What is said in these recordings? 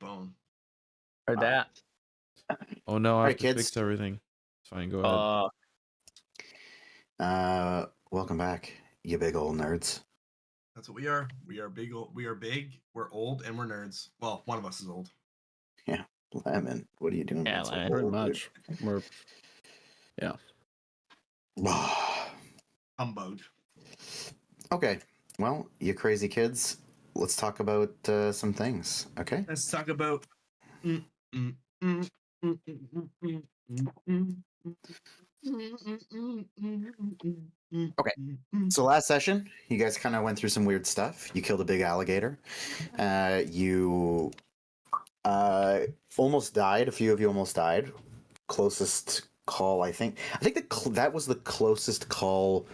bone. Heard that. Oh no, I have right, to kids. fix everything. It's fine, go ahead. Welcome back, you big old nerds. That's what we are. We are big. We are big. We're old, and we're nerds. Well, one of us is old. Yeah, Lemon, what are you doing? Yeah, so Lemon. Pretty old, much. We're dude? Humbug. Okay, well, you crazy kids, let's talk about some things, okay? Let's talk about. Okay. So last session, you guys kind of went through some weird stuff. You killed a big alligator. You almost died. A few of you almost died. Closest call, I think. That was the closest call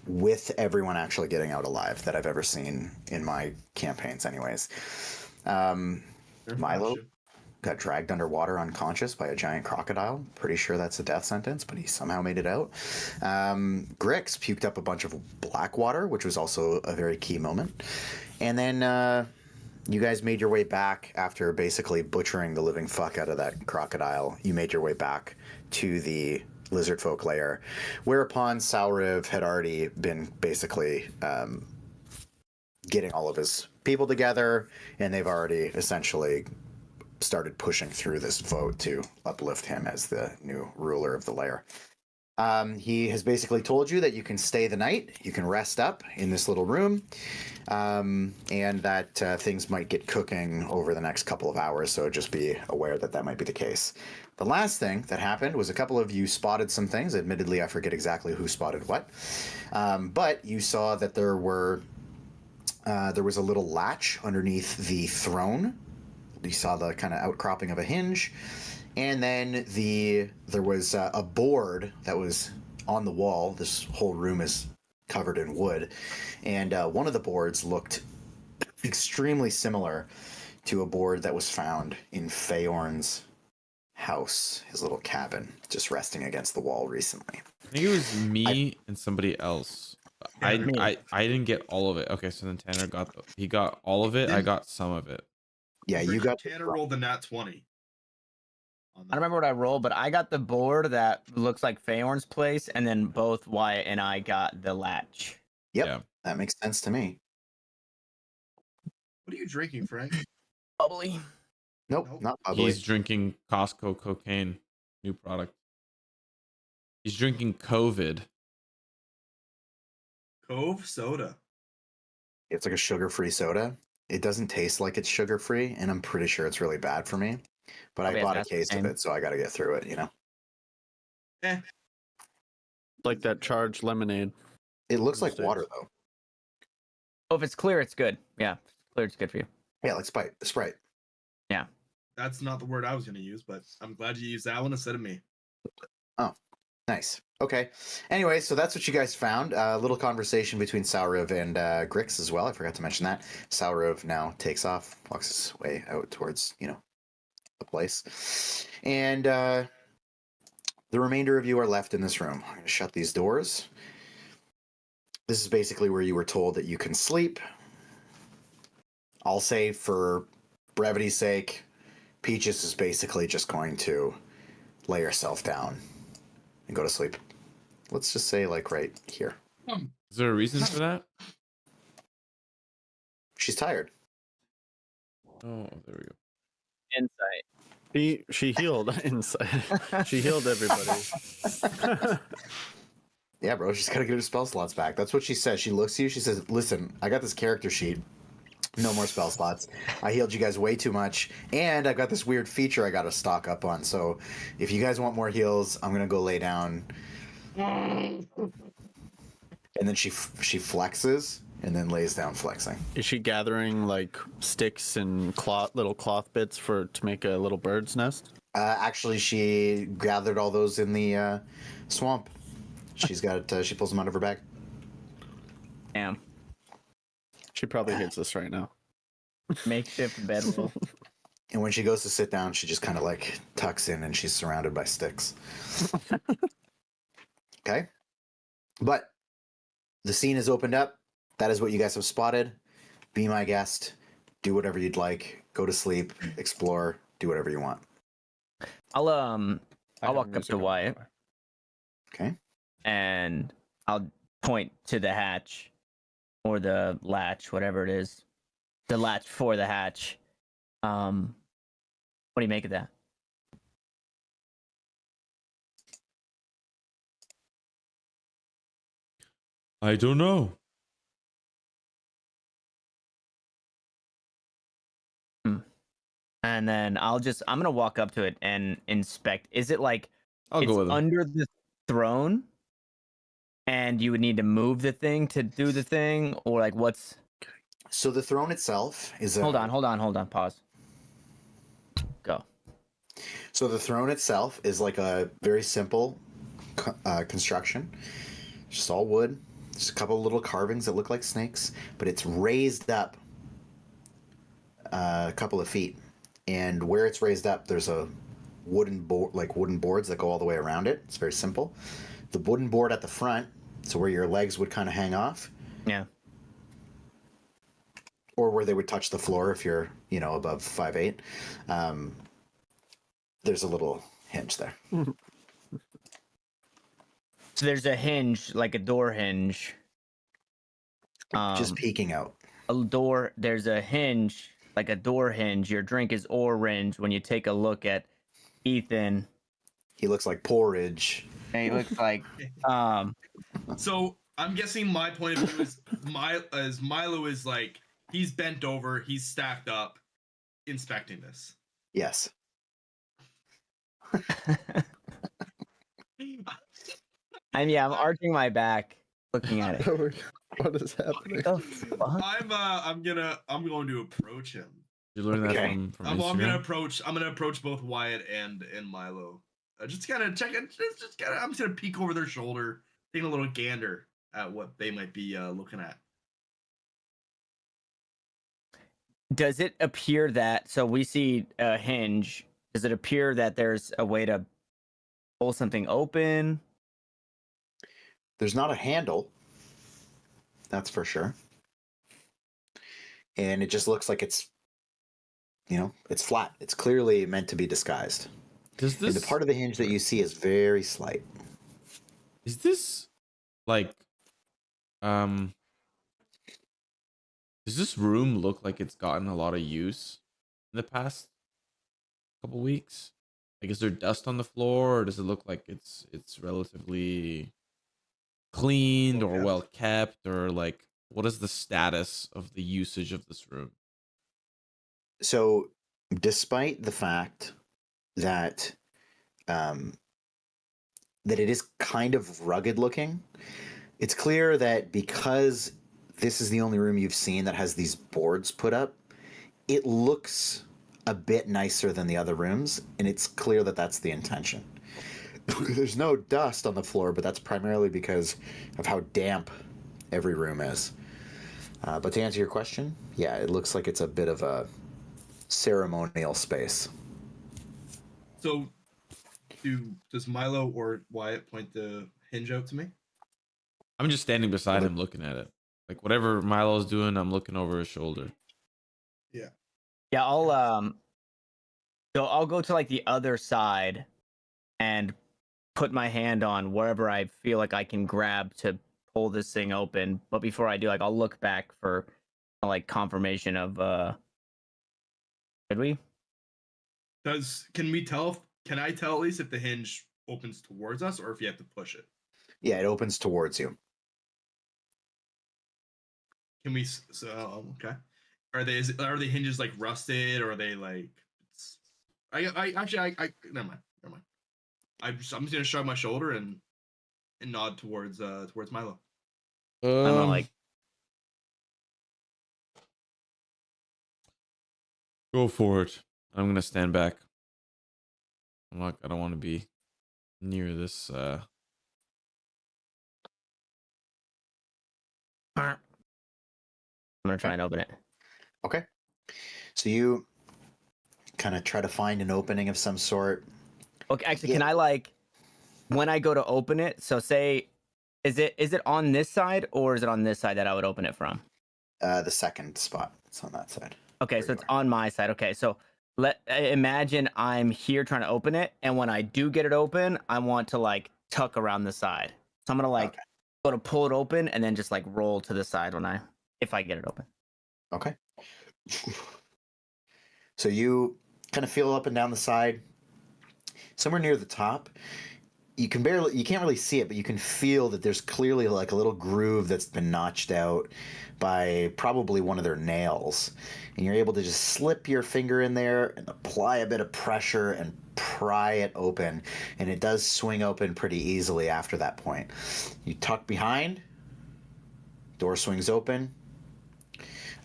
with everyone actually getting out alive that I've ever seen in my campaigns, anyways. Milo got dragged underwater unconscious by a giant crocodile. Pretty sure that's a death sentence, but he somehow made it out. Grix puked up a bunch of black water, which was also a very key moment. And then you guys made your way back after basically butchering the living fuck out of that crocodile. You made your way back to the lizard folk lair, whereupon Sauriv had already been basically getting all of his people together, and they've already essentially started pushing through this vote to uplift him as the new ruler of the lair. He has basically told you that you can stay the night, you can rest up in this little room, and that things might get cooking over the next couple of hours, so just be aware that that might be the case. The last thing that happened was a couple of you spotted some things. Admittedly, I forget exactly who spotted what, but you saw that there was a little latch underneath the throne. You saw the kind of outcropping of a hinge, and then there was a board that was on the wall. This whole room is covered in wood, and one of the boards looked extremely similar to a board that was found in Feorn's house, his little cabin, just resting against the wall recently. I think it was me and somebody else. I didn't get all of it. Okay, so then Tanner got all of it. I got some of it. Yeah, you got Tanner rolled the nat 20. I don't remember what I rolled, but I got the board that looks like Feorn's place, and then both Wyatt and I got the latch. Yep, Yeah. that makes sense to me. What are you drinking, Frank? Bubbly. Nope. Not bubbly. He's drinking Costco cocaine, new product. He's drinking COVID. Cove soda. It's like a sugar-free soda. It doesn't taste like it's sugar-free, and I'm pretty sure it's really bad for me. But I bought a case of it, so I got to get through it, you know? like that charged lemonade. It looks like water, though. Oh, if it's clear, it's good. Yeah, if it's clear, it's good for you. Yeah, like Sprite. Yeah. That's not the word I was going to use, but I'm glad you used that one instead of me. Oh, nice. Okay. Anyway, so that's what you guys found. A little conversation between Sauriv and Grix as well. I forgot to mention that. Sauriv now takes off, walks his way out towards, the place. And the remainder of you are left in this room. I'm going to shut these doors. This is basically where you were told that you can sleep. I'll say for brevity's sake, Peaches is basically just going to lay herself down and go to sleep. Let's just say, like, right here. Is there a reason for that? She's tired. Oh, there we go. Insight. She healed inside. She healed everybody. Yeah, bro, she's got to get her spell slots back. That's what she says. She looks at you. She says, listen, I got this character sheet. No more spell slots. I healed you guys way too much. And I've got this weird feature I got to stock up on. So if you guys want more heals, I'm going to go lay down. And then she flexes and then lays down flexing. Is she gathering like sticks and little cloth bits to make a little bird's nest? Actually, she gathered all those in the swamp. She's got she pulls them out of her bag. Damn. She probably hates us right now. Makeshift bedroll. And when she goes to sit down, she just kind of like tucks in and she's surrounded by sticks. Okay? But the scene is opened up. That is what you guys have spotted. Be my guest. Do whatever you'd like. go to sleep, explore, do whatever you want. I'll I walk have up music to on Wyatt Wi-Fi. Okay. and I'll point to the hatch or the latch, whatever it is. The latch for the hatch. What do you make of that? I don't know. And then I'm gonna walk up to it and inspect. Is it like I'll it's go with him. under the throne and you would need to move the thing to do the thing, or like what's So the throne itself is a. hold on, pause. Go. So the throne itself is like a very simple construction, just all wood. Just a couple of little carvings that look like snakes, but it's raised up a couple of feet. And where it's raised up, there's a wooden board, like wooden boards that go all the way around it. It's very simple. The wooden board at the front, so where your legs would kind of hang off, Yeah. or where they would touch the floor if you're, above 5'8". There's a little hinge there. So there's a hinge, like a door hinge. Just peeking out. There's a hinge, like a door hinge. Your drink is orange when you take a look at Ethan. He looks like porridge. And he looks like So I'm guessing my point of view is Milo is like he's bent over, he's stacked up, inspecting this. Yes. I'm arching my back, looking at it. What is happening? What the fuck? I'm going to approach him. You learn that Okay. from I'm Instagram? gonna approach both Wyatt and Milo. Just kind of check it. I'm just gonna peek over their shoulder, taking a little gander at what they might be looking at. Does it appear that so we see a hinge? Does it appear that there's a way to pull something open? There's not a handle. That's for sure. And it just looks like it's flat. It's clearly meant to be disguised. Does And this the part of the hinge that you see is very slight. is this like does this room look like it's gotten a lot of use in the past couple weeks? Like, is there dust on the floor, or does it look like it's relatively cleaned or Well well kept, or like what is the status of the usage of this room? So, despite the fact that that it is kind of rugged looking, it's clear that because this is the only room you've seen that has these boards put up, it looks a bit nicer than the other rooms, and it's clear that that's the intention. There's no dust on the floor, but that's primarily because of how damp every room is. But to answer your question, yeah, it looks like it's a bit of a ceremonial space. So, does Milo or Wyatt point the hinge out to me? I'm just standing beside him looking at it. Like whatever Milo's doing, I'm looking over his shoulder. Yeah, I'll go to like the other side and put my hand on wherever I feel like I can grab to pull this thing open. But before I do, like I'll look back for like confirmation of did we? Can I tell at least if the hinge opens towards us or if you have to push it? Yeah, it opens towards you. Can we okay. Are the hinges like rusted or are they like I never mind. I'm just gonna shrug my shoulder and nod towards Milo. I'm gonna like Go for it. I'm gonna stand back. I don't want to be near this. I'm gonna try and open it. Okay. So you kind of try to find an opening of some sort. Okay, actually, Yeah. can I like when I go to open it? So say, is it on this side or is it on this side that I would open it from? The second spot. It's on that side. Okay, There so you it's on my side. Okay, so imagine I'm here trying to open it, and when I do get it open, I want to like tuck around the side. So I'm gonna like Okay. go to pull it open and then just like roll to the side if I get it open. Okay. So you kind of feel up and down the side, somewhere near the top. You can't really see it, but you can feel that there's clearly like a little groove that's been notched out by probably one of their nails. And you're able to just slip your finger in there and apply a bit of pressure and pry it open. And it does swing open pretty easily after that point. You tuck behind, door swings open.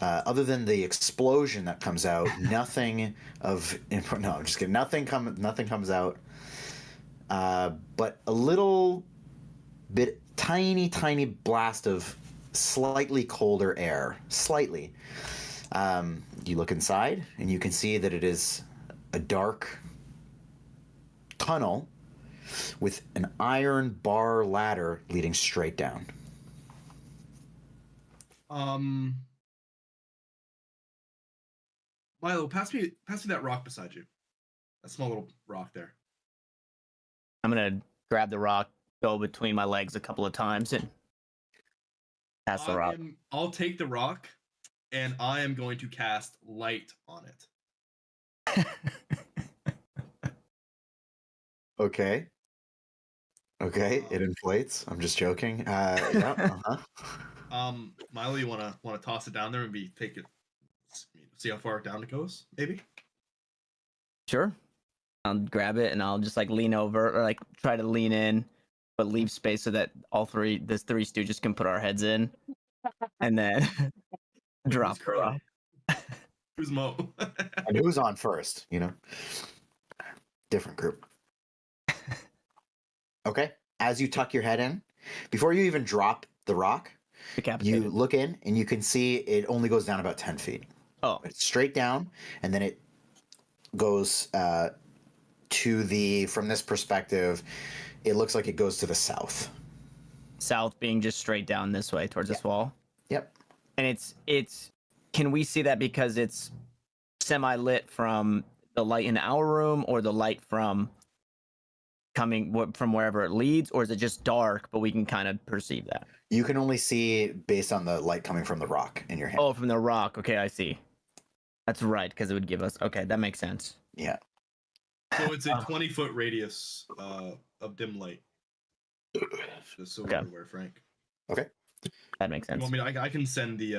Other than the explosion that comes out, nothing of no, I'm just kidding. Nothing comes out. But a little bit, tiny blast of slightly colder air. Slightly. You look inside, and you can see that it is a dark tunnel with an iron bar ladder leading straight down. Milo, pass me that rock beside you. That small little rock there. I'm gonna grab the rock, go between my legs a couple of times, and pass the rock. I'll take the rock, and I am going to cast light on it. Okay. It inflates. I'm just joking. Yeah. Milo, you wanna toss it down there and take it, see how far down it goes, maybe? Sure. I'll grab it and I'll just like lean over or like try to lean in, but leave space so that the three stooges can put our heads in, and then drop Who's the rock. Who's Mo? And who's on first? Different group. Okay. As you tuck your head in, before you even drop the rock, you look in and you can see it only goes down about 10 feet. Oh, It's straight down, and then it goes from this perspective, it looks like it goes to the south. South being just straight down this way towards this wall. Yep. And it's can we see that because it's semi lit from the light in our room, or the light from wherever it leads, or is it just dark but we can kind of perceive that? You can only see based on the light coming from the rock in your hand. Oh, from the rock. Okay, I see. That's right, because it would give us. Okay, that makes sense. Yeah. So it's a 20-foot radius of dim light. Just so we're aware, Frank. Okay. That makes sense. You want me I can send the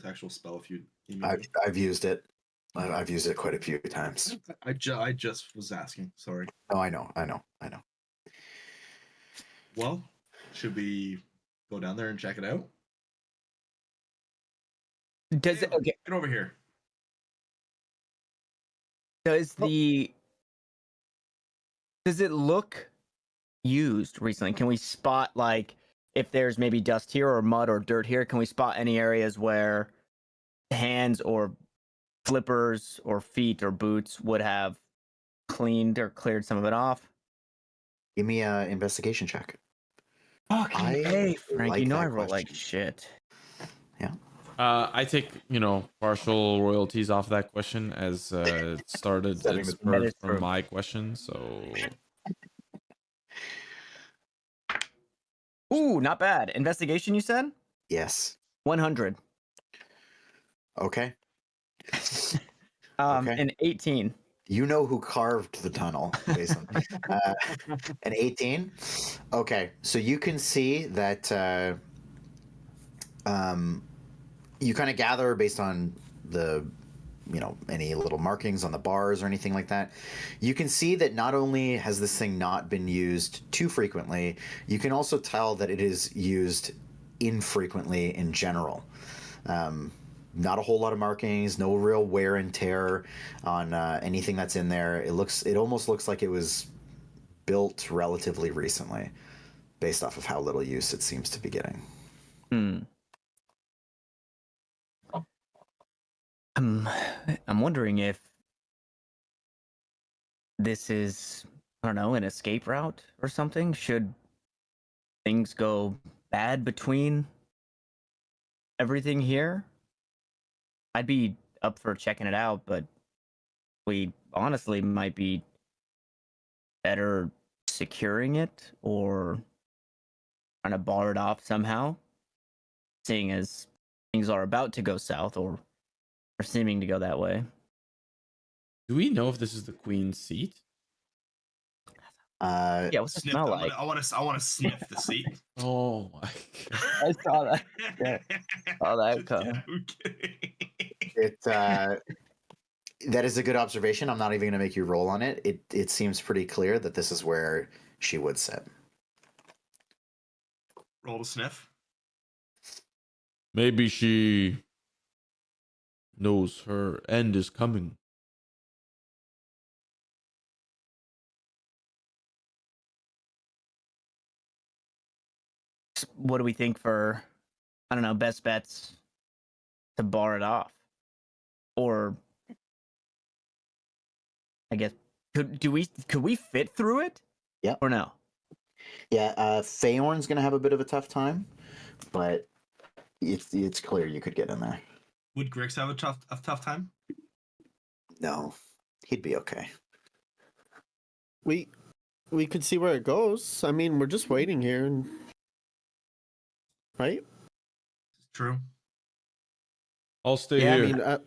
actual spell if you email me. I've used it. I've used it quite a few times. I just was asking. Sorry. Oh, I know. Well, should we go down there and check it out? Does it? Okay. Get over here. Does it look used recently? Can we spot like if there's maybe dust here or mud or dirt here? Can we spot any areas where hands or flippers or feet or boots would have cleaned or cleared some of it off? Give me an investigation check. Hey, Frank, like you know that I roll like question. shit. Yeah. I take partial royalties off that question as it started Setting it the- spurred That is from true. my question. So Ooh, not bad. Investigation, you said? Yes. 100. Okay. Okay. Okay. An 18. You know who carved the tunnel, Jason. An 18. Okay, so you can see that you kind of gather based on the any little markings on the bars or anything like that. You can see that not only has this thing not been used too frequently, you can also tell that it is used infrequently in general. Not a whole lot of markings, no real wear and tear on anything that's in there. It almost looks like it was built relatively recently, based off of how little use it seems to be getting. I'm wondering if this is, I don't know, an escape route or something. Should things go bad between everything here, I'd be up for checking it out, but we honestly might be better securing it or trying to bar it off somehow, seeing as things are about to go south or are seeming to go that way. Do we know if this is the queen's seat? Yeah, what's it Sniff. smell like? I want to sniff the seat. Oh my god. I saw that. Yeah. Saw that Just come. kidding, I'm kidding. It that is a good observation. I'm not even going to make you roll on it. It seems pretty clear that this is where she would sit. Roll to sniff. Maybe she knows her end is coming. What do we think for, I don't know, best bets to bar it off? Or I guess could we fit through it? Yeah. Or no? Yeah, Feorn's going to have a bit of a tough time, but it's clear you could get in there. Would Grix have a tough time? No, he'd be okay. We could see where it goes. I mean, we're just waiting here, and right? True. I'll stay Yeah, I here. I mean,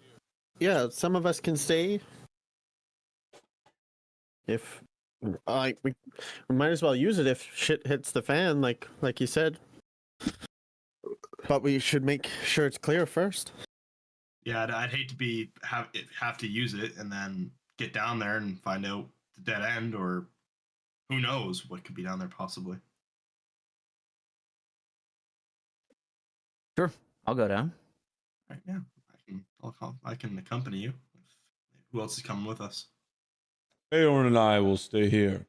yeah, some of us can stay. If we might as well use it if shit hits the fan, like you said. But we should make sure it's clear first. Yeah, I'd hate to have to use it and then get down there and find out the dead end, or who knows what could be down there possibly. Sure, I'll go down. Right, yeah, I can accompany you. Who else is coming with us? Aeorn and I will stay here.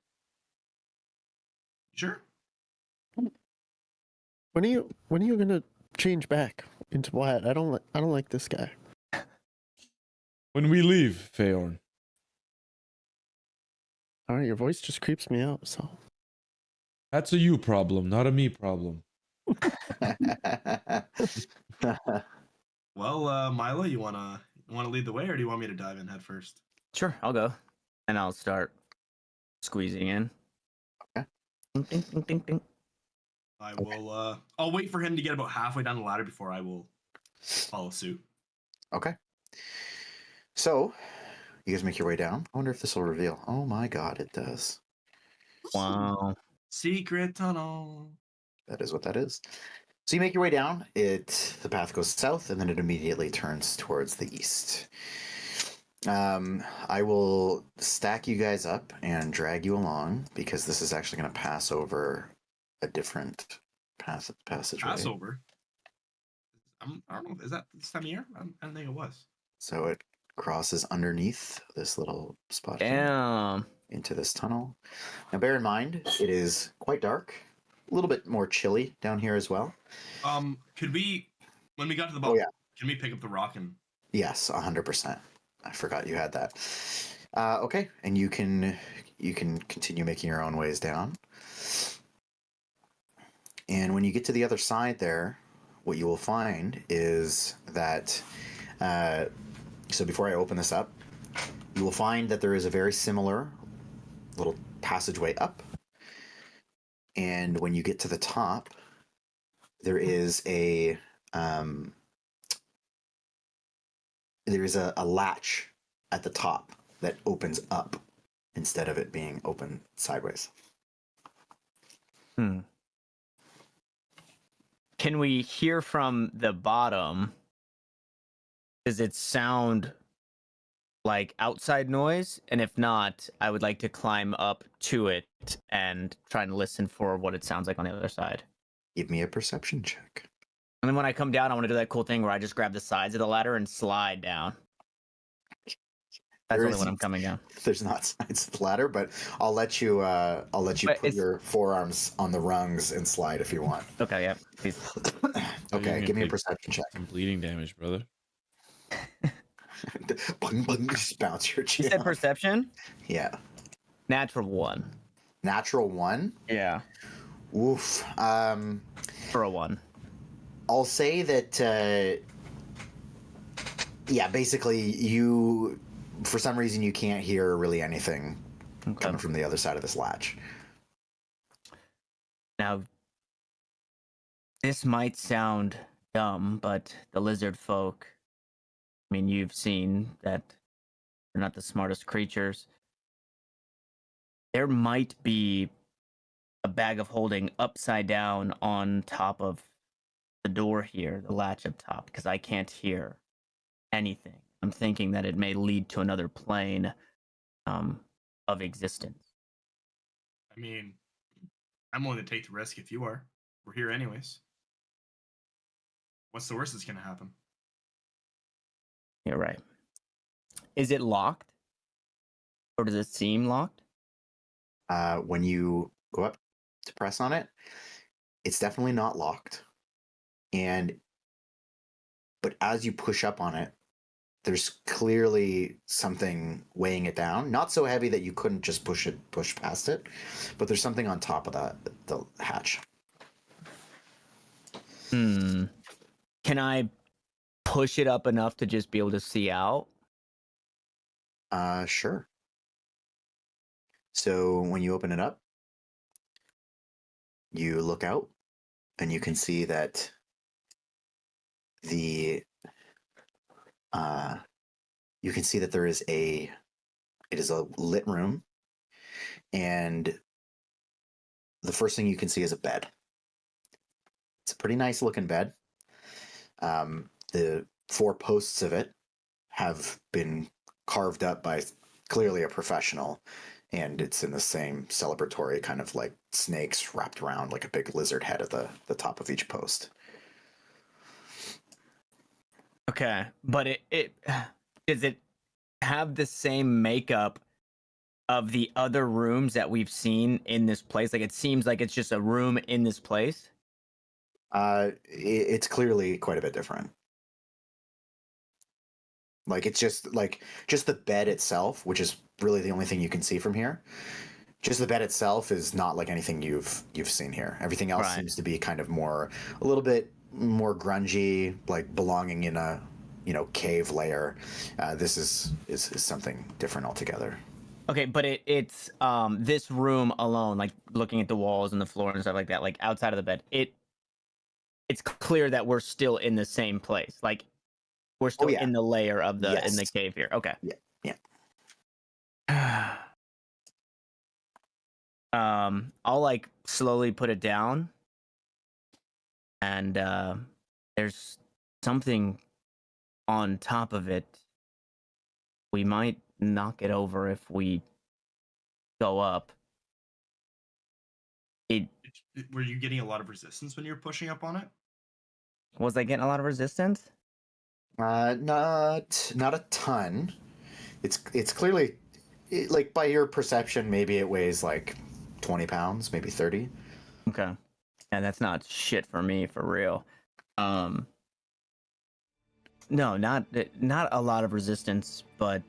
Sure. When are you gonna change back into Wyatt? I don't like this guy. When we leave, Feorn. All right, your voice just creeps me out. So That's a you problem, not a me problem. Well, Milo, you wanna lead the way, or do you want me to dive in head first? Sure, I'll go. And I'll start squeezing in. Okay. Ding, ding, ding, ding, ding. I will. I'll wait for him to get about halfway down the ladder before I will follow suit. Okay. So, you guys make your way down. I wonder if this will reveal. Oh my god, it does. Wow. Secret tunnel. That is what that is. So you make your way down. The path goes south, and then it immediately turns towards the east. I will stack you guys up and drag you along because this is actually going to pass over a different passageway. Passover. I don't know. Is that this time of year? I don't think it was. So it crosses underneath this little spot here Damn. into this tunnel. Now, bear in mind, it is quite dark. A little bit more chilly down here as well. Could we, when we got to the bottom, Oh, yeah. Can we pick up the rock and? Yes, 100%. I forgot you had that. Okay, and you can continue making your own ways down. And when you get to the other side there, what you will find is that, so before I open this up, you will find that there is a very similar little passageway up. And when you get to the top, there is a latch at the top that opens up instead of it being open sideways. Can we hear from the bottom? Does it sound like outside noise? And if not, I would like to climb up to it and try and listen for what it sounds like on the other side. Give me a perception check. And then when I come down, I want to do that cool thing where I just grab the sides of the ladder and slide down. That's There only when isn't- I'm coming down. There's not sides of the ladder, but I'll let you But put your forearms on the rungs and slide if you want. Okay, yeah. Please. Okay, give me a take perception check. Some bleeding damage, brother. Bung, bung, just bounce your You chin. said off. perception? Yeah. Natural 1. Natural 1. Yeah. Oof. For a 1. I'll say that Yeah, basically, you, for some reason, you can't hear really anything Okay. coming from the other side of this latch. Now, this might sound dumb, but the lizard folk, I mean, you've seen that they're not the smartest creatures. There might be a bag of holding upside down on top of the door here, the latch up top, because I can't hear anything. I'm thinking that it may lead to another plane of existence. I mean, I'm willing to take the risk if you are. We're here anyways. What's the worst that's gonna happen? You're right. Is it locked? Or does it seem locked? When you go up to press on it, it's definitely not locked. But as you push up on it, there's clearly something weighing it down. Not so heavy that you couldn't just push past it, but there's something on top of the hatch. Can I push it up enough to just be able to see out? Sure. So when you open it up, you look out, and you can see that it is a lit room, and the first thing you can see is a bed. It's a pretty nice looking bed. The 4 posts of it have been carved up by clearly a professional, and it's in the same celebratory kind of like snakes wrapped around like a big lizard head at the top of each post. Okay, but it does it have the same makeup of the other rooms that we've seen in this place? Like, it seems like it's just a room in this place. It's clearly quite a bit different. Like, it's just the bed itself, which is really the only thing you can see from here. Just the bed itself is not like anything you've seen here. Everything else Right. seems to be kind of a little bit more grungy, like belonging in a cave layer. This is something different altogether. Okay, but it's this room alone, like looking at the walls and the floor and stuff like that, like outside of the bed, it's clear that we're still in the same place. Like, we're still yeah. in the layer of the in the Yes. cave here. Okay. Yeah. I'll like slowly put it down, and there's something on top of it. We might knock it over if we go up. Were you getting a lot of resistance when you were pushing up on it? Was I getting a lot of resistance? Not a ton. It's clearly, like, by your perception, maybe it weighs like 20 pounds, maybe 30. Okay. And that's not shit for me, for real. No, not a lot of resistance, but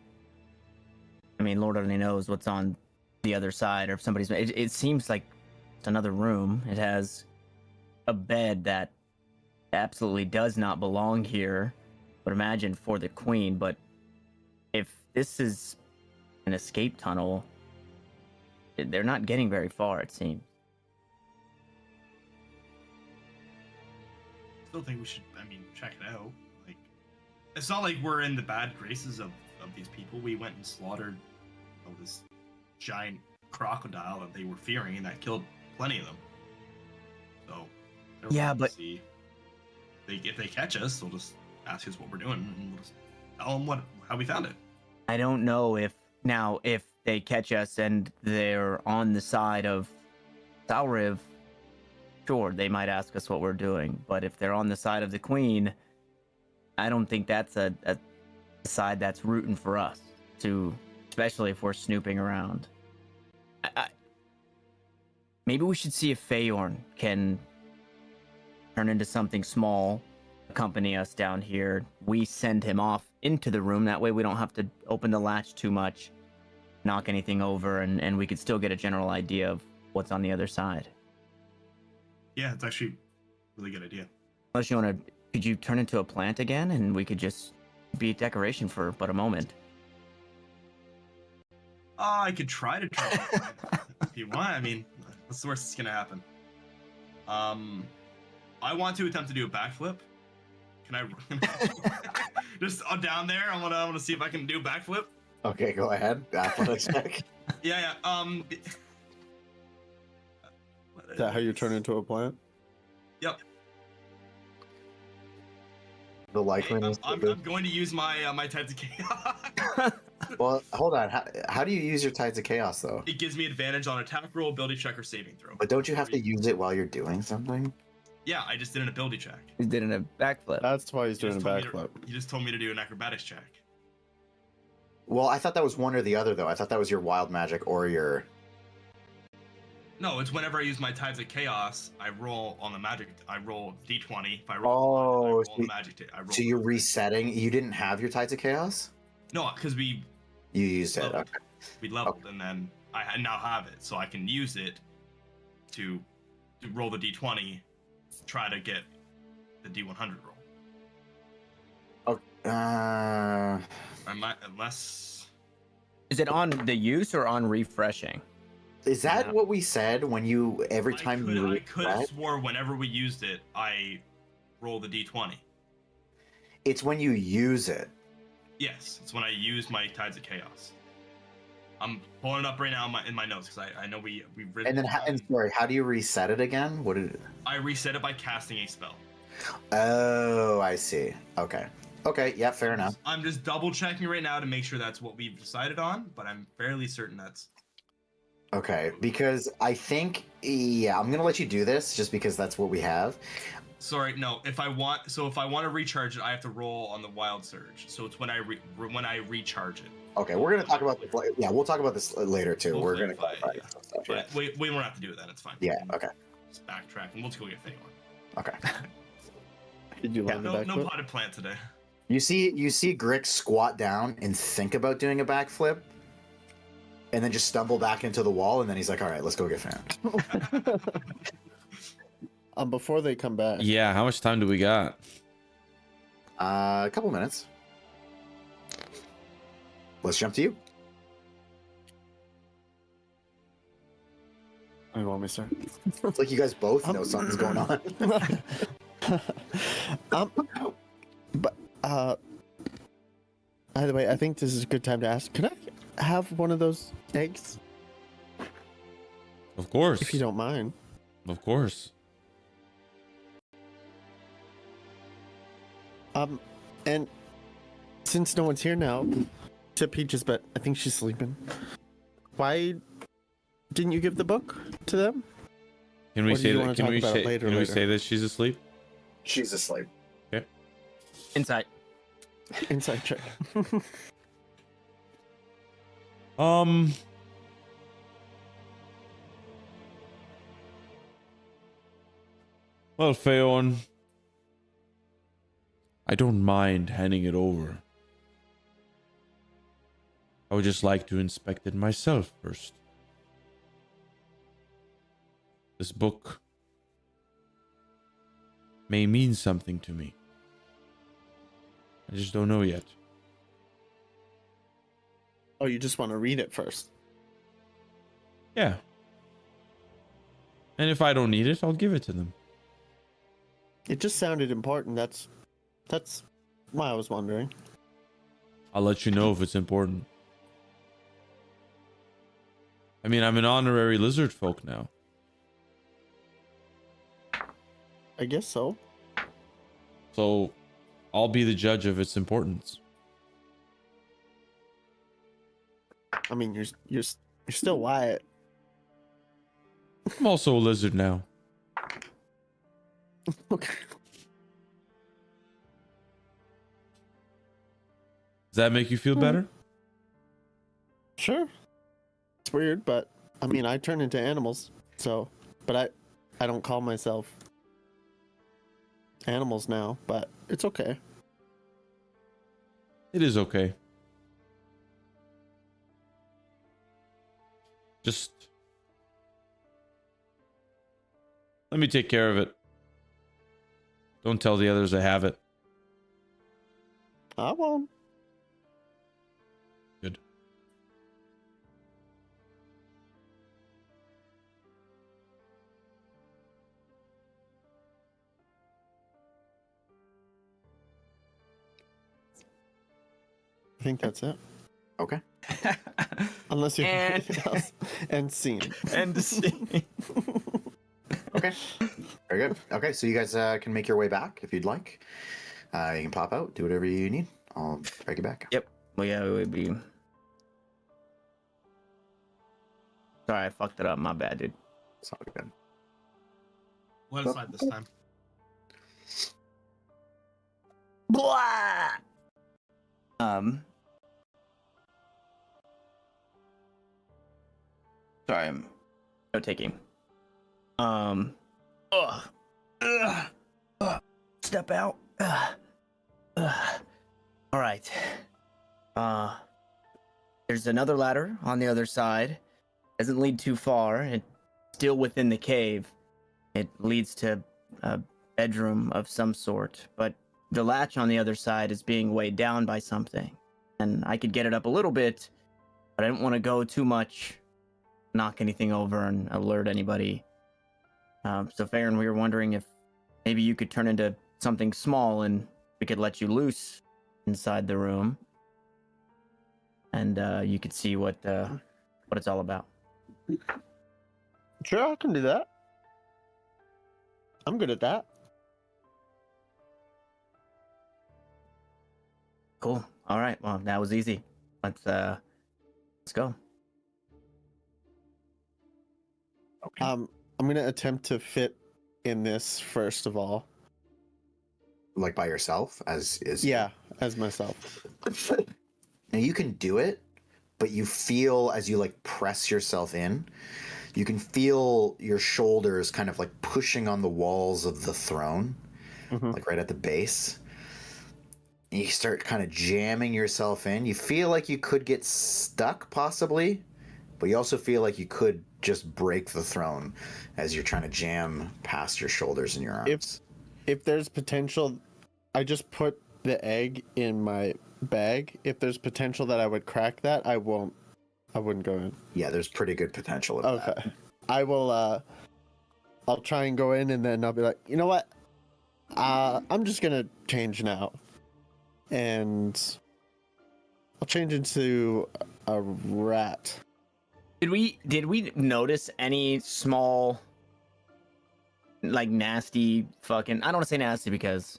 I mean, Lord only knows what's on the other side, or if somebody's. It seems like it's another room. It has a bed that absolutely does not belong here. But imagine for the queen. But if this is an escape tunnel, they're not getting very far, it seems. Still think we should, check it out. Like, it's not like we're in the bad graces of these people. We went and slaughtered this giant crocodile that they were fearing, and that killed plenty of them. So, Yeah, but see. If they catch us, they'll just ask us what we're doing, and we'll just tell them how we found it. I don't know if they catch us and they're on the side of Salriv, sure, they might ask us what we're doing. But if they're on the side of the queen, I don't think that's a side that's rooting for us, especially if we're snooping around. Maybe we should see if Feyorn can turn into something small, accompany us down here. We send him off into the room. That way we don't have to open the latch too much, knock anything over, and we could still get a general idea of what's on the other side. Yeah, it's actually a really good idea. Unless you want to, could you turn into a plant again and we could just be decoration for but a moment. I could try to turn it if you want. I mean, what's the worst that's gonna happen? I want to attempt to do a backflip. Can I just down there? I wanna see if I can do a backflip. Okay, go ahead. Athletics check. Yeah. Is that how you turn into a plant? Yep. The Okay, likeliness. I'm going to use my my Tides of Chaos. Well, hold on. How do you use your Tides of Chaos though? It gives me advantage on attack roll, ability check, or saving throw. But don't you have to use it while you're doing something? Yeah, I just did an ability check. He did in a backflip. That's why he's You doing a just told me to- backflip. You just told me to do an acrobatics check. Well, I thought that was one or the other though. I thought that was your wild magic or your. No, it's whenever I use my Tides of Chaos, I roll on the magic. I roll d20. If I Oh, I roll so on the magic. I roll. So you're resetting. You didn't have your Tides of Chaos. No, because we You used it. leveled. Okay. We leveled, and then I now have it, so I can use it to roll the d20, try to get the d100 roll. I might, unless. Is it on the use or on refreshing? Is that Yeah. what we said when you every time you I could have reset? swore whenever we used it, I roll the d20. It's when you use it. Yes, it's when I use my Tides of Chaos. I'm pulling it up right now in my notes because I know we've written. And then, sorry, how do you reset it again? What did? I reset it by casting a spell. Oh, I see. Okay. Okay. Yeah. Fair enough. I'm just double checking right now to make sure that's what we've decided on, but I'm fairly certain that's. Okay, because I think I'm gonna let you do this just because that's what we have. Sorry, no. If I want to recharge it, I have to roll on the Wild Surge. So it's when I recharge it. Okay, we're gonna talk about this. Yeah, we'll talk about this later too. We'll We're gonna clarify, clarify yeah. some stuff. But Yeah. we won't have to do it then. It's fine. Yeah. Okay. Just backtrack and we'll just go get Faye on. Okay. Did you land the No backflip? potted plant today. You see Grix squat down and think about doing a backflip, and then just stumble back into the wall, and then he's like, "All right, let's go get Fan." Before they come back. Yeah, how much time do we got? A couple minutes. Let's jump to you. I want me to start. It's like you guys both know something's going on. But by the way, I think this is a good time to ask. Can I have one of those eggs, Of course. if you don't mind? Of course. And since no one's here now, except Peaches, but I think she's sleeping. Why didn't you give the book to them? Can we Or do say you that? wanna Can talk we about it say? later, Can we later? say that she's asleep? She's asleep. Insight. Inside check. Well, Phaon, I don't mind handing it over. I would just like to inspect it myself first. This book may mean something to me. I just don't know yet. Oh, you just want to read it first. Yeah. And if I don't need it, I'll give it to them. It just sounded important. That's why I was wondering. I'll let you know if it's important. I mean, I'm an honorary lizard folk now. I guess so. So I'll be the judge of its importance. I mean, you're still Wyatt. I'm also a lizard now. Okay. Does that make you feel better? Sure. It's weird, but I mean, I turn into animals, so. But I don't call myself animals now, but it's okay. It is okay. Just let me take care of it. Don't tell the others I have it. I won't. Good. I think that's it. Okay. Unless you have And- anything else. And scene. And see. Okay. Very good. Okay, so you guys can make your way back if you'd like. You can pop out, do whatever you need. I'll drag you back. Yep. Well, yeah, it would be. Sorry, I fucked it up. My bad, dude. It's all good. Let us slide this time. Blah! Sorry, I'm no taking. Ugh. Step out. All right. There's another ladder on the other side. Doesn't lead too far. It's still within the cave. It leads to a bedroom of some sort, but the latch on the other side is being weighed down by something. And I could get it up a little bit, but I didn't want to go too much, knock anything over and alert anybody. So Farron, we were wondering if maybe you could turn into something small and we could let you loose inside the room. And you could see what it's all about. Sure, I can do that. I'm good at that. Cool. All right. Well, that was easy. Let's go. Okay. I'm gonna attempt to fit in this first of all. Like by yourself, as is. Yeah, as myself. Now you can do it, but you feel as you like press yourself in, you can feel your shoulders kind of like pushing on the walls of the throne, Mhm. like right at the base. And you start kind of jamming yourself in. You feel like you could get stuck possibly, but you also feel like you could just break the throne as you're trying to jam past your shoulders and your arms. If there's potential, I just put the egg in my bag. If there's potential that I would crack that, I wouldn't go in. Yeah, there's pretty good potential of Okay. that. I will I'll try and go in and then I'll be like, you know what? I'm just gonna change now. And I'll change into a rat. Did we notice any small, like nasty fucking? I don't want to say nasty because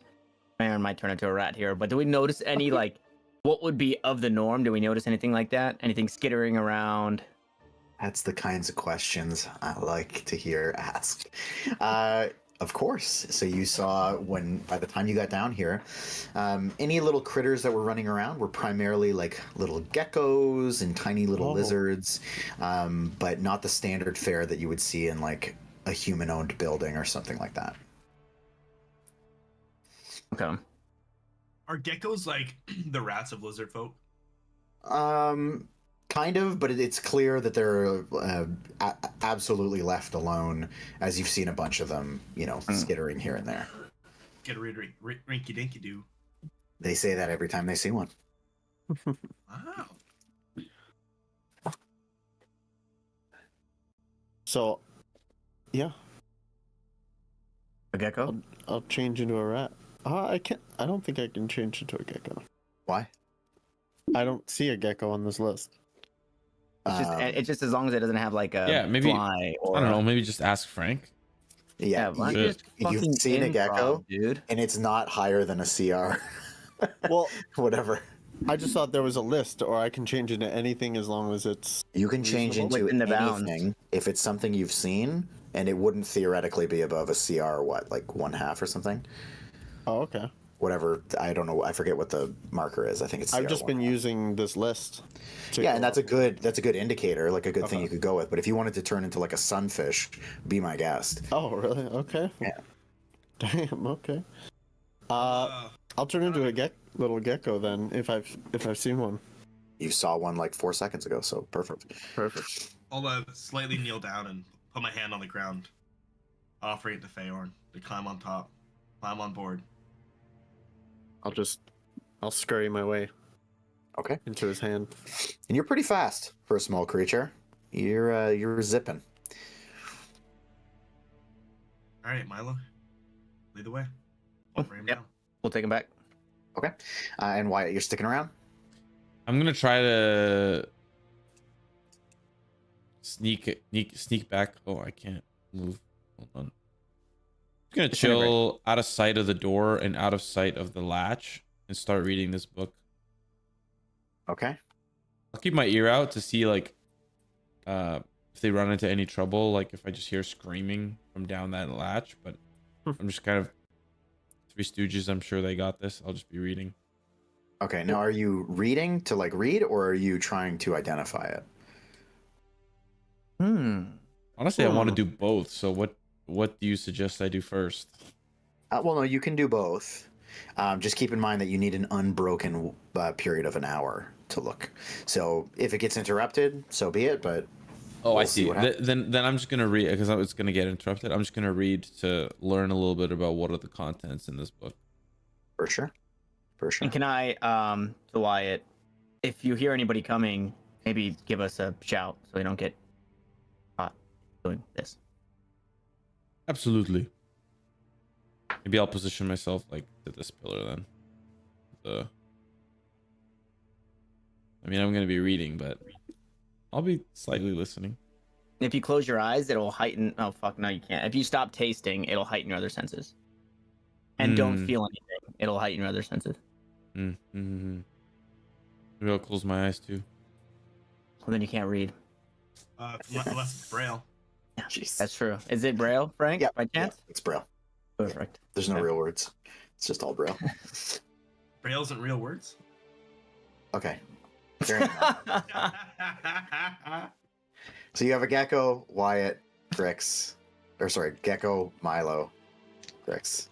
Aaron might turn into a rat here, but do we notice any like what would be of the norm? Do we notice anything like that? Anything skittering around? That's the kinds of questions I like to hear asked. Of course. So you saw by the time you got down here, any little critters that were running around were primarily like little geckos and tiny little lizards, but not the standard fare that you would see in like a human-owned building or something like that. Okay. Are geckos like the rats of lizard folk? Kind of, but it's clear that they're absolutely left alone, as you've seen a bunch of them, skittering here and there. Get a rinky dinky doo. They say that every time they see one. Wow. So, yeah, A gecko? I'll change into a rat. I can't. I don't think I can change into a gecko. Why? I don't see a gecko on this list. It's just as long as it doesn't have like a Yeah, maybe- fly or I don't know. Maybe just ask Frank. Yeah, why don't you- you just you've fucking seen a gecko? improv, dude. and it's not higher than a CR. Well, Whatever. I just thought there was a list, or I can change into anything as long as it's. You can change Reasonable. into Within the bounds. anything if it's something you've seen, and it wouldn't theoretically be above a CR, like 1/2 or something? Oh, okay. Whatever. I don't know. I forget what the marker is. I think it's CR I've just been 1/2. using this list. to Yeah, go and that's up. a good indicator, like a good thing Okay. you could go with. But if you wanted to turn into like a sunfish, be my guest. Oh, really? Okay. Yeah. Damn. Okay. Uh, I'll turn into a little gecko then if I've seen one. You saw one like 4 seconds ago, so perfect. Perfect. I'll slightly kneel down and put my hand on the ground, offering it to Feorn to climb on top, climb on board. I'll just I'll scurry my way Okay. into his hand. And you're pretty fast for a small creature. You're zipping. All right, Milo, lead the way. Oh, Bring him yep. down. We'll take him back. Okay. And Wyatt, you're sticking around? I'm gonna try to sneak back. Oh, I can't move. Hold on. I'm gonna chill out of sight of the door and out of sight of the latch and start reading this book. Okay. I'll keep my ear out to see like if they run into any trouble, like if I just hear screaming from down that latch, but I'm just kind of Three Stooges, I'm sure they got this. I'll just be reading. Okay. Now, are you reading to like read, or are you trying to identify it? Honestly, I want to do both. So what do you suggest I do first? Well, no, you can do both. Just keep in mind that you need an unbroken period of an hour to look. So if it gets interrupted, so be it. But Oh, I we'll see. what happens. Then I'm just gonna read because it's gonna get interrupted. I'm just gonna read to learn a little bit about what are the contents in this book. For sure. For sure. And can I, to Wyatt, if you hear anybody coming, maybe give us a shout so we don't get caught doing this. Absolutely. Maybe I'll position myself like to this pillar then. I mean, I'm gonna be reading, but I'll be slightly listening. If you close your eyes, it'll heighten. Oh fuck, no, you can't. If you stop tasting, it'll heighten your other senses. And don't feel anything. It'll heighten your other senses. Maybe I'll close my eyes too. Well, then you can't read. Unless it's Braille. Jeez. That's true. Is it Braille, Frank? Yeah, By chance? it's Braille. Perfect. There's no Okay. real words. It's just all Braille. Braille isn't real words. Okay. Fair enough. So you have a Gecko, Wyatt, Grix. Gecko, Milo, Grix.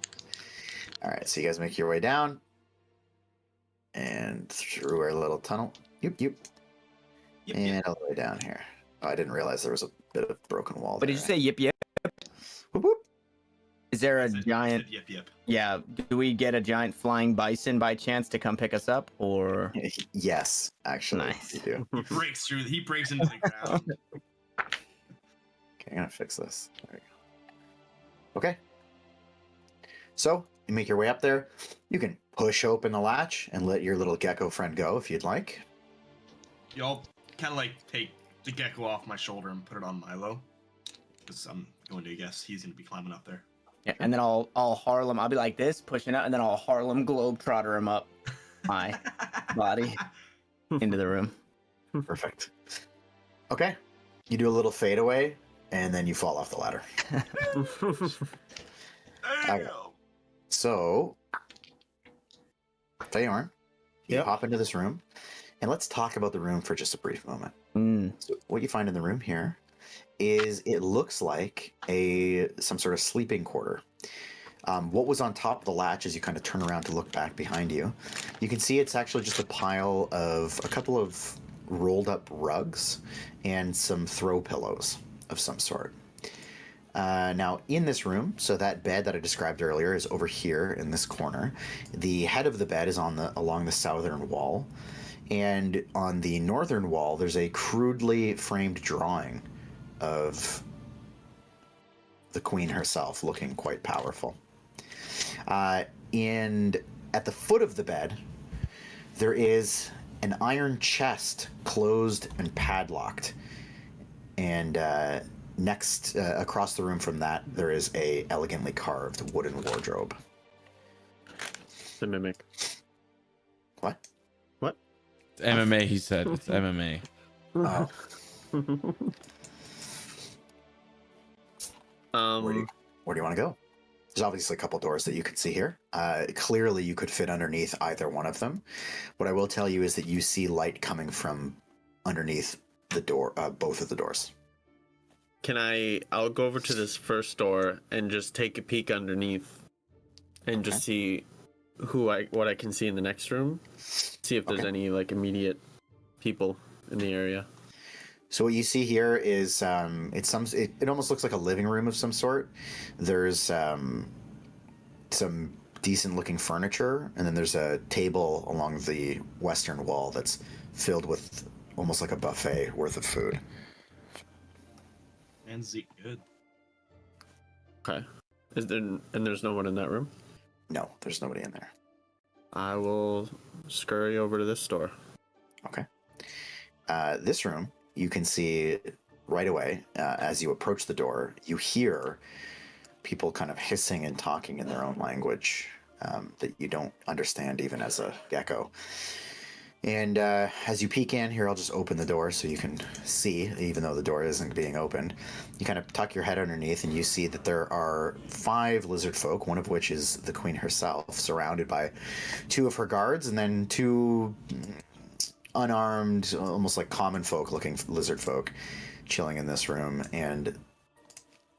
All right, so you guys make your way down and through our little tunnel. Yep. Yep, And yep. all the way down here. Oh, I didn't realize there was a bit of broken wall But there. did you say yip yip? Whoop, whoop. Is there a Said- giant? said Yep, yep. Yeah. Do we get a giant flying bison by chance to come pick us up, or? Yes, actually, Nice. you do. He breaks into the ground. Okay, I'm gonna fix this. There we go. Okay. So you make your way up there. You can push open the latch and let your little gecko friend go if you'd like. Y'all kind of like take the gecko off my shoulder and put it on Milo. Because I'm going to guess he's going to be climbing up there. Yeah, and then I'll Harlem. I'll be like this, pushing out, and then I'll Harlem Globetrotter him up my body into the room. Perfect. Okay. You do a little fade away, and then you fall off the ladder. Damn! So, Fayorn, you Yep. hop into this room, and let's talk about the room for just a brief moment. So what you find in the room here is it looks like some sort of sleeping quarter. What was on top of the latch as you kind of turn around to look back behind you, you can see it's actually just a pile of a couple of rolled up rugs and some throw pillows of some sort. Now in this room, so that bed that I described earlier is over here in this corner. The head of the bed is along the southern wall, and on the northern wall there's a crudely framed drawing of the queen herself, looking quite powerful. And at the foot of the bed there is an iron chest, closed and padlocked, and next, across the room from that, there is a elegantly carved wooden wardrobe. The mimic. What? What? It's MMA, he said. It's MMA. Oh, where do you want to go? There's obviously a couple doors that you can see here. Clearly, you could fit underneath either one of them. What I will tell you is that you see light coming from underneath the door, both of the doors. I'll go over to this first door and just take a peek underneath and just see what I can see in the next room. See if there's Okay. any like immediate people in the area. So what you see here is it almost looks like a living room of some sort. There's some decent looking furniture, and then there's a table along the western wall that's filled with almost like a buffet worth of food. And Zeke, good. Okay. There's no one in that room? No, there's nobody in there. I will scurry over to this door. Okay. This room, you can see right away, as you approach the door, you hear people kind of hissing and talking in their own language that you don't understand even as a gecko. And as you peek in here, I'll just open the door so you can see, even though the door isn't being opened. You kind of tuck your head underneath and you see that there are 5 lizard folk, one of which is the queen herself, surrounded by 2 of her guards and then 2 unarmed, almost like common folk looking lizard folk chilling in this room. And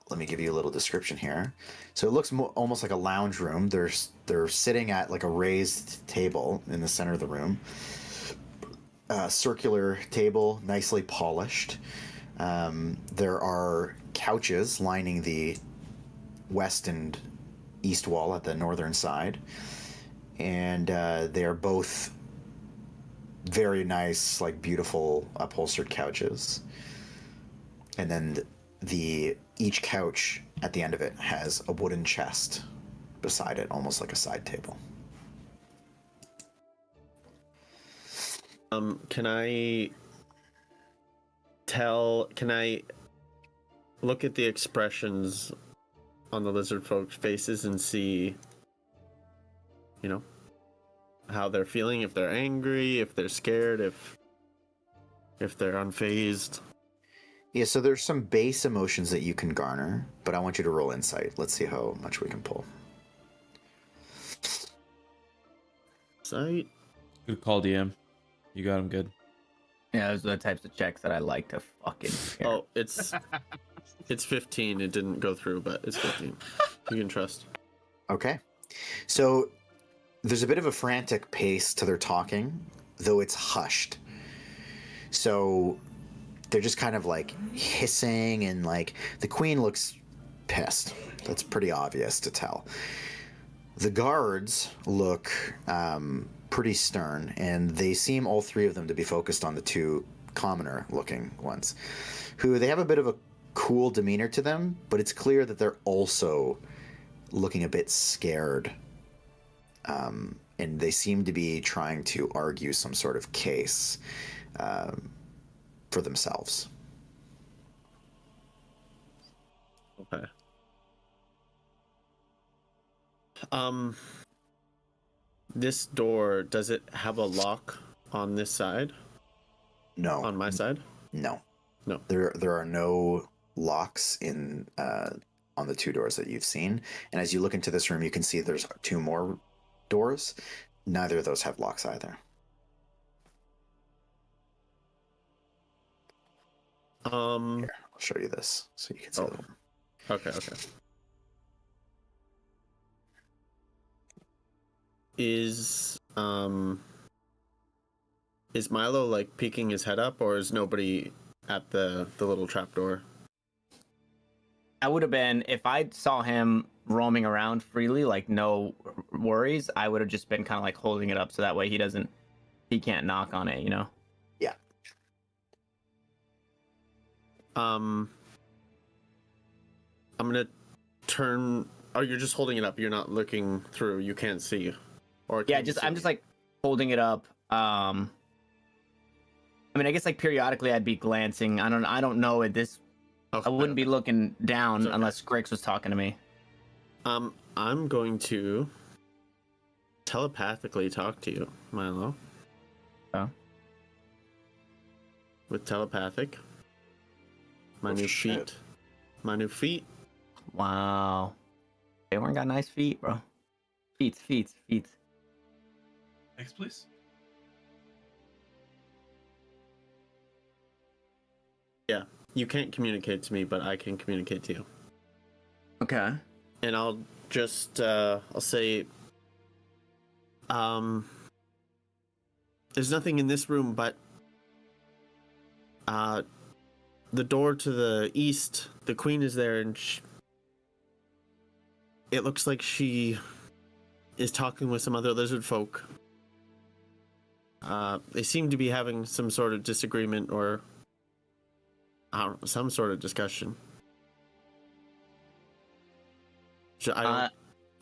let me give you a little description here. So it looks almost like a lounge room. They're sitting at like a raised table in the center of the room. Circular table, nicely polished. There are couches lining the west and east wall at the northern side. And they are both very nice, like beautiful upholstered couches. And then each couch at the end of it has a wooden chest beside it, almost like a side table. Can I look at the expressions on the lizard folks' faces and see, how they're feeling, if they're angry, if they're scared, if they're unfazed? Yeah, so there's some base emotions that you can garner, but I want you to roll insight. Let's see how much we can pull. Sight. Good call, DM. You got him good. Yeah, those are the types of checks that I like to fucking hear. Oh, it's 15. It didn't go through, but it's 15. You can trust. Okay. So there's a bit of a frantic pace to their talking, though it's hushed. So they're just kind of like hissing, and like the queen looks pissed. That's pretty obvious to tell. The guards look pretty stern, and they seem, all 3 of them, to be focused on the 2 commoner looking ones, who they have a bit of a cool demeanor to them, but it's clear that they're also looking a bit scared. And they seem to be trying to argue some sort of case for themselves. Okay. This door, does it have a lock on this side? No. On my side? No. No. There are no locks in on the 2 doors that you've seen. And as you look into this room, you can see there's 2 more doors. Neither of those have locks either. Here, I'll show you this so you can see the room. Okay. Is Milo like peeking his head up, or is nobody at the little trapdoor? I would have been, if I saw him roaming around freely, like no worries, I would have just been kind of like holding it up so that way he can't knock on it, Yeah. I'm gonna turn. Oh, you're just holding it up. You're not looking through. You can't see. Or Yeah, can you I'm see? just like holding it up. I mean, I guess like periodically I'd be glancing. I don't know at this. Okay, I wouldn't be okay. looking down It's okay. unless Grix was talking to me. I'm going to telepathically talk to you, Milo. Oh. With telepathic. My Oh, new shit. feet. My new feet. Wow. They got nice feet, bro. Feet. Next, please. Yeah. You can't communicate to me, but I can communicate to you. Okay. And I'll just I'll say there's nothing in this room but the door to the east. The queen is there, and it looks like she is talking with some other lizard folk. They seem to be having some sort of disagreement or I don't know, some sort of discussion. I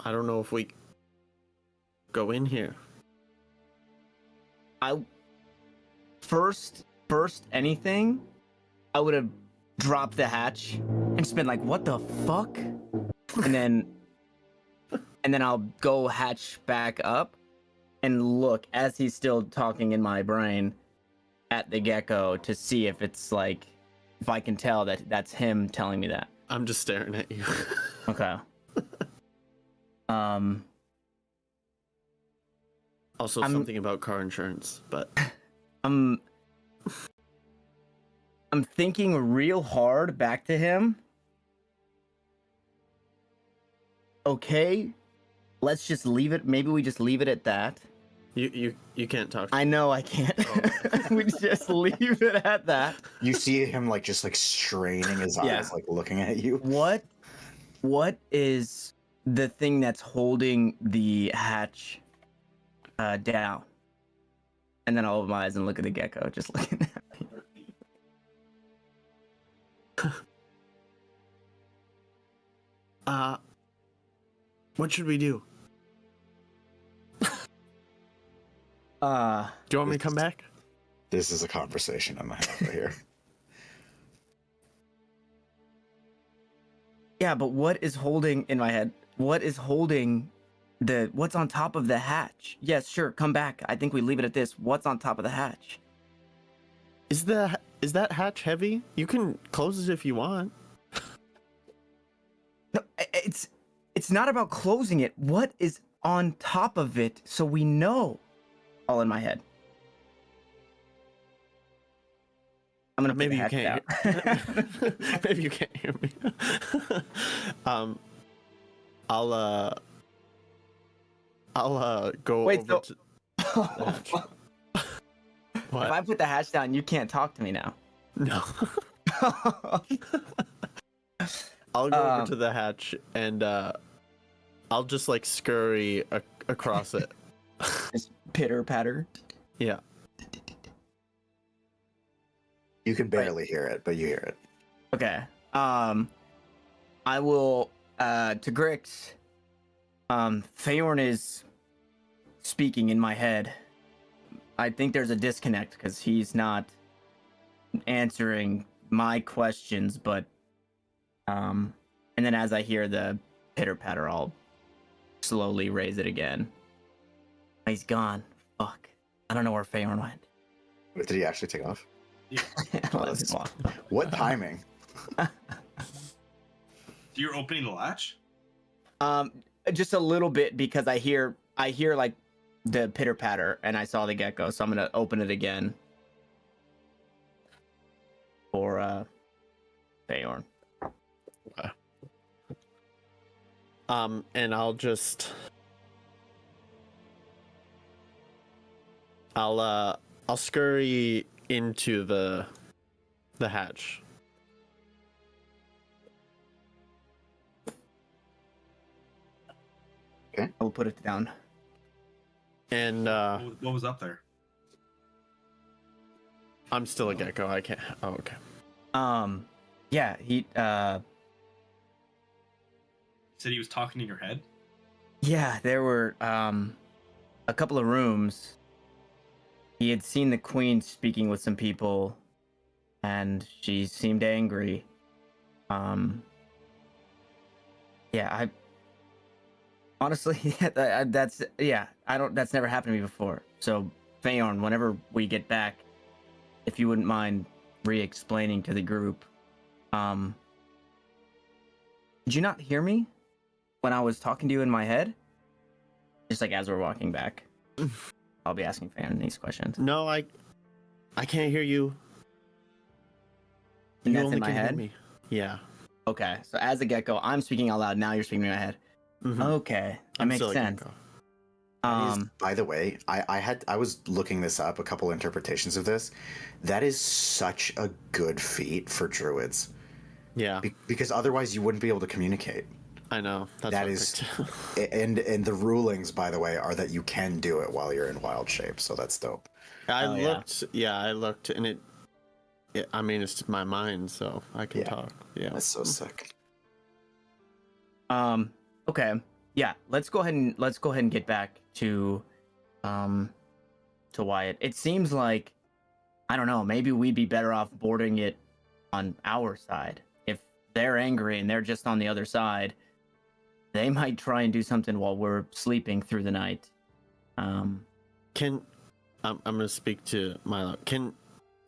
don't know if we go in here. First anything, I would have dropped the hatch and just been like, "What the fuck?" And then I'll go hatch back up and look as he's still talking in my brain at the gecko to see if it's like if I can tell that that's him telling me that. I'm just staring at you. Okay. Also, something about car insurance, but I'm thinking real hard back to him. Okay, let's just leave it. Maybe we just leave it at that. you can't talk. I know I can't. We just leave it at that. You see him like just like straining his eyes, like looking at you. What is the thing that's holding the hatch down? And then I'll open my eyes and look at the gecko, just looking at me. What should we do? Do you want me to come back? This is a conversation I'm gonna have right here. Yeah, but what is holding in my head? What is holding what's on top of the hatch? Yes, sure, come back. I think we leave it at this. What's on top of the hatch? Is that hatch heavy? You can close it if you want. No, it's not about closing it. What is on top of it so we know? All in my head. I'm gonna Maybe you can't. Maybe you can't hear me. I'll go Wait, over so... to the hatch. What? If I put the hatch down, you can't talk to me now. No. I'll go over to the hatch and I'll just like scurry across it. Just pitter patter. Yeah. You can barely hear it, but you hear it. Okay. I will to Grix. Faorn is speaking in my head. I think there's a disconnect because he's not answering my questions, but and then as I hear the pitter patter, I'll slowly raise it again. He's gone. Fuck. I don't know where Faorn went. Wait, did he actually take off? What timing? So you're opening the latch? Just a little bit because I hear like the pitter patter and I saw the gecko, so I'm gonna open it again for Faorn. Okay. And I'll scurry into the hatch. Okay. I will put it down. And What was up there? I'm still a gecko. I can't. Oh, okay. Yeah, he Said he was talking in your head? yeah, there were a couple of rooms. He had seen the queen speaking with some people and she seemed angry. Yeah, I honestly that's never happened to me before. So Faorn, whenever we get back, if you wouldn't mind re-explaining to the group. Did you not hear me when I was talking to you in my head? Just like as we're walking back. I'll be asking Faorn these questions. No, I can't hear you. And You that's only in my can hear head? me. Yeah. Okay, so as a gecko, I'm speaking out loud. Now you're speaking in my head. Mhm. Okay, that makes still a sense. gecko. By the way, I was looking this up, a couple interpretations of this. That is such a good feat for druids. Yeah. Because otherwise you wouldn't be able to communicate. I know. That's That what I is- picked. And the rulings, by the way, are that you can do it while you're in wild shape, so that's dope. I Oh, yeah. looked. Yeah, I looked, and I mean, it's my mind, so I can Yeah. talk. Yeah. That's so sick. Okay. Yeah, let's go ahead and get back to Wyatt. It seems like, I don't know, maybe we'd be better off boarding it on our side. If they're angry and they're just on the other side, they might try and do something while we're sleeping through the night. Can I'm gonna speak to Milo. Can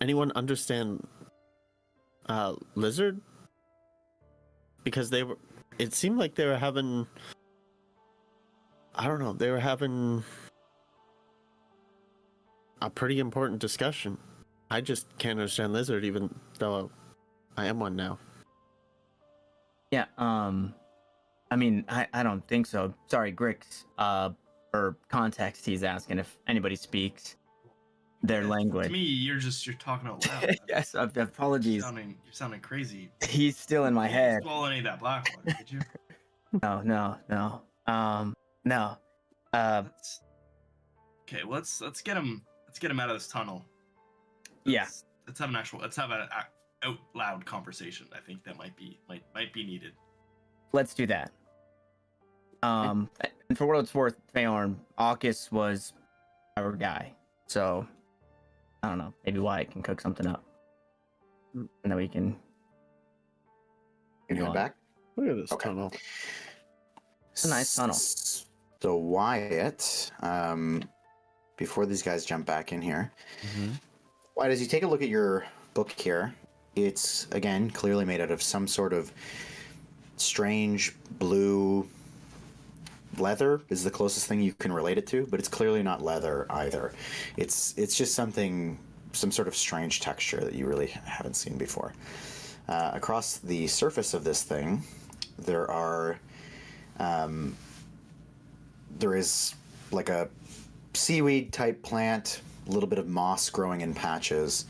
anyone understand lizard? Because they were. It seemed like they were having. I don't know. They were having a pretty important discussion. I just can't understand lizard, even though I am one now. Yeah, I mean, I don't think so. Sorry, Grix. For context, he's asking if anybody speaks their To language. me, you're talking out loud. Yes, apologies. You're sounding crazy. He's still in my You didn't head. swallow any of that black water, did you? No. No. Okay, well, let's get him out of this tunnel. Yeah. Let's have an out loud conversation. I think that might be needed. Let's do that. And for what it's worth, Phaorn, Aukis was our guy. So, I don't know. Maybe Wyatt can cook something up. And then we can... You go going on. back? Look at this Okay. tunnel. It's a nice tunnel. So Wyatt, before these guys jump back in here, Wyatt, as you take a look at your book here, it's again clearly made out of some sort of strange blue leather is the closest thing you can relate it to, but it's clearly not leather either. It's just some sort of strange texture that you really haven't seen before. Across the surface of this thing, there is like a seaweed type plant, a little bit of moss growing in patches,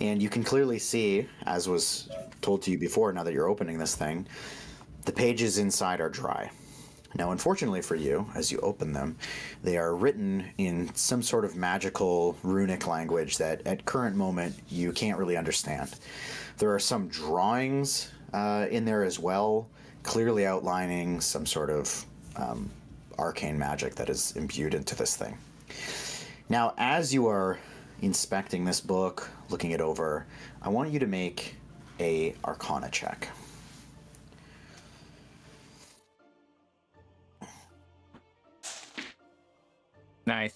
and you can clearly see, as was told to you before, now that you're opening this thing, the pages inside are dry. Now, unfortunately for you, as you open them, they are written in some sort of magical runic language that at current moment you can't really understand. There are some drawings in there as well, clearly outlining some sort of arcane magic that is imbued into this thing. Now, as you are inspecting this book, looking it over, I want you to make a Arcana check. Nice.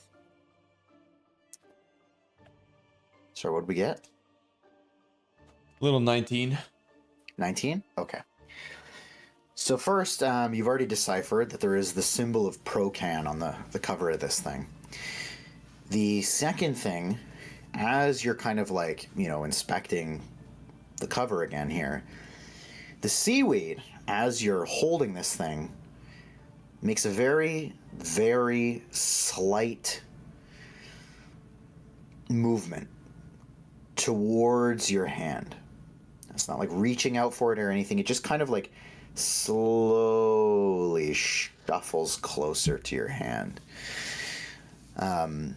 So what did we get? Little 19. 19? Okay. So first, you've already deciphered that there is the symbol of Procan on the cover of this thing. The second thing, as you're kind of like, inspecting the cover again here, the seaweed, as you're holding this thing, makes a very, very slight movement towards your hand. It's not like reaching out for it or anything. It just kind of like slowly shuffles closer to your hand. And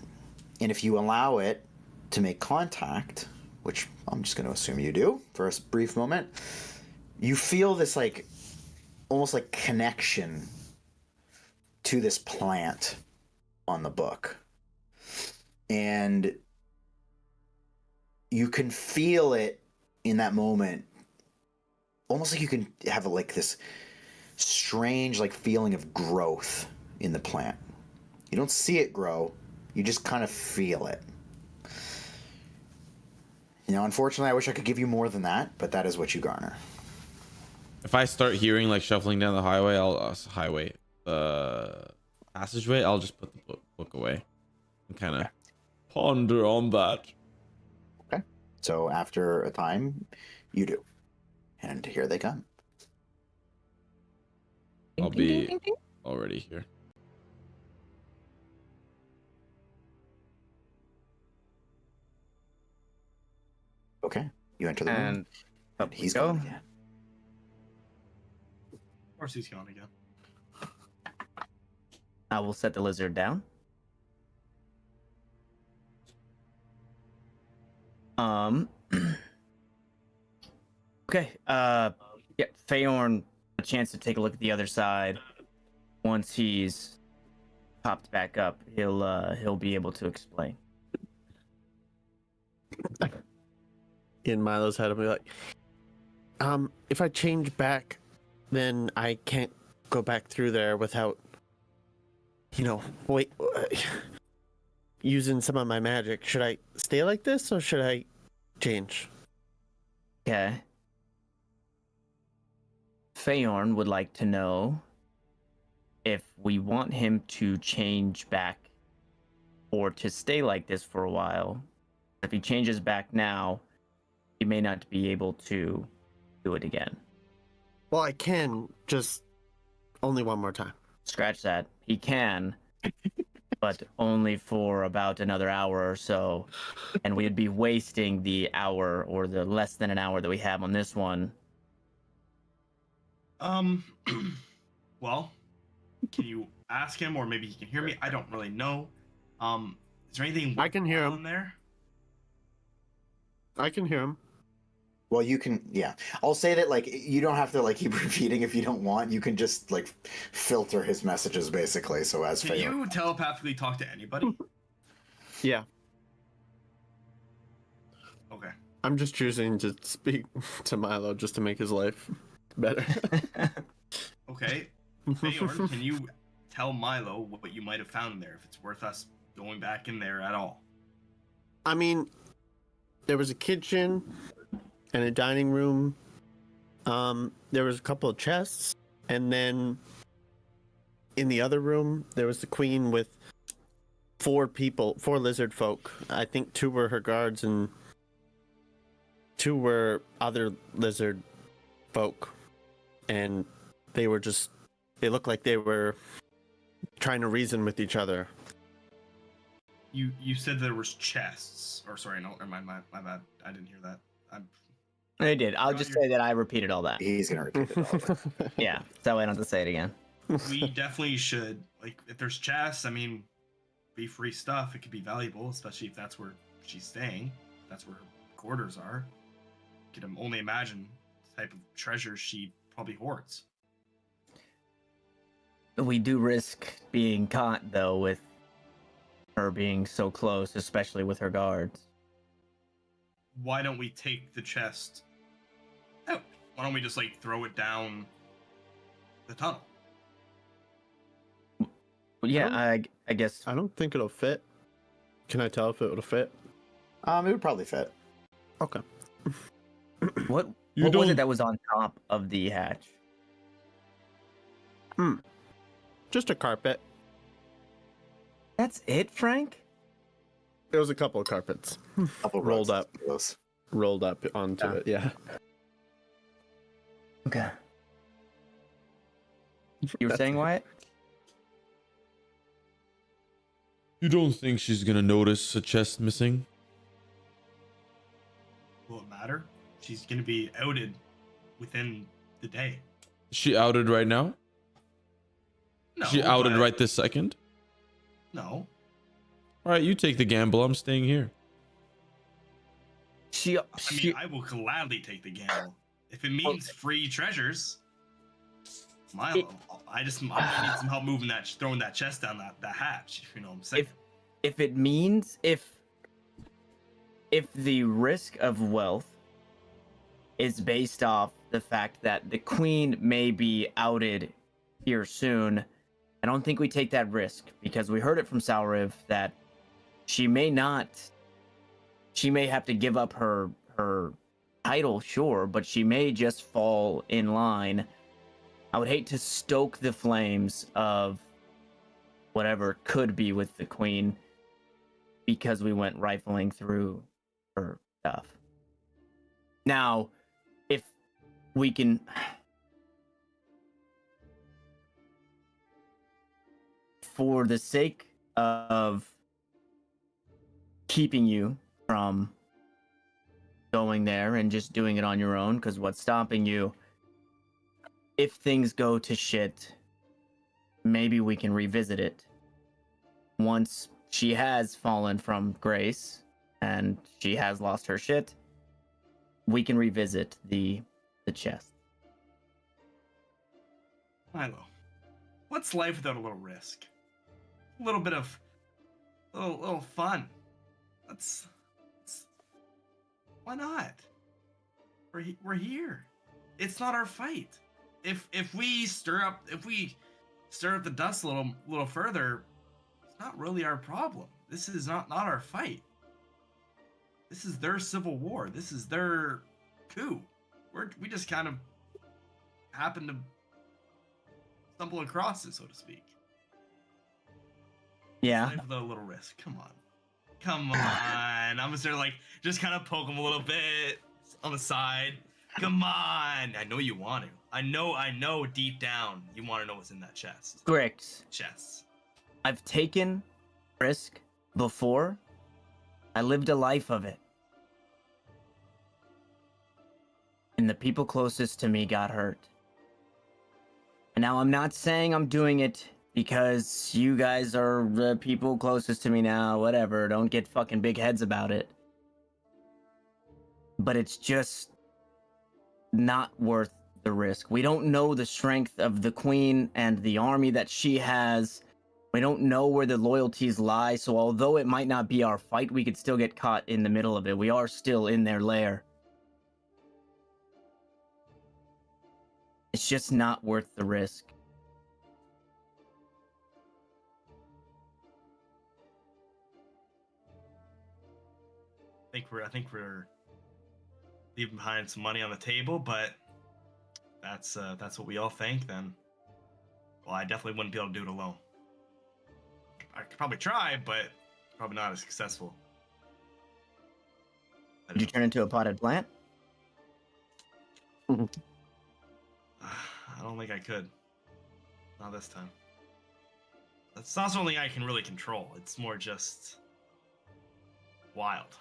if you allow it to make contact, which I'm just going to assume you do for a brief moment, you feel this like almost like connection to this plant on the book. And you can feel it in that moment, almost like you can have like this strange like feeling of growth in the plant. You don't see it grow, you just kind of feel it. Unfortunately, I wish I could give you more than that, but that is what you garner. If I start hearing like shuffling down the highway, passageway, I'll just put the book away and kind of ponder on that. Okay. So after a time, you do. And here they come. I'll be already here. Okay. You enter the room. And up we He's go. gone again. course he's gone again. I will set the lizard down. Okay. Yeah, Faorn a chance to take a look at the other side. Once he's popped back up, he'll be able to explain. In Milo's head, I'll be like, if I change back, then I can't go back through there without, using some of my magic. Should I stay like this or should I change? Okay. Faorn would like to know if we want him to change back or to stay like this for a while. If he changes back now, he may not be able to do it again. Well, I can, just only one more time. Scratch that. He can, but only for about another hour or so. And we'd be wasting the hour or the less than an hour that we have on this one. Well, can you ask him, or maybe he can hear me? I don't really know. Is there anything I can hear worthwhile him. in there? I can hear him. Well, you can, yeah. I'll say that, like, you don't have to, like, keep repeating if you don't want. You can just, like, filter his messages, basically. So as Can Faorn, you telepathically talk to anybody? Yeah. Okay. I'm just choosing to speak to Milo just to make his life better. Okay. Faorn, can you tell Milo what you might have found in there, if it's worth us going back in there at all? I mean, there was a kitchen and a dining room. There was a couple of chests, and then in the other room there was the queen with 4 lizard folk. I think 2 were her guards and 2 were other lizard folk, and they looked like they were trying to reason with each other. You said there was chests, or sorry, no, my bad. I didn't hear that. I did. I'll just say that I repeated all that. he's gonna repeat it all. Yeah, that way I don't have to say it again. We definitely should, like, if there's chests, I mean, be free stuff. It could be valuable, especially if that's where she's staying. That's where her quarters are. You can only imagine the type of treasure she probably hoards. We do risk being caught, though, with her being so close, especially with her guards. Why don't we take the chest out? Why don't we just, like, throw it down the tunnel? Well, yeah, I guess. I don't think it'll fit. Can I tell if it would fit? It would probably fit. Okay. What You was don't- it that was on top of the hatch? Just a carpet. That's it, Frank? There was a couple of carpets Couple rolled rugs, up. close. rolled up onto Yeah. it. Yeah. Okay. You were saying, Wyatt? You don't think she's gonna notice a chest missing? Will it matter? She's gonna be outed within the day. Is she outed right now? No, She outed but- right this second? No. All right, you take the gamble. I'm staying here. She I mean, I will gladly take the gamble. If it means free treasures, Milo, I might need some help moving throwing that chest down that hatch. You know what I'm saying? if it means if the risk of wealth is based off the fact that the queen may be outed here soon, I don't think we take that risk, because we heard it from Sauriv that she may have to give up her title, sure, but she may just fall in line. I would hate to stoke the flames of whatever could be with the queen because we went rifling through her stuff. Now, if we can... For the sake of keeping you from going there and just doing it on your own, because what's stopping you if things go to shit, maybe we can revisit it. Once she has fallen from grace and she has lost her shit, we can revisit the chest. Milo, what's life without a little risk? A little bit of little fun. That's why not? We're here. It's not our fight. If we stir up the dust a little further, it's not really our problem. This is not our fight. This is their civil war. This is their coup. We just kind of happen to stumble across it, so to speak. Yeah. Life without a little risk. Come on. I'm gonna start just kind of poke him a little bit on the side. Come on. I know you want to. I know deep down you want to know what's in that chest. Grix, Chest. I've taken risk before. I lived a life of it. And the people closest to me got hurt. And now I'm not saying I'm doing it because you guys are the people closest to me now, whatever. Don't get fucking big heads about it. But it's just not worth the risk. We don't know the strength of the queen and the army that she has. We don't know where the loyalties lie, so although it might not be our fight, we could still get caught in the middle of it. We are still in their lair. It's just not worth the risk. I think we're leaving behind some money on the table, but that's what we all think then. Well, I definitely wouldn't be able to do it alone. I could probably try, but probably not as successful. Did you turn into a potted plant? I don't think I could. Not this time. That's not something I can really control. It's more just wild.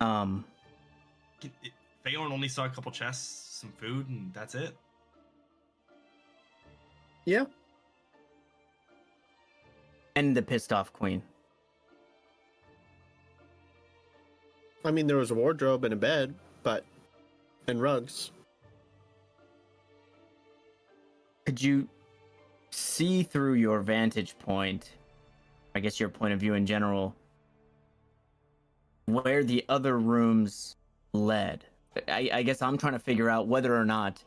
Phaelin only saw a couple chests, some food, and that's it. Yeah. And the pissed off queen. I mean, there was a wardrobe and a bed, and rugs. Could you see through your vantage point, I guess your point of view in general, where the other rooms led? I guess I'm trying to figure out whether or not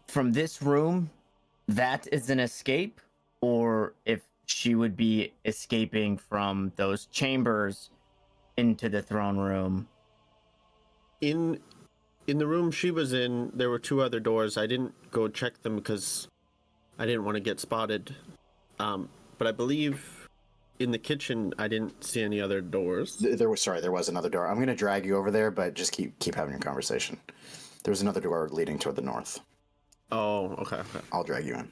from this room that is an escape, or if she would be escaping from those chambers into the throne room. In the room she was in, there were two other doors. I didn't go check them because I didn't want to get spotted. But I believe in the kitchen I didn't see any other doors. There was another door. I'm gonna drag you over there, but just keep having your conversation. There was another door leading toward the north. Oh, okay. I'll drag you in.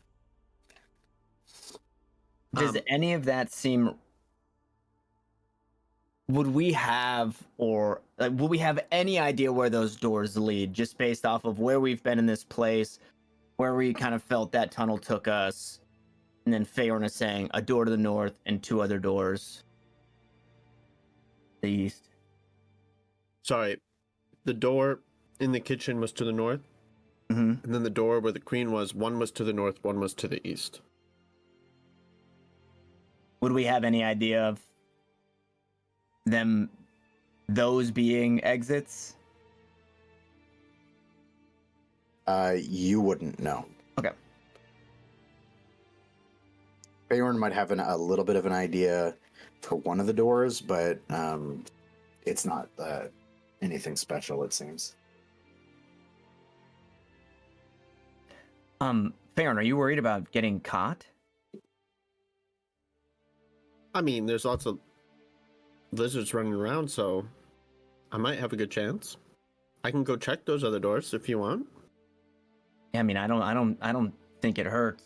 Does any of that seem... Would we have any idea where those doors lead, just based off of where we've been in this place, where we kind of felt that tunnel took us, and then Phaelin is saying a door to the north and two other doors to the east? Sorry, the door in the kitchen was to the north, Mm-hmm. and then the door where the queen was, one was to the north, one was to the east. Would we have any idea of those being exits? You wouldn't know. Okay. Bayorn might have a little bit of an idea for one of the doors, but it's not anything special, it seems. Phaelin, are you worried about getting caught? I mean, there's lots of lizards running around, so I might have a good chance. I can go check those other doors if you want. Yeah, I mean, I don't think it hurts.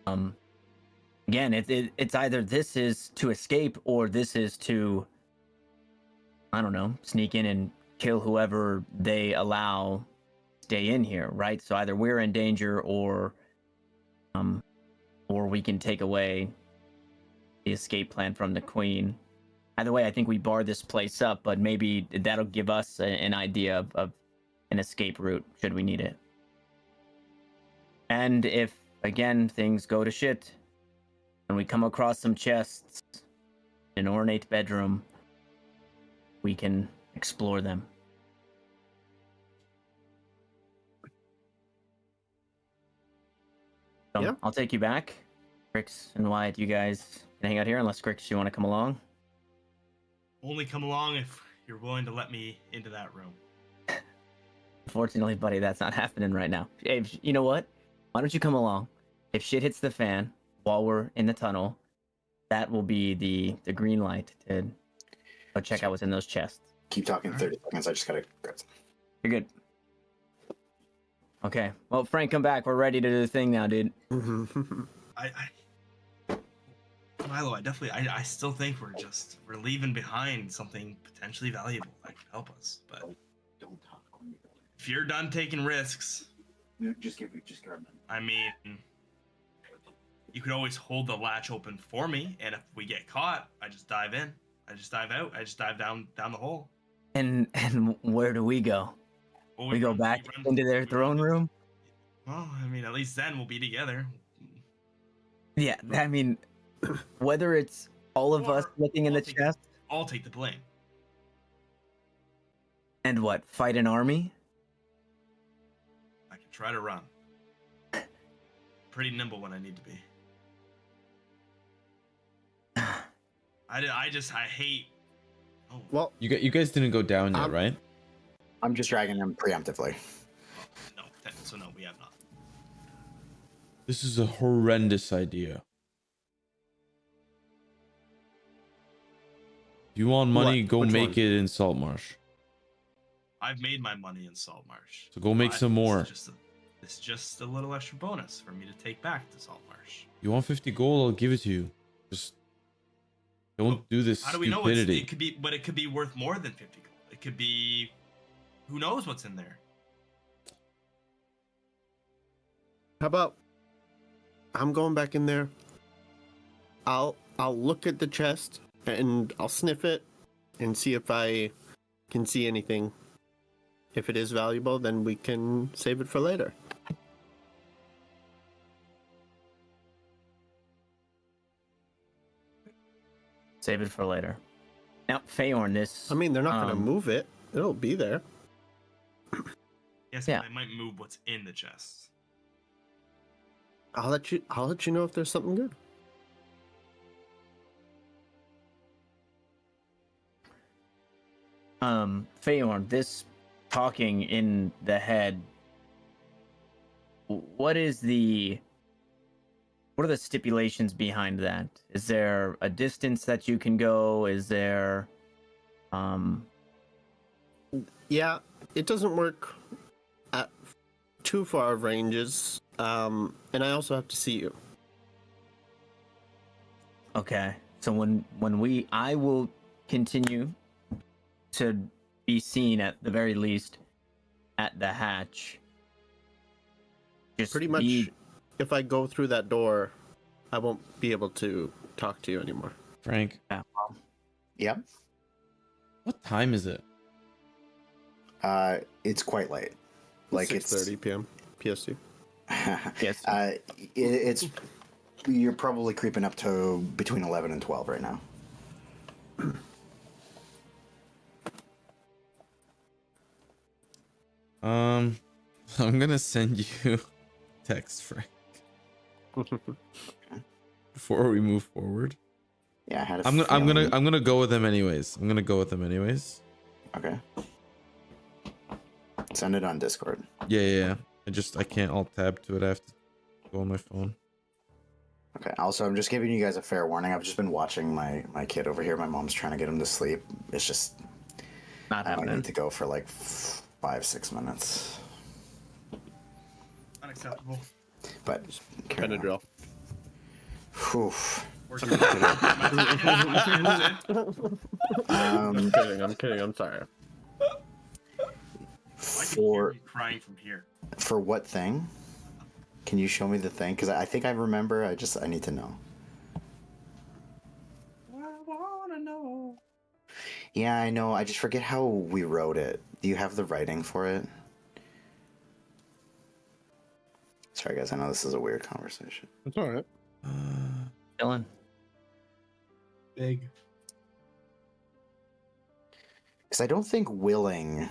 Again, it's either this is to escape or this is to, I don't know, sneak in and kill whoever they allow stay in here, right? So either we're in danger or we can take away the escape plan from the queen. Either way, I think we bar this place up, but maybe that'll give us an idea of an escape route should we need it. And if, again, things go to shit and we come across some chests in an ornate bedroom, we can explore them. So Yeah. I'll take you back. Grix and Wyatt, you guys can hang out here unless Grix, you want to come along. Only come along if you're willing to let me into that room. Unfortunately, buddy, that's not happening right now. If, you know what? Why don't you come along? If shit hits the fan while we're in the tunnel, that will be the green light to go check out what's in those chests. Keep talking 30 seconds. I just gotta grab some. You're good. Okay. Well, Frank, come back. We're ready to do the thing now, dude. Milo, I still think we're leaving behind something potentially valuable that could help us. But Don't talk. if you're done taking risks, Just grab them. I mean, you could always hold the latch open for me, and if we get caught, I just dive in. I just dive out. I just dive down the hole. And where do we go? Well, We go back into their throne room? Well, I mean, at least then we'll be together. Yeah, I mean, whether it's all of us Or looking in the I'll take- chest I'll take the blame. and what, fight an army? I can try to run. Pretty nimble when I need to be. I hate. Oh, Well, You guys didn't go down yet, right? I'm just dragging him preemptively. no. So no, we have not. This is a horrendous idea. If you want money, What? go Which make one? it in Saltmarsh. I've made my money in Saltmarsh. So go make but some more. This is just a little extra bonus for me to take back to Saltmarsh. You want 50 gold? I'll give it to you. Just don't do this How do we know stupidity. it could be worth more than 50 gold. It could be, who knows what's in there. how about I'm going back in there. I'll look at the chest and I'll sniff it and see if I can see anything. If it is valuable, then we can save it for later. Save it for later. Now, Feorn, this... I mean, they're not going to move it. It'll be there. Yes, Yeah. but I might move what's in the chest. I'll let you know if there's something good. Feorn, this talking in the head, what are the stipulations behind that? Is there a distance that you can go? Is there Yeah, it doesn't work at too far of ranges. And I also have to see you. okay. So I will continue to be seen at the very least at the hatch. Just Pretty much, be- if I go through that door, I won't be able to talk to you anymore. Frank, Yep. what time is it? It's quite late. Like it's 6:30 p.m. PST. Yes. It's you're probably creeping up to between 11 and 12 right now. I'm gonna send you text, Frank, before we move forward. Yeah, I had a I'm feeling. gonna go with them anyways. Okay. Send it on Discord. Yeah. I can't alt tab to it. I have to go on my phone. Okay. Also, I'm just giving you guys a fair warning. I've just been watching my kid over here. My mom's trying to get him to sleep. It's just Not I happening. need to go for like 5-6 minutes. Unacceptable. But Kind of drill. Whew. I'm kidding. I'm sorry. I can hear For you crying from here. for what thing? Can you show me the thing? Because I think I remember. I need to know. I wanna know. Yeah, I know. I just forget how we wrote it. Do you have the writing for it? Sorry, guys. I know this is a weird conversation. It's all right. Dylan. Big. Because I don't think willing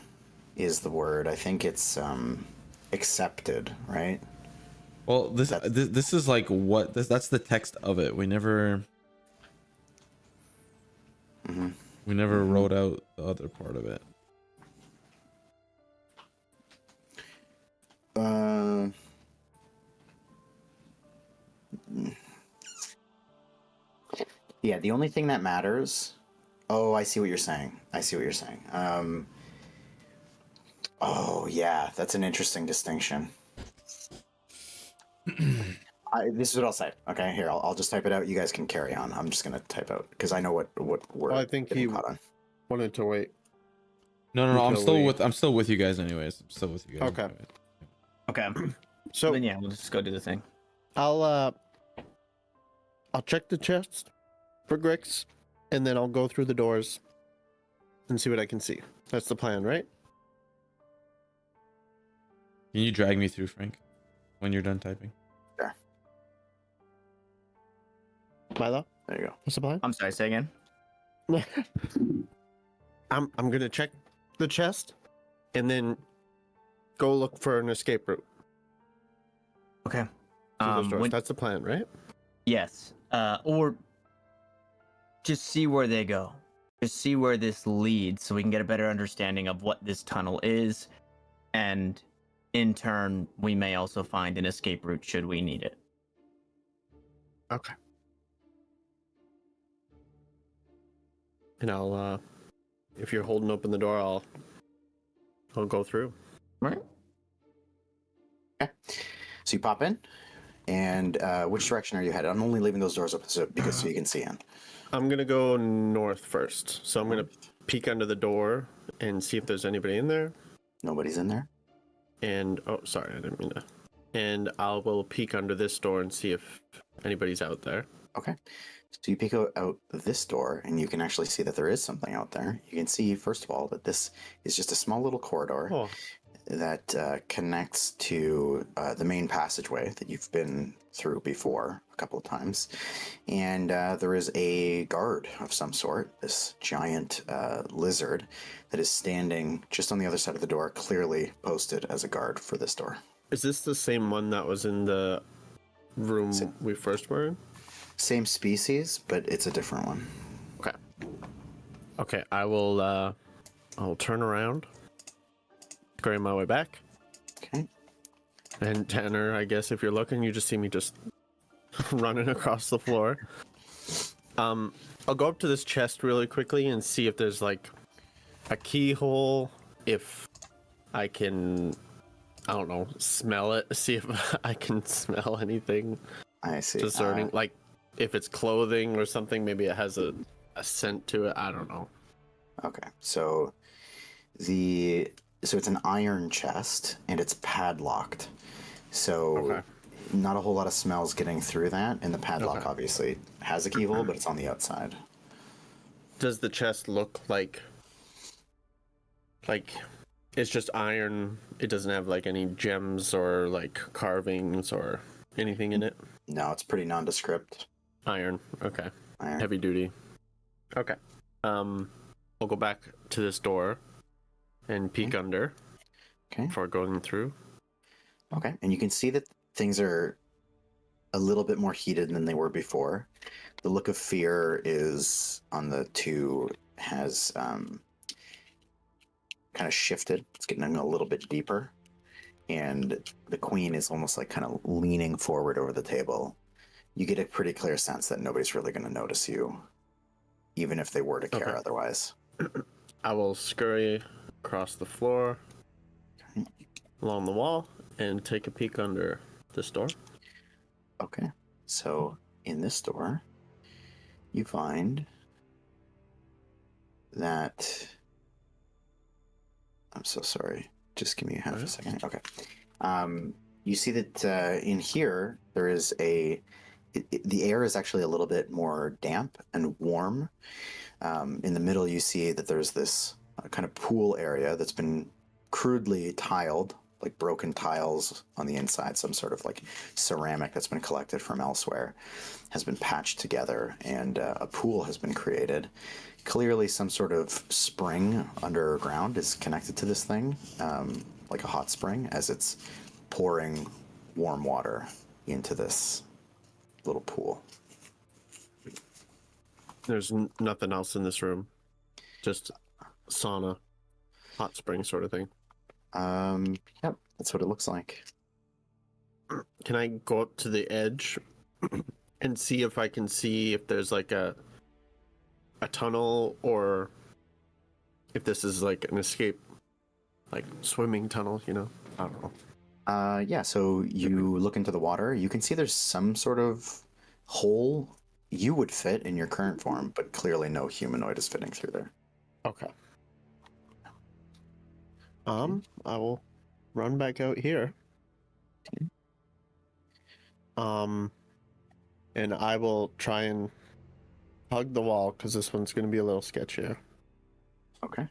is the word. I think it's accepted, right? Well, this is like what that's the text of it. We never Mm-hmm. wrote out the other part of it. Yeah, the only thing that matters. Oh, I see what you're saying. Oh, yeah, that's an interesting distinction. This is what I'll say. Okay, here, I'll just type it out. You guys can carry on. I'm just gonna type out because I know what word. Well, I think getting he caught on. wanted to wait. No. I'm still with you guys anyways. Okay. anyways. Okay. So Then yeah, we'll just go do the thing. I'll check the chest for Grix, and then I'll go through the doors and see what I can see. That's the plan, right? Can you drag me through, Frank, when you're done typing? Milo, There you go. what's the plan? I'm sorry, say again. I'm gonna check the chest, and then go look for an escape route Okay. through those doors. when- That's the plan, right? Yes. Or just see where they go. Just see where this leads so we can get a better understanding of what this tunnel is. And in turn, we may also find an escape route should we need it. Okay. And I'll, if you're holding open the door, I'll go through. Right? So you pop in, and which direction are you headed? I'm only leaving those doors open so you can see in. I'm gonna go north first. So I'm gonna peek under the door and see if there's anybody in there. Nobody's in there. And oh, sorry, I didn't mean to. And I will peek under this door and see if anybody's out there. Okay. So you peek out this door, and you can actually see that there is something out there. You can see, first of all, that this is just a small little corridor Oh, that connects to the main passageway that you've been through before a couple of times. And there is a guard of some sort, this giant lizard that is standing just on the other side of the door, clearly posted as a guard for this door. is this the same one that was in the room Same. we first were in? Same species, but it's a different one. Okay. Okay, I'll turn around, scurry my way back. Okay. And Tanner, I guess if you're looking, you just see me just running across the floor. I'll go up to this chest really quickly and see if there's like a keyhole, if I can, I don't know, smell it, see if I can smell anything I see. discerning, like if it's clothing or something, maybe it has a scent to it, I don't know. Okay, so it's an iron chest and it's padlocked. So Okay. not a whole lot of smells getting through that, and the padlock Okay. obviously has a keyhole, but it's on the outside. Does the chest look like it's just iron? It doesn't have like any gems or like carvings or anything in it? No, it's pretty nondescript. Iron. Okay. Iron. Heavy duty. Okay. I'll go back to this door and peek under Okay. before going through. Okay, and you can see that things are a little bit more heated than they were before. The look of fear is on the two has kind of shifted. It's getting a little bit deeper, and the queen is almost like kind of leaning forward over the table. You get a pretty clear sense that nobody's really going to notice you, even if they were to care Okay. otherwise. I will scurry across the floor, Okay. along the wall, and take a peek under this door. Okay, so in this door, you find that. I'm so sorry. Just give me half a Alright. second. Okay. You see that in here there is the air is actually a little bit more damp and warm. In the middle, you see that there's this kind of pool area that's been crudely tiled, like broken tiles on the inside, some sort of like ceramic that's been collected from elsewhere, has been patched together, and a pool has been created. Clearly, some sort of spring underground is connected to this thing, like a hot spring, as it's pouring warm water into this little pool. There's nothing else in this room. Just sauna, hot spring sort of thing. Yep, that's what it looks like. Can I go up to the edge and see if I can see if there's like a tunnel, or if this is like an escape, like swimming tunnel, you know? I don't know. Yeah, so you look into the water. You can see there's some sort of hole you would fit in your current form, but clearly no humanoid is fitting through there. Okay. I will run back out here. And I will try and hug the wall, because this one's going to be a little sketchier. Okay.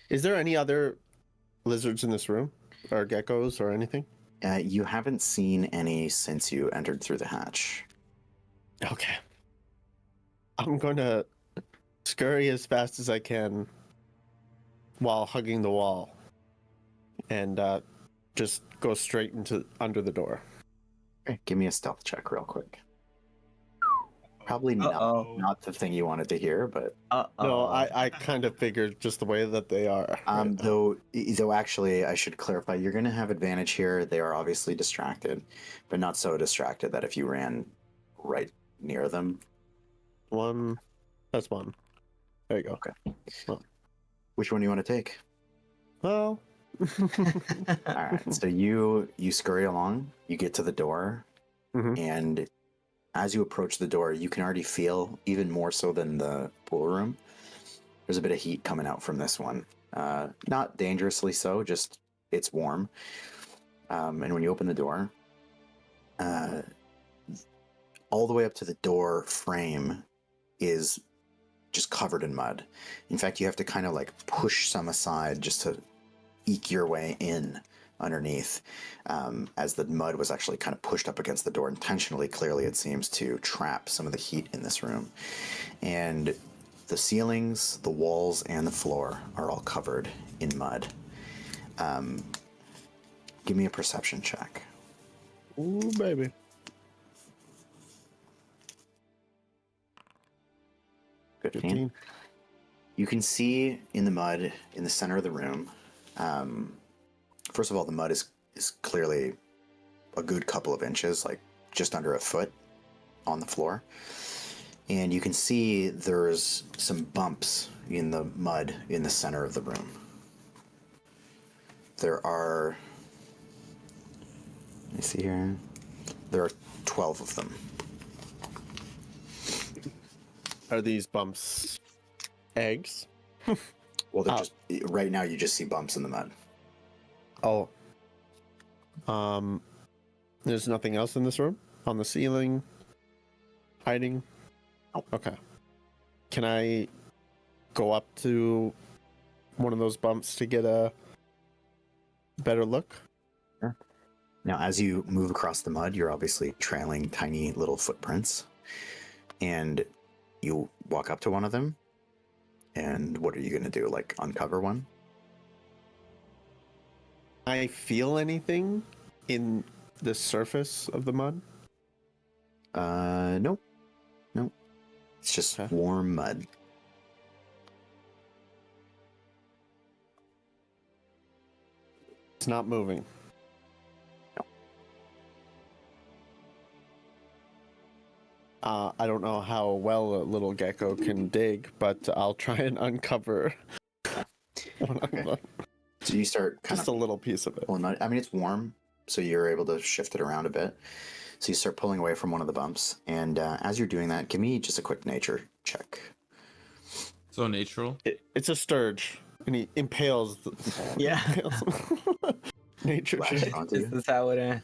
Is there any other lizards in this room, or geckos, or anything? You haven't seen any since you entered through the hatch. Okay. I'm going to scurry as fast as I can while hugging the wall, and just go straight into under the door. Okay, give me a stealth check real quick. Probably Uh-oh. not the thing you wanted to hear, but No, I kind of figured just the way that they are. right now. though actually I should clarify, you're going to have advantage here. They are obviously distracted, but not so distracted that if you ran right near them. That's one. There you go. Okay. Well. Which one do you want to take? Well, All right. So you scurry along. You get to the door, Mhm. and as you approach the door, you can already feel, even more so than the pool room, there's a bit of heat coming out from this one. Not dangerously so, just it's warm. And when you open the door, all the way up to the door frame is just covered in mud. In fact, you have to kind of like push some aside just to eke your way in underneath, as the mud was actually kind of pushed up against the door intentionally, clearly it seems, to trap some of the heat in this room. And the ceilings, the walls, and the floor are all covered in mud. Give me a perception check. ooh, baby. Good. 15. You can see in the mud in the center of the room. First of all, the mud is clearly a good couple of inches, like just under a foot on the floor. And you can see there's some bumps in the mud in the center of the room. There are, let me see here, there are 12 of them. Are these bumps eggs? Well, they're just, right now you just see bumps in the mud. Oh. There's nothing else in this room? On the ceiling? Hiding? Nope. Okay. Can I go up to one of those bumps to get a better look? Now, as you move across the mud, you're obviously trailing tiny little footprints. And you walk up to one of them. And what are you going to do? Like, uncover one? I feel anything in the surface of the mud? Nope. Nope. It's just Okay. warm mud. It's not moving. I don't know how well a little gecko can dig, but I'll try and uncover one of Okay. them. So you start kind Just of a little piece of it. pulling mud. I mean, it's warm, so you're able to shift it around a bit. So you start pulling away from one of the bumps. And as you're doing that, give me just a quick nature check. So natural. It's a sturge. And he impales. Yeah. Impales nature Lashes check. onto This you. is how it ends.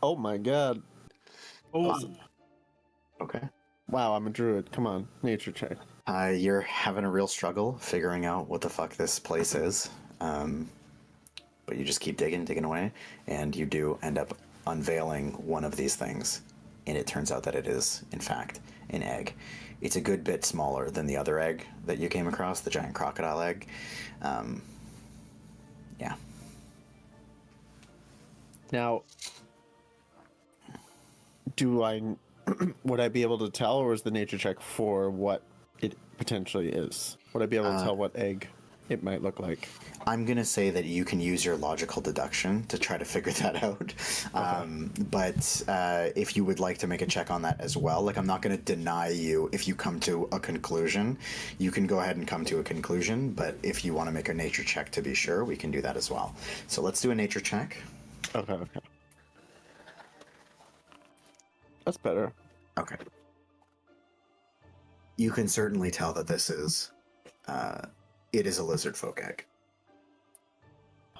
Oh my god! Oh, Okay. Wow, I'm a druid. Come on, nature check. You're having a real struggle figuring out what the fuck this place is. But you just keep digging away, and you do end up unveiling one of these things. And it turns out that it is, in fact, an egg. It's a good bit smaller than the other egg that you came across, the giant crocodile egg. Yeah. Now, do I would I be able to tell, or is the nature check for what it potentially is? Would I be able to tell what egg it might look like? I'm going to say that you can use your logical deduction to try to figure that out. But if you would like to make a check on that as well, like I'm not going to deny you if you come to a conclusion. You can go ahead and come to a conclusion, but if you want to make a nature check to be sure, we can do that as well. So let's do a nature check. Okay. That's better. Okay. You can certainly tell that this is, it is a lizard folk egg.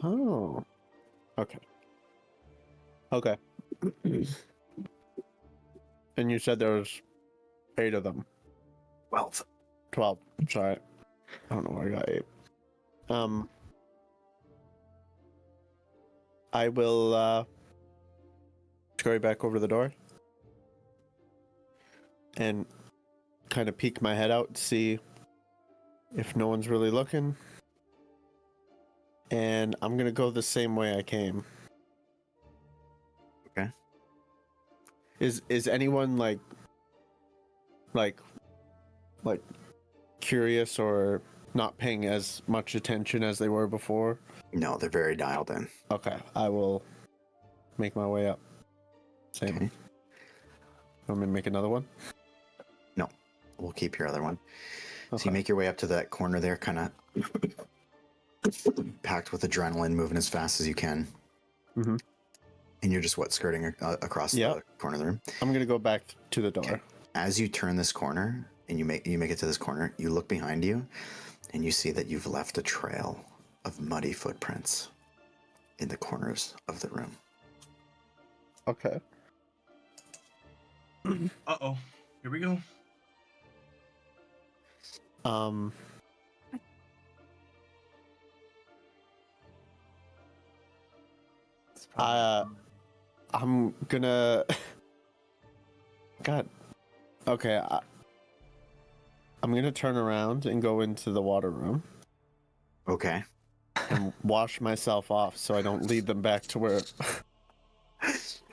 Oh. Okay. Okay. And you said there was 8 of them. 12. Sorry. I don't know where I got 8. I will scurry back over to the door and kind of peek my head out to see if no one's really looking. And I'm gonna go the same way I came. Okay. Is anyone like curious or not paying as much attention as they were before? No, they're very dialed in. Okay, I will make my way up. Same. Okay. Want me to make another one? No, we'll keep your other one. So Okay. you make your way up to that corner there, kind of packed with adrenaline, moving as fast as you can. Mhm. And you're just skirting across Yep. the corner of the room. I'm gonna go back to the door. Okay. As you turn this corner and you make it to this corner, you look behind you, and you see that you've left a trail of muddy footprints in the corners of the room. Okay. uh-oh. Here we go. Um. I'm gonna. God. Okay. I'm gonna turn around and go into the water room Okay. and wash myself off so I don't lead them back to where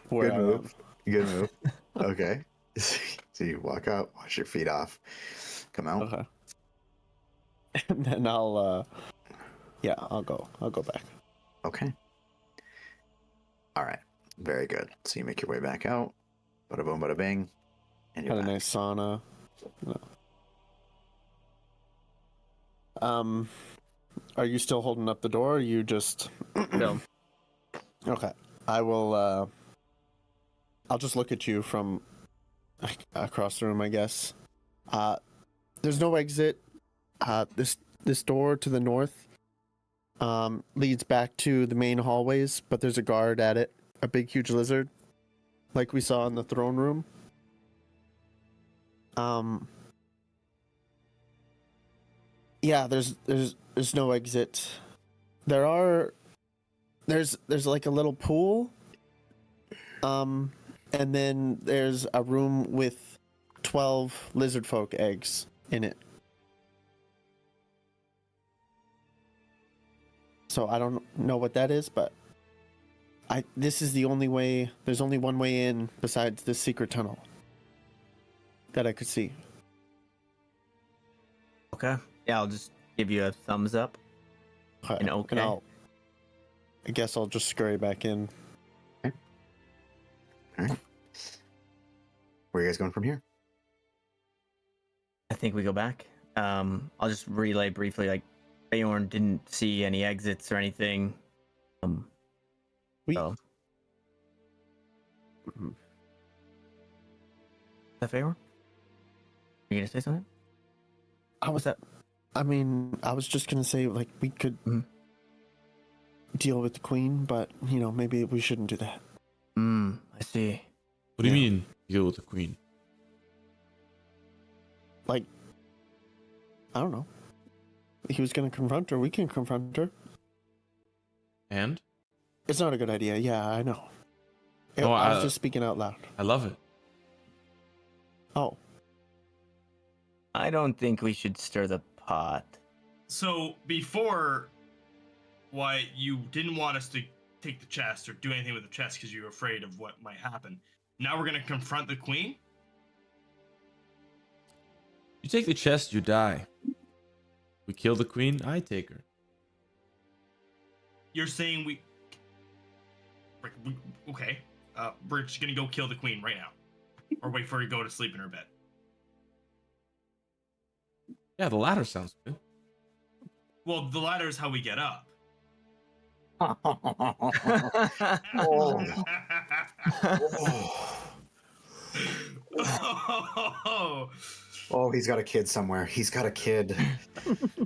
Good I move. Good move. Okay. So you walk out, wash your feet off, come am. out. Okay. And then I'll go back. Okay. All right. Very good. So you make your way back out. Bada boom, bada bing. And you're Had a back. nice sauna. No. Are you still holding up the door? Or you just So, okay? I will. I'll just look at you from across the room, I guess. There's no exit. This door to the north leads back to the main hallways, but there's a guard at it. A big, huge lizard, like we saw in the throne room. Yeah, there's no exit. There's like a little pool. And then there's a room with 12 lizard folk eggs in it. So I don't know what that is, but this is the only way. There's only one way in besides this secret tunnel that I could see. okay. Yeah, I'll just give you a thumbs up. And okay. And I guess I'll just scurry back in. All right. Where are you guys going from here? I think we go back. I'll just relay briefly, like, Bayorn didn't see any exits or anything. We So. Mhm. Is that Bayorn? You gonna say something? I What's was that? I mean, I was just gonna say like we could deal with the queen, but maybe we shouldn't do that. I see. What do you Yeah. mean deal with the queen? Like, I don't know. He was gonna confront her. We can confront her. And It's not a good idea. Yeah, I know. No, I was just speaking out loud. I love it. Oh, I don't think we should stir the pot. So before, why you didn't want us to take the chest or do anything with the chest because you were afraid of what might happen. Now we're gonna confront the queen. You take the chest, you die. We kill the queen, I take her. You're saying okay? We're just gonna go kill the queen right now, or wait for her to go to sleep in her bed. Yeah, the latter sounds good. Well, the ladder is how we get up. Oh. Oh, he's got a kid somewhere. He's got a kid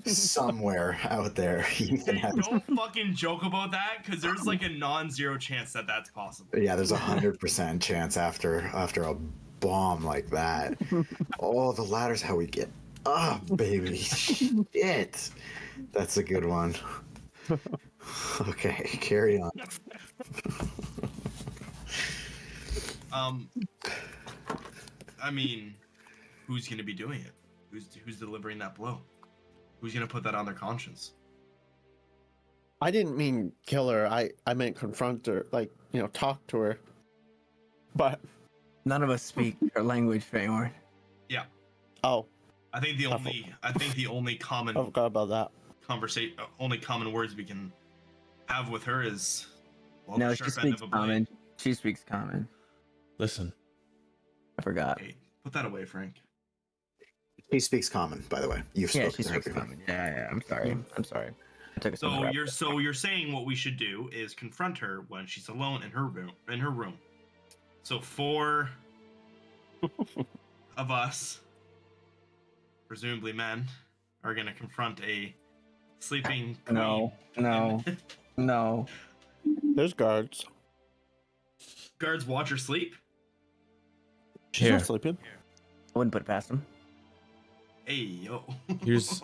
somewhere out there. Ethan has... Don't fucking joke about that, because there's like a non-zero chance that that's possible. Yeah, there's 100% chance after a bomb like that. Oh, the ladder's how we get up, baby. Shit. That's a good one. Okay, carry on. I mean, who's gonna be doing it? Who's delivering that blow? Who's gonna put that on their conscience? I didn't mean kill her. I meant confront her, like talk to her. But None of us speak her language, Feyward. Yeah, oh, I think the only common I forgot about that. conversation, only common words we can have with her is well, No, the she sharp end speaks of a blade. common. She speaks common. Listen, I forgot. Hey, put that away, Frank. He speaks common, by the way. You've Yeah, spoken she to her speaks before. common. Yeah. I'm sorry. I'm sorry. I took a So step you're saying what we should do is confront her when she's alone in her room. So 4 of us, presumably men, are gonna confront a sleeping queen. No. There's guards. Guards watch her sleep. She's Here. not sleeping. I wouldn't put it past him. Hey yo. Here's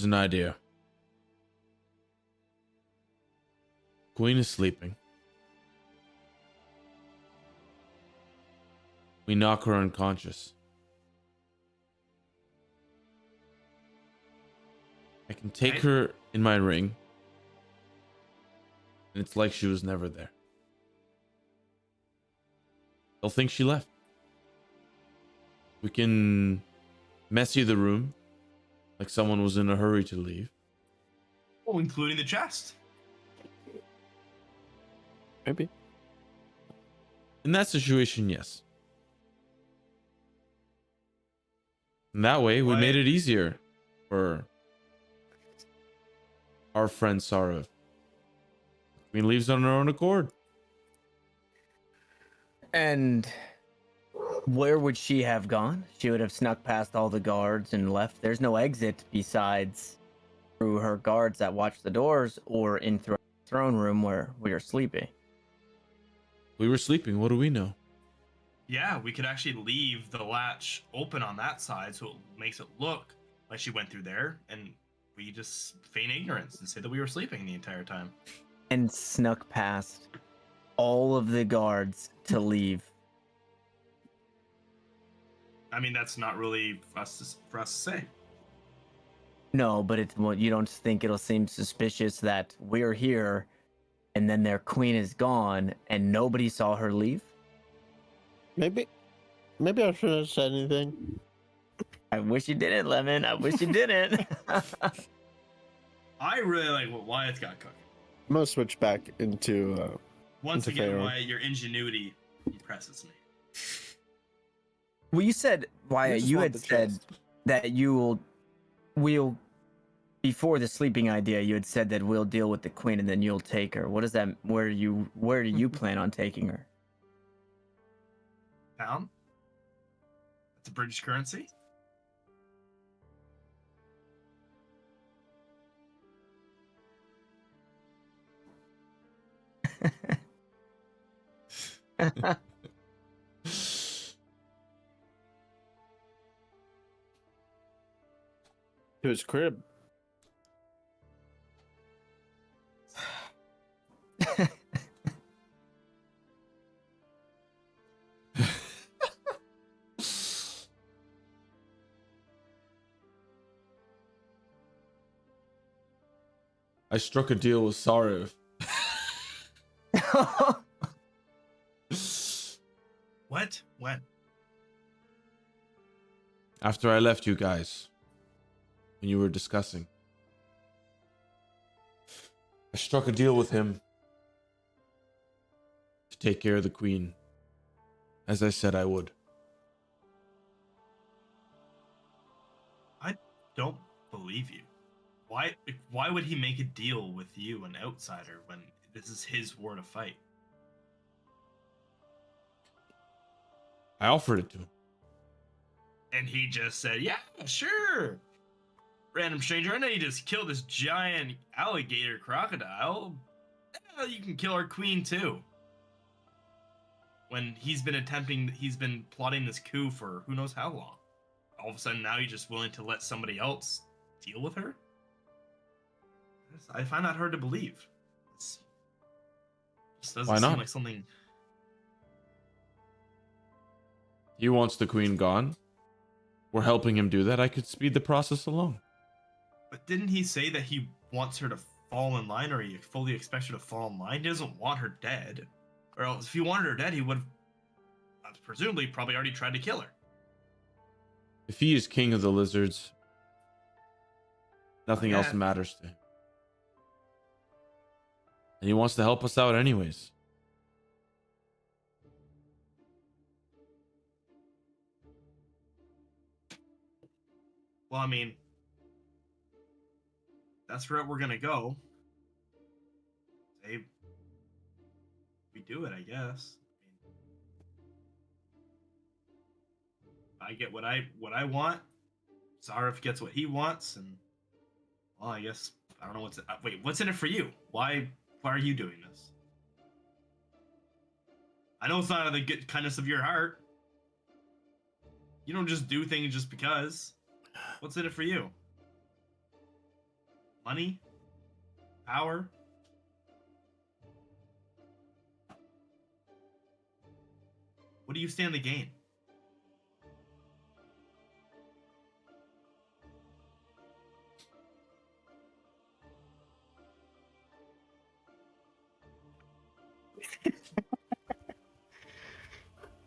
an idea. Queen is sleeping. We knock her unconscious. I can take Okay. her in my ring, and it's like she was never there. They'll think she left. We can messy the room, like someone was in a hurry to leave. Oh, including the chest. Maybe. In that situation, yes. And that way, we Why- made it easier for our friend Sarah. Queen leaves on her own accord. And where would she have gone? She would have snuck past all the guards and left. There's no exit besides through her guards that watch the doors or in throne room where we are sleeping. We were sleeping. What do we know? Yeah, we could actually leave the latch open on that side so it makes it look like she went through there, and we just feign ignorance and say that we were sleeping the entire time. And snuck past all of the guards to leave. I mean, that's not really for us to say. No, but it's what you don't think it'll seem suspicious that we're here and then their queen is gone and nobody saw her leave? Maybe I shouldn't have said anything. I wish you didn't, Lemon. I wish you didn't. I really like what Wyatt's got cooking. I'm gonna switch back into. Once Into again, Pharaoh. Wyatt, your ingenuity impresses me. Well, you said, Wyatt, just you want had the said chest. that we'll, before the sleeping idea, you had said that we'll deal with the queen and then you'll take her. What does that, where do you plan on taking her? Pound? That's a British currency? To his crib. I struck a deal with Sarev. What? When? After I left you guys, when you were discussing, I struck a deal with him to take care of the queen, as I said I would. I don't believe you. Why would he make a deal with you, an outsider, when this is his war to fight? I offered it to him. And he just said, "Yeah, sure." Random stranger, I know you just killed this giant alligator crocodile. Yeah, you can kill our queen too. When he's been plotting this coup for who knows how long. All of a sudden now you're just willing to let somebody else deal with her? I find that hard to believe. It just doesn't Why seem not? like something. He wants the queen gone. We're helping him do that. I could speed the process along. But didn't he say that he wants her to fall in line, or he fully expects her to fall in line? He doesn't want her dead. Or else, if he wanted her dead, he would have presumably probably already tried to kill her. If he is king of the lizards, nothing else Yeah. matters to him. And he wants to help us out anyways. Well, I mean, that's where we're gonna go. Say we do it, I guess. I get what I want. Zarif gets what he wants, and well, I guess I don't know what's in it for you? Why are you doing this? I know it's not out of the good kindness of your heart. You don't just do things just because. What's in it for you? Money? Power? What do you stand to gain?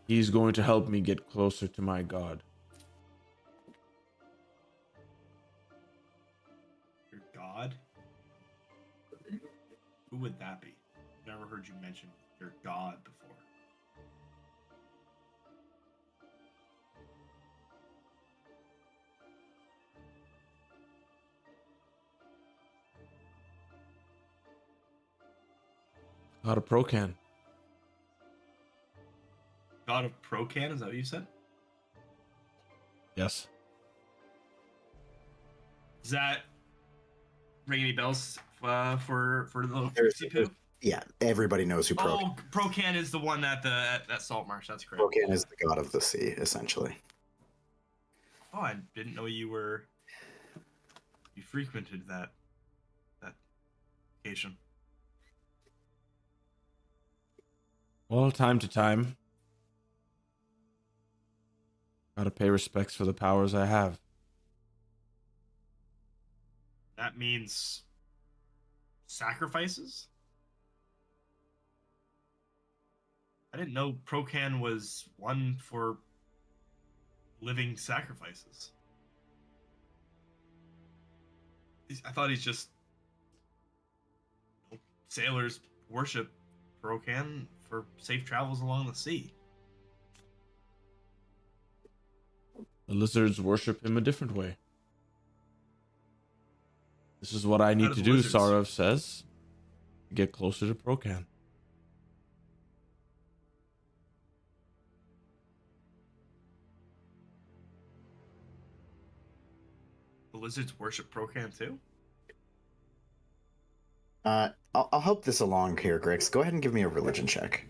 He's going to help me get closer to my god. Your god? Who would that be? Never heard you mention your god before. God of Procan. God of Procan, is that what you said? Yes. Does that ring any bells for the little There's- Fousey poo? Yeah, everybody knows who Procan. Oh, Procan is the one at that salt marsh. That's correct. Procan is the god of the sea, essentially. Oh, I didn't know you frequented that location. Well, time to time. Gotta pay respects for the powers I have. That means sacrifices? I didn't know Procan was one for living sacrifices. I thought he's just sailors worship Procan for safe travels along the sea. The lizards worship him a different way. This is what I need do to the do, lizards? Sarev says. To get closer to Procan. The lizards worship Procan too? I'll help this along here, Grix. Go ahead and give me a religion check.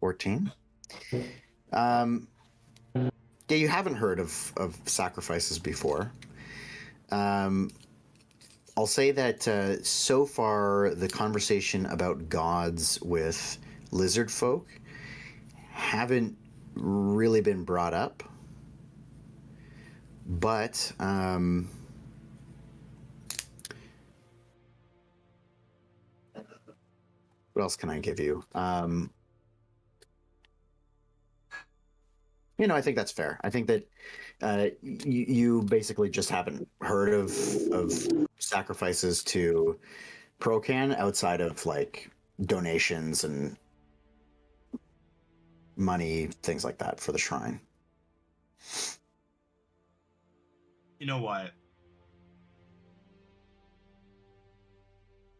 14. Yeah, you haven't heard of sacrifices before. I'll say that so far the conversation about gods with lizard folk haven't really been brought up. But what else can I give you? I think that's fair. I think that you basically just haven't heard of sacrifices to Procan outside of like donations and money, things like that for the shrine. You know what?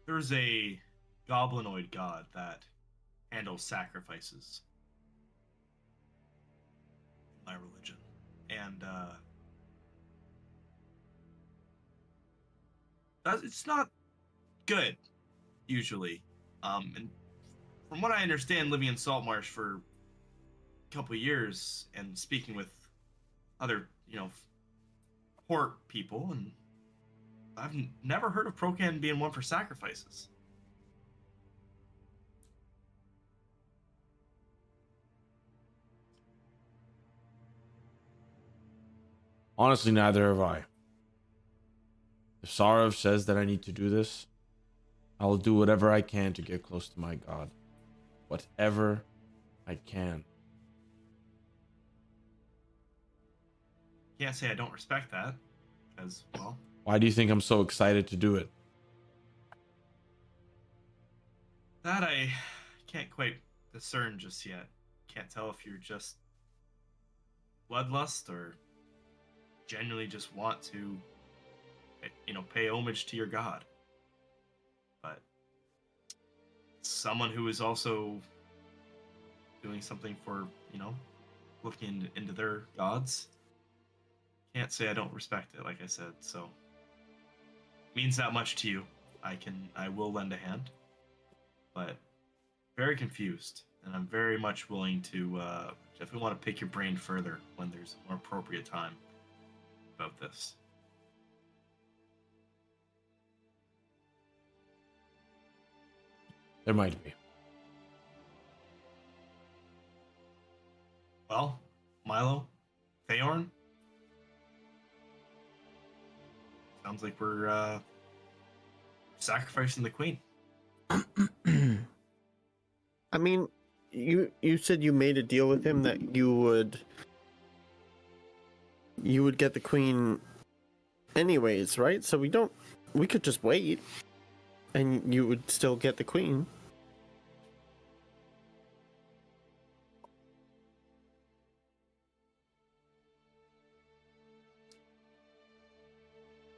There's a goblinoid god that handles sacrifices in my religion. And it's not good, usually. And from what I understand, living in Saltmarsh for a couple of years and speaking with other, port people, and I've never heard of Procan being one for sacrifices. Honestly, neither have I. If Sarov says that I need to do this, I will do whatever I can to get close to my god. Whatever I can. Can't say I don't respect that, because, well, Why do you think I'm so excited to do it? that I can't quite discern just yet. Can't tell if you're just bloodlust or genuinely just want to, pay homage to your god. But someone who is also doing something for, looking into their gods, can't say I don't respect it, like I said. So means that much to you. I will lend a hand, but very confused, and I'm very much willing to definitely want to pick your brain further when there's a more appropriate time about this. There might be. Well, Milo, Theorn, sounds like we're sacrificing the queen. I mean, you said you made a deal with him that you would get the queen anyways, right? So we could just wait and you would still get the queen.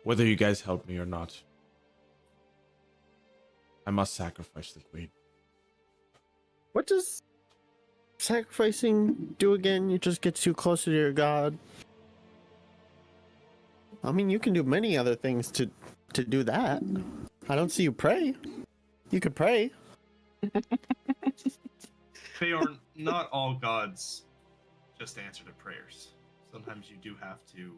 Whether you guys help me or not, I must sacrifice the queen. What does sacrificing do again? It just gets you closer to your god. I mean, you can do many other things to do that. I don't see you pray. You could pray. Theorn, not all gods just answer to prayers. Sometimes you do have to.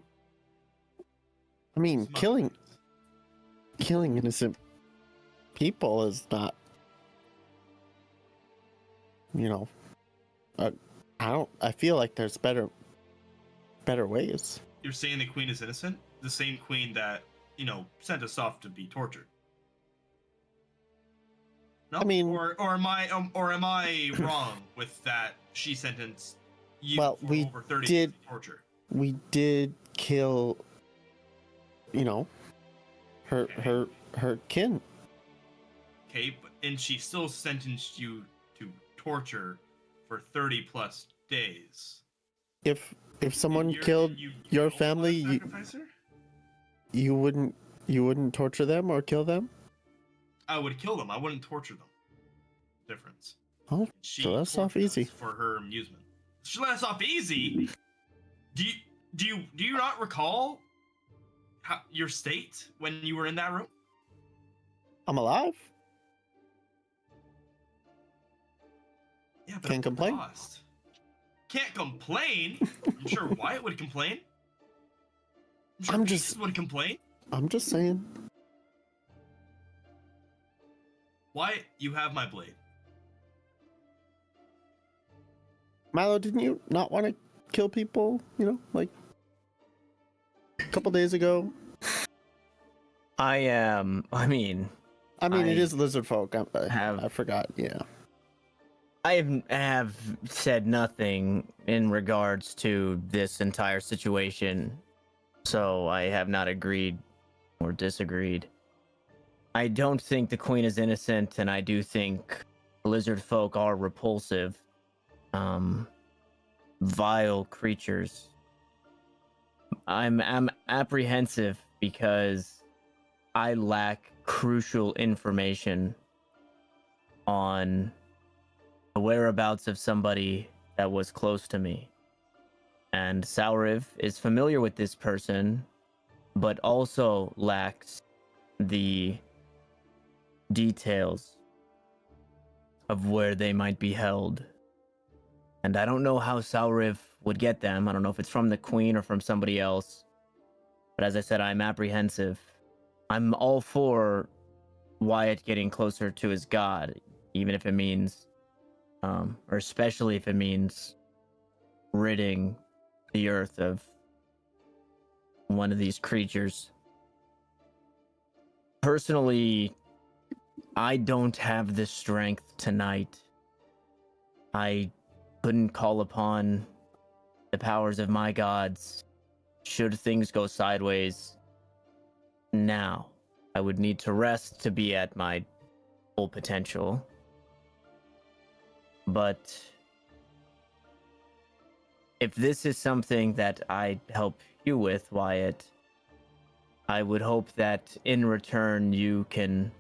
I mean, Smuggle killing innocent people is not, I feel like there's better ways. You're saying the queen is innocent? The same queen that, sent us off to be tortured. No? I mean- or am I wrong with that? She sentenced you Well, for we over 30 did- years of torture. We did kill, her kin. Okay, and she still sentenced you to torture for 30 plus days. If someone You're- killed you your don't family, wanna sacrifice her? you wouldn't torture them or kill them? I would kill them. I wouldn't torture them. Difference. Oh, She so that's off tortured us easy. for her amusement. She let us off easy. Do you not recall your state when you were in that room? I'm alive. Yeah, Yeah, but Can't complain. lost. Can't complain. I'm sure Wyatt would complain. I'm sure I'm Beast just- would complain. I'm just saying. Wyatt, you have my blade. Milo, didn't you not want to kill people? You know, like a couple days ago. I mean, I mean, it I is lizard folk. have- I forgot. Yeah. I have said nothing in regards to this entire situation, so I have not agreed or disagreed. I don't think the queen is innocent, and I do think lizard folk are repulsive, vile creatures. I'm apprehensive because I lack crucial information on the whereabouts of somebody that was close to me. And Sauriv is familiar with this person, but also lacks the details of where they might be held. And I don't know how Sauriv would get them. I don't know if it's from the queen or from somebody else. But as I said, I'm apprehensive. I'm all for Wyatt getting closer to his god, even if it means, or especially if it means ridding the earth of one of these creatures. Personally, I don't have the strength tonight. I couldn't call upon the powers of my gods should things go sideways now. I would need to rest to be at my full potential. But if this is something that I help you with, Wyatt, I would hope that in return you can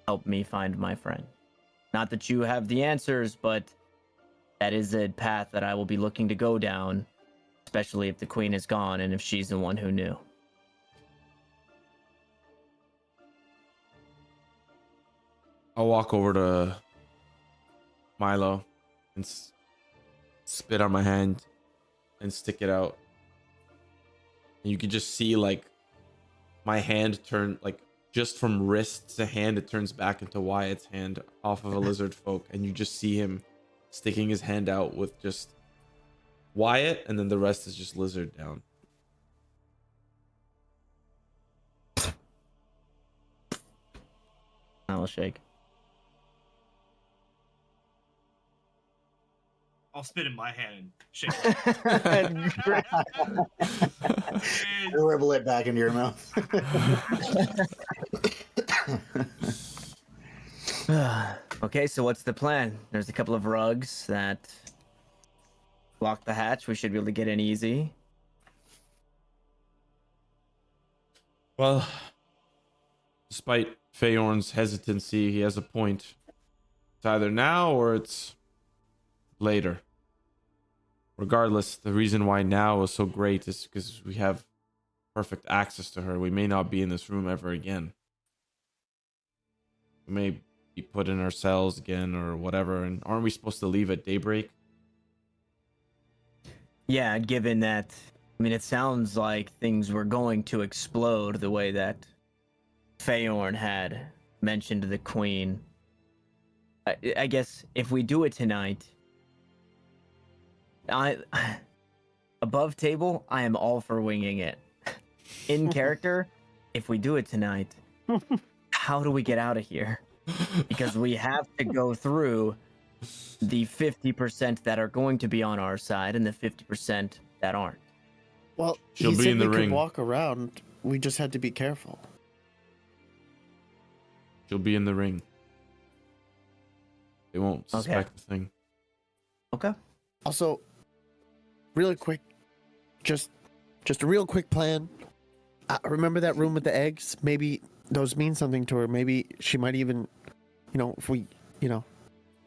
help me find my friend. Not that you have the answers, but that is a path that I will be looking to go down, especially if the queen is gone and if she's the one who knew. I'll walk over to Milo and spit on my hand and stick it out. And you can just see like my hand turn, like just from wrist to hand, it turns back into Wyatt's hand off of a lizard folk. And you just see him sticking his hand out with just Wyatt, and then the rest is just lizard down. I'll shake. I'll spit in my hand and shake. Dribble it back into your mouth. Okay, so what's the plan? There's a couple of rugs that block the hatch. We should be able to get in easy. Well, despite Feorn's hesitancy, he has a point. It's either now or it's later. Regardless, the reason why now is so great is because we have perfect access to her. We may not be in this room ever again. We may be put in our cells again or whatever. And aren't we supposed to leave at daybreak? Yeah, given that, I mean, it sounds like things were going to explode the way that Feorn had mentioned to the queen. I guess if we do it tonight, above table, I am all for winging it. In character, if we do it tonight, how do we get out of here? Because we have to go through the 50% that are going to be on our side and the 50% that aren't. Well, She'll he be said in the we ring. could walk around. We just had to be careful. She'll be in the ring. They won't suspect the thing. Okay. Also, really quick, just a real quick plan. Remember that room with the eggs? Maybe those mean something to her. Maybe she might even, if we,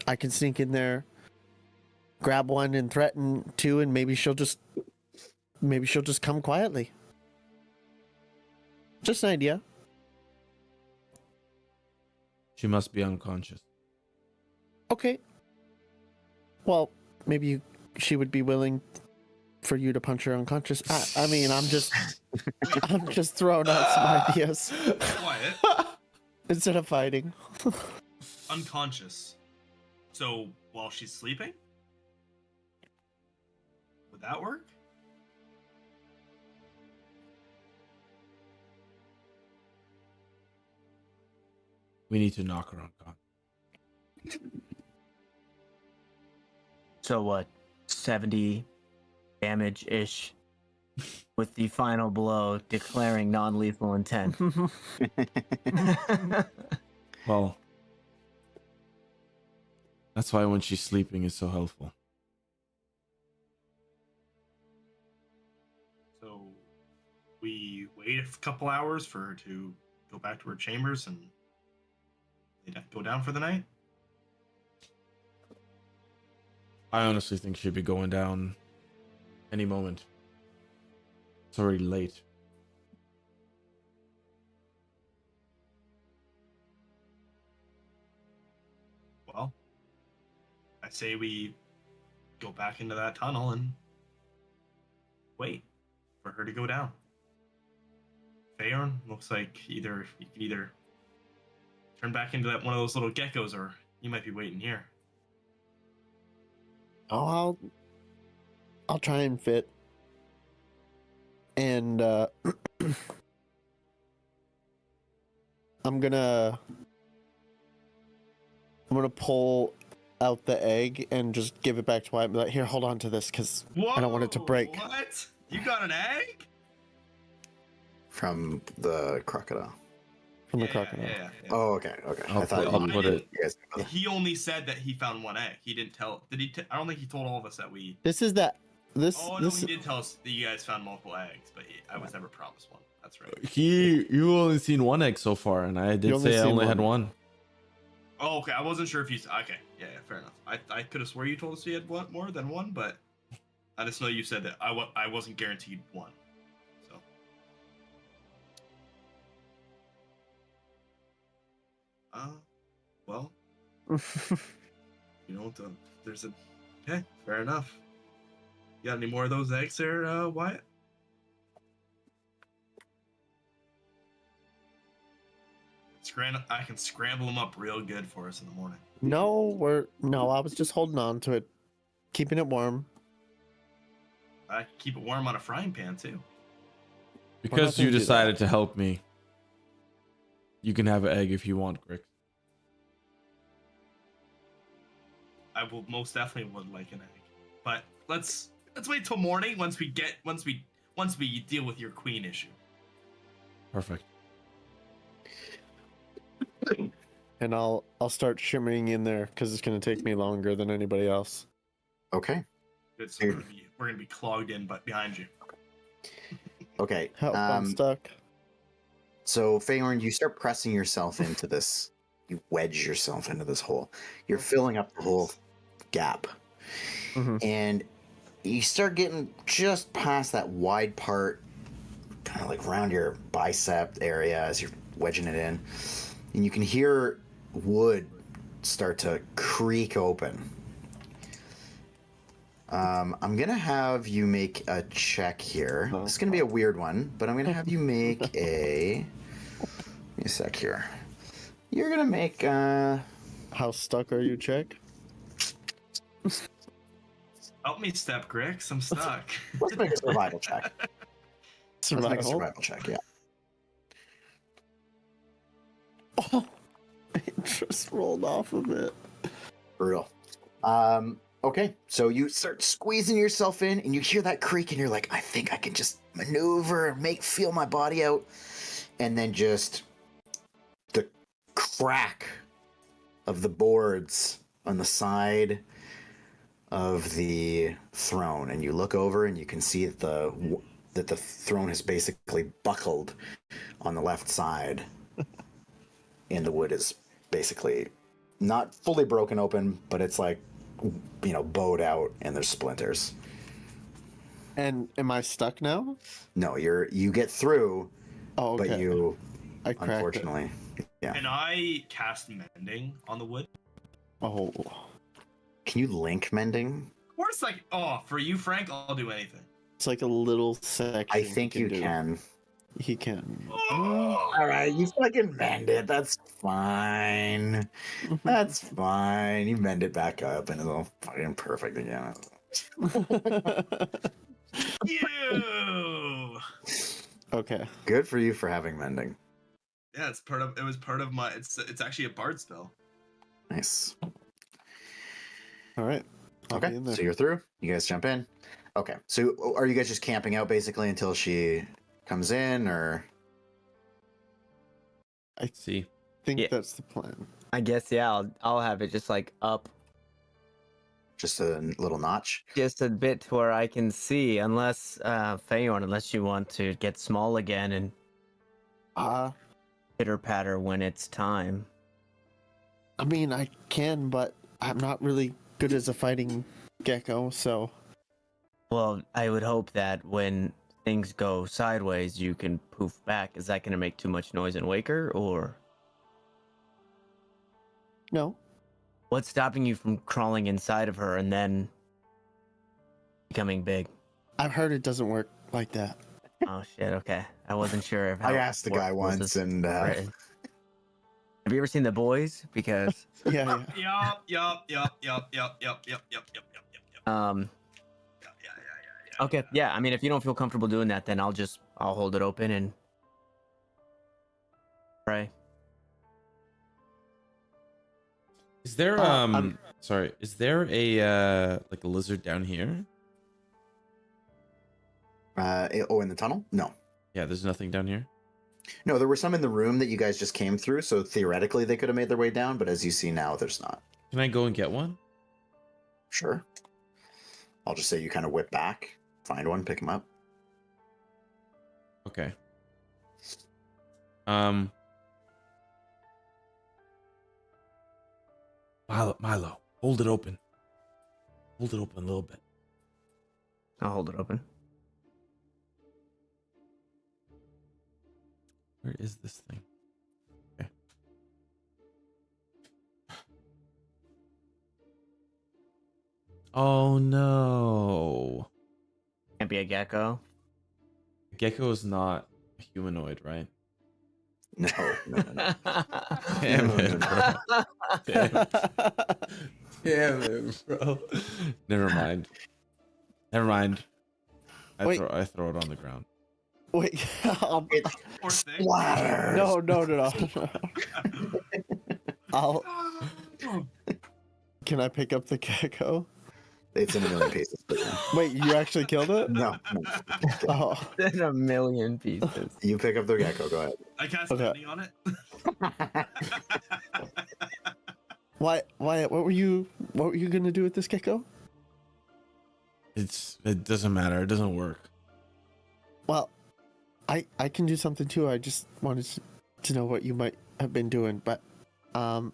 I can sneak in there, grab one and threaten two, and maybe she'll just come quietly. Just an idea. She must be unconscious. Okay. Well, maybe she would be willing for you to punch her unconscious. I mean, I'm just throwing out some ideas Quiet. instead of fighting. Unconscious. So while she's sleeping? Would that work? We need to knock her unconscious. So what? 70 damage ish, with the final blow declaring non-lethal intent. Well, that's why when she's sleeping is so helpful. So we wait a couple hours for her to go back to her chambers and they'd have to go down for the night? I honestly think she'd be going down any moment. It's already late. Well, I say we go back into that tunnel and wait for her to go down. Faorn, looks like you can either turn back into that one of those little geckos, or you might be waiting here. Oh, I'll try and fit. And I'm gonna pull out the egg and just give it back to Wyatt and be like, here, hold on to this, because I don't want it to break. What? You got an egg? From the crocodile. From the crocodile. Yeah. Oh, okay. I'll I thought put- I'll you, put it- you guys knew that. He only said that he found one egg. He didn't tell. Did he? I don't think he told all of us that we. This is that. This. Oh no, this. he did tell us that you guys found multiple eggs, but I was never promised one. That's right. You only seen one egg so far, and I You did only say I seen only had one. one. Oh, okay. I wasn't sure if you. Okay, yeah, fair enough. I could have swore you told us you had one more than one, but I just know you said that I wasn't guaranteed one. So. Well, you know, there's a. Okay, fair enough. You got any more of those eggs there, Wyatt? I can scramble them up real good for us in the morning. No, I was just holding on to it, keeping it warm. I can keep it warm on a frying pan too. Because gonna you do that. decided to help me, you can have an egg if you want, Grix. I will most definitely would like an egg, but let's wait till morning once we deal with your queen issue. Perfect. And I'll start shimmering in there because it's gonna take me longer than anybody else. Okay. Good, so we're gonna be clogged in, but behind you. Okay. Help! I'm stuck. So, Faorn, you start pressing yourself into this. You wedge yourself into this hole. You're filling up the whole gap. Mhm. And you start getting just past that wide part, kind of like around your bicep area as you're wedging it in. And you can hear wood start to creak open. I'm going to have you make a check here. It's going to be a weird one, but I'm going to have you make a... Give me a sec here. You're going to make... How stuck are you, Check? Help me, Step Grix. I'm stuck. Let's make a survival check. Let's make a Survival. survival check, yeah. Oh, it just rolled off of it. Brutal. Okay, so you start squeezing yourself in, and you hear that creak, and you're like, I think I can just maneuver and feel my body out. And then just the crack of the boards on the side of the throne, and you look over, and you can see that the throne has basically buckled on the left side, and the wood is basically not fully broken open, but it's like, you know, bowed out, and there's splinters. And am I stuck now? No, you get through, Oh, okay. but you I cracked it. unfortunately, yeah. Can I cast mending on the wood? Oh, Can you link mending? Of course, like, for you, Frank, I'll do anything. It's like a little section. I think you do. can. He can. All right, you fucking mend it. That's fine. That's fine. You mend it back up and it's all fucking perfect again. You. Okay. Good for you for having mending. Yeah, it was part of my. It's actually a bard spell. Nice. All right. I'll be Okay, in there. so you're through. You guys jump in. Okay, so are you guys just camping out basically until she comes in, or? See. think Yeah. that's the plan. I guess yeah. I'll have it just like up Just a little notch. just a bit to where I can see, unless Fayon, unless you want to get small again and pitter patter when it's time. I mean, I can, but I'm not really good as a fighting gecko, so Well, I would hope that when things go sideways, you can poof back. Is that going to make too much noise and wake her, or no. what's stopping you from crawling inside of her and then becoming big? I've heard it doesn't work like that. Oh shit! Okay, I wasn't sure if I asked the guy once, and written. Have you ever seen The Boys? Because Yeah, yeah. Yup. yeah. Yeah. Okay, yeah. I mean, if you don't feel comfortable doing that, then I'll hold it open and pray. Is there I'm- sorry, is there a like a lizard down here? In the tunnel? No. Yeah, there's nothing down here. No, there were some in the room that you guys just came through, so theoretically they could have made their way down, but as you see now, there's not. Can I go and get one? Sure. I'll just say you kind of whip back, find one, pick him up. Okay. Milo, hold it open. Hold it open a little bit. I'll hold it open. Where is this thing? Okay. Oh no. Can't be a gecko. Gecko is not a humanoid, right? No. Damn No, it, no, bro. Damn it, bro. Never mind. Wait. I throw it on the ground. Wait. It's Poor thing. splatters. No. I'll. Can I pick up the gecko? It's in a million pieces. But Wait, you actually killed it? no. Oh, In a million pieces. You pick up the gecko. Go ahead. I cast Okay. lightning on it. Wyatt, what were you gonna do with this gecko? It doesn't matter. It doesn't work. Well, I can do something too. I just wanted to know what you might have been doing, but I'll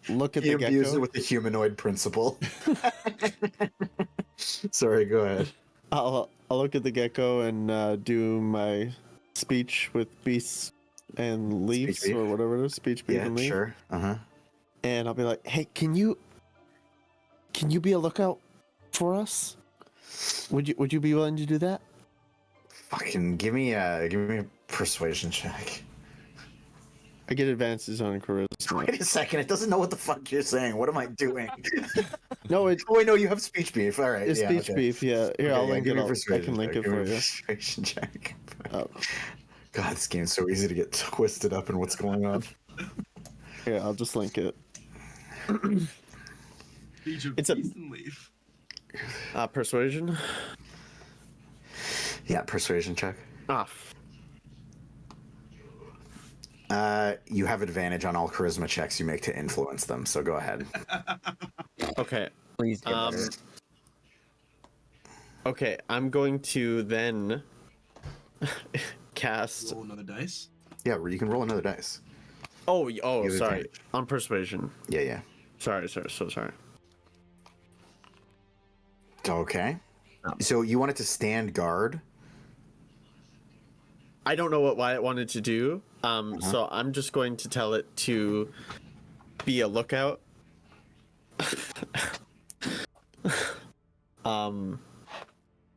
look at He the abused it gecko. with the humanoid principle. Sorry, go ahead. I'll look at the gecko and do my speech with beasts and leaves beef? or whatever it is. Speech, beef, Yeah, and leaf. sure. And I'll be like, "Hey, can you be a lookout for us? Would you be willing to do that?" Fucking give me a persuasion check. I get advances on charisma. Wait a second, it doesn't know what the fuck you're saying. What am I doing? No, it's Oh wait, no, you have speech beef. All right, it's yeah, speech okay. beef. Yeah, here Okay, I'll yeah, link give it. me a I persuasion can link check. it Give me for a you. persuasion check. Oh, God, this game's so easy to get twisted up in what's going on. here, I'll just link it. It's a- a beast and leaf. Persuasion. Yeah, persuasion check. Off. You have advantage on all charisma checks you make to influence them, so go ahead. Okay. Please get better. Okay, I'm going to then cast. Roll another dice. Yeah, you can roll another dice. Oh, You have sorry. advantage. On persuasion. Yeah. Sorry, so sorry. Okay. So you wanted to stand guard? I don't know what Wyatt wanted to do. So I'm just going to tell it to be a lookout.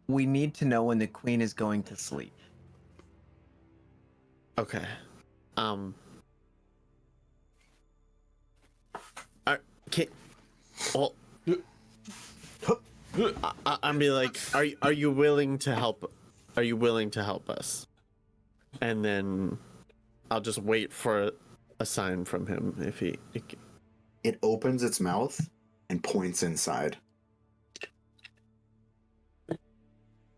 We need to know when the queen is going to sleep. Okay. Okay. Well, I'm be like, are you willing to help? Are you willing to help us? And then I'll just wait for a sign from him if he. It opens its mouth and points inside.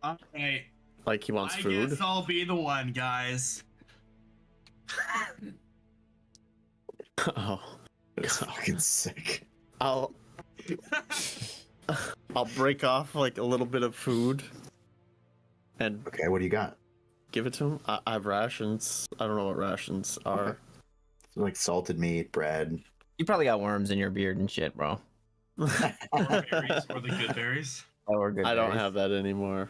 Okay. Like he wants I food. guess I'll be the one, guys. Oh, It's fucking sick. I'll break off like a little bit of food and Okay, what do you got? give it to him. I have rations. I don't know what rations are. Okay. Like salted meat, bread. You probably got worms in your beard and shit, bro. Or berries, or the good berries. Oh, we're good. I don't berries. have that anymore.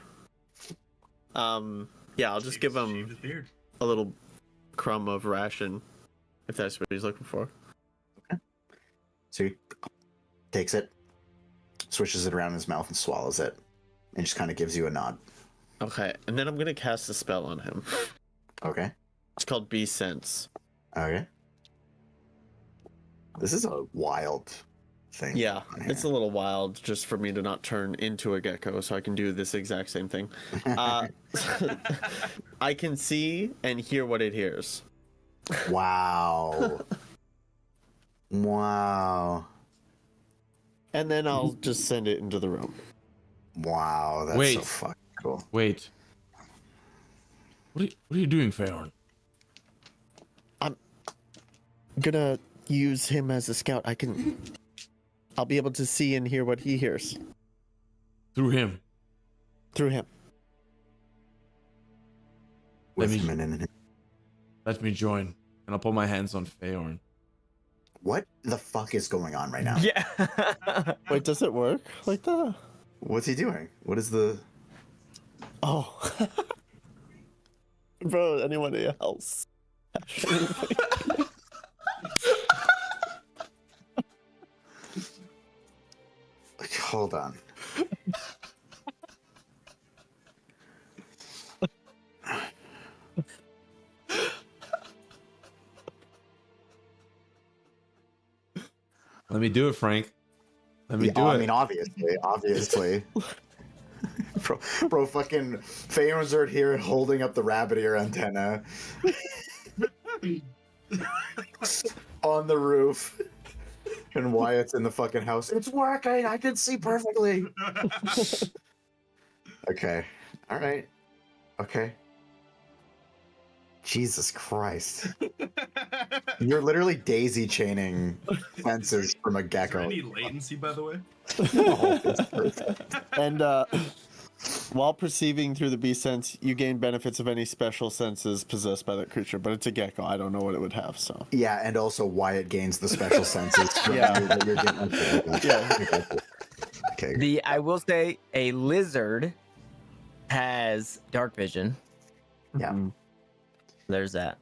Yeah, I'll just give Shave him his beard. a little crumb of ration if that's what he's looking for. So he takes it, swishes it around in his mouth and swallows it, and just kind of gives you a nod. Okay, and then I'm gonna cast a spell on him. Okay. It's called Be Sense. Okay. This is a wild thing. Yeah, on here. it's a little wild just for me to not turn into a gecko, so I can do this exact same thing. I can see and hear what it hears. Wow. Wow. And then I'll just send it into the room. Wow, that's so Wait. fucking cool. Wait. What are you doing, Phaon? I'm gonna use him as a scout. I'll be able to see and hear what he hears Through him. through him. Let With me- him in it. Let me join, and I'll put my hands on Phaon. What the fuck is going on right now? Yeah. Wait, does it work like that? What's he doing? What is the... Oh. Bro, anybody else? Hold on. Let me do it, Frank. Let me Yeah, do I it. mean, obviously. bro, fucking Phaon's here holding up the rabbit ear antenna on the roof. And Wyatt's in the fucking house. It's working. I can see perfectly. Okay. All right. Okay. Jesus Christ. You're literally daisy chaining fences from a Is there gecko. any latency, by the way? Oh, it's perfect. And while perceiving through the beast sense, you gain benefits of any special senses possessed by that creature. But it's a gecko. I don't know what it would have, so. Yeah, and also Wyatt gains the special senses. From Yeah. you that you're getting. Yeah. Okay. I will say a lizard has dark vision. Yeah. Mhm. There's that.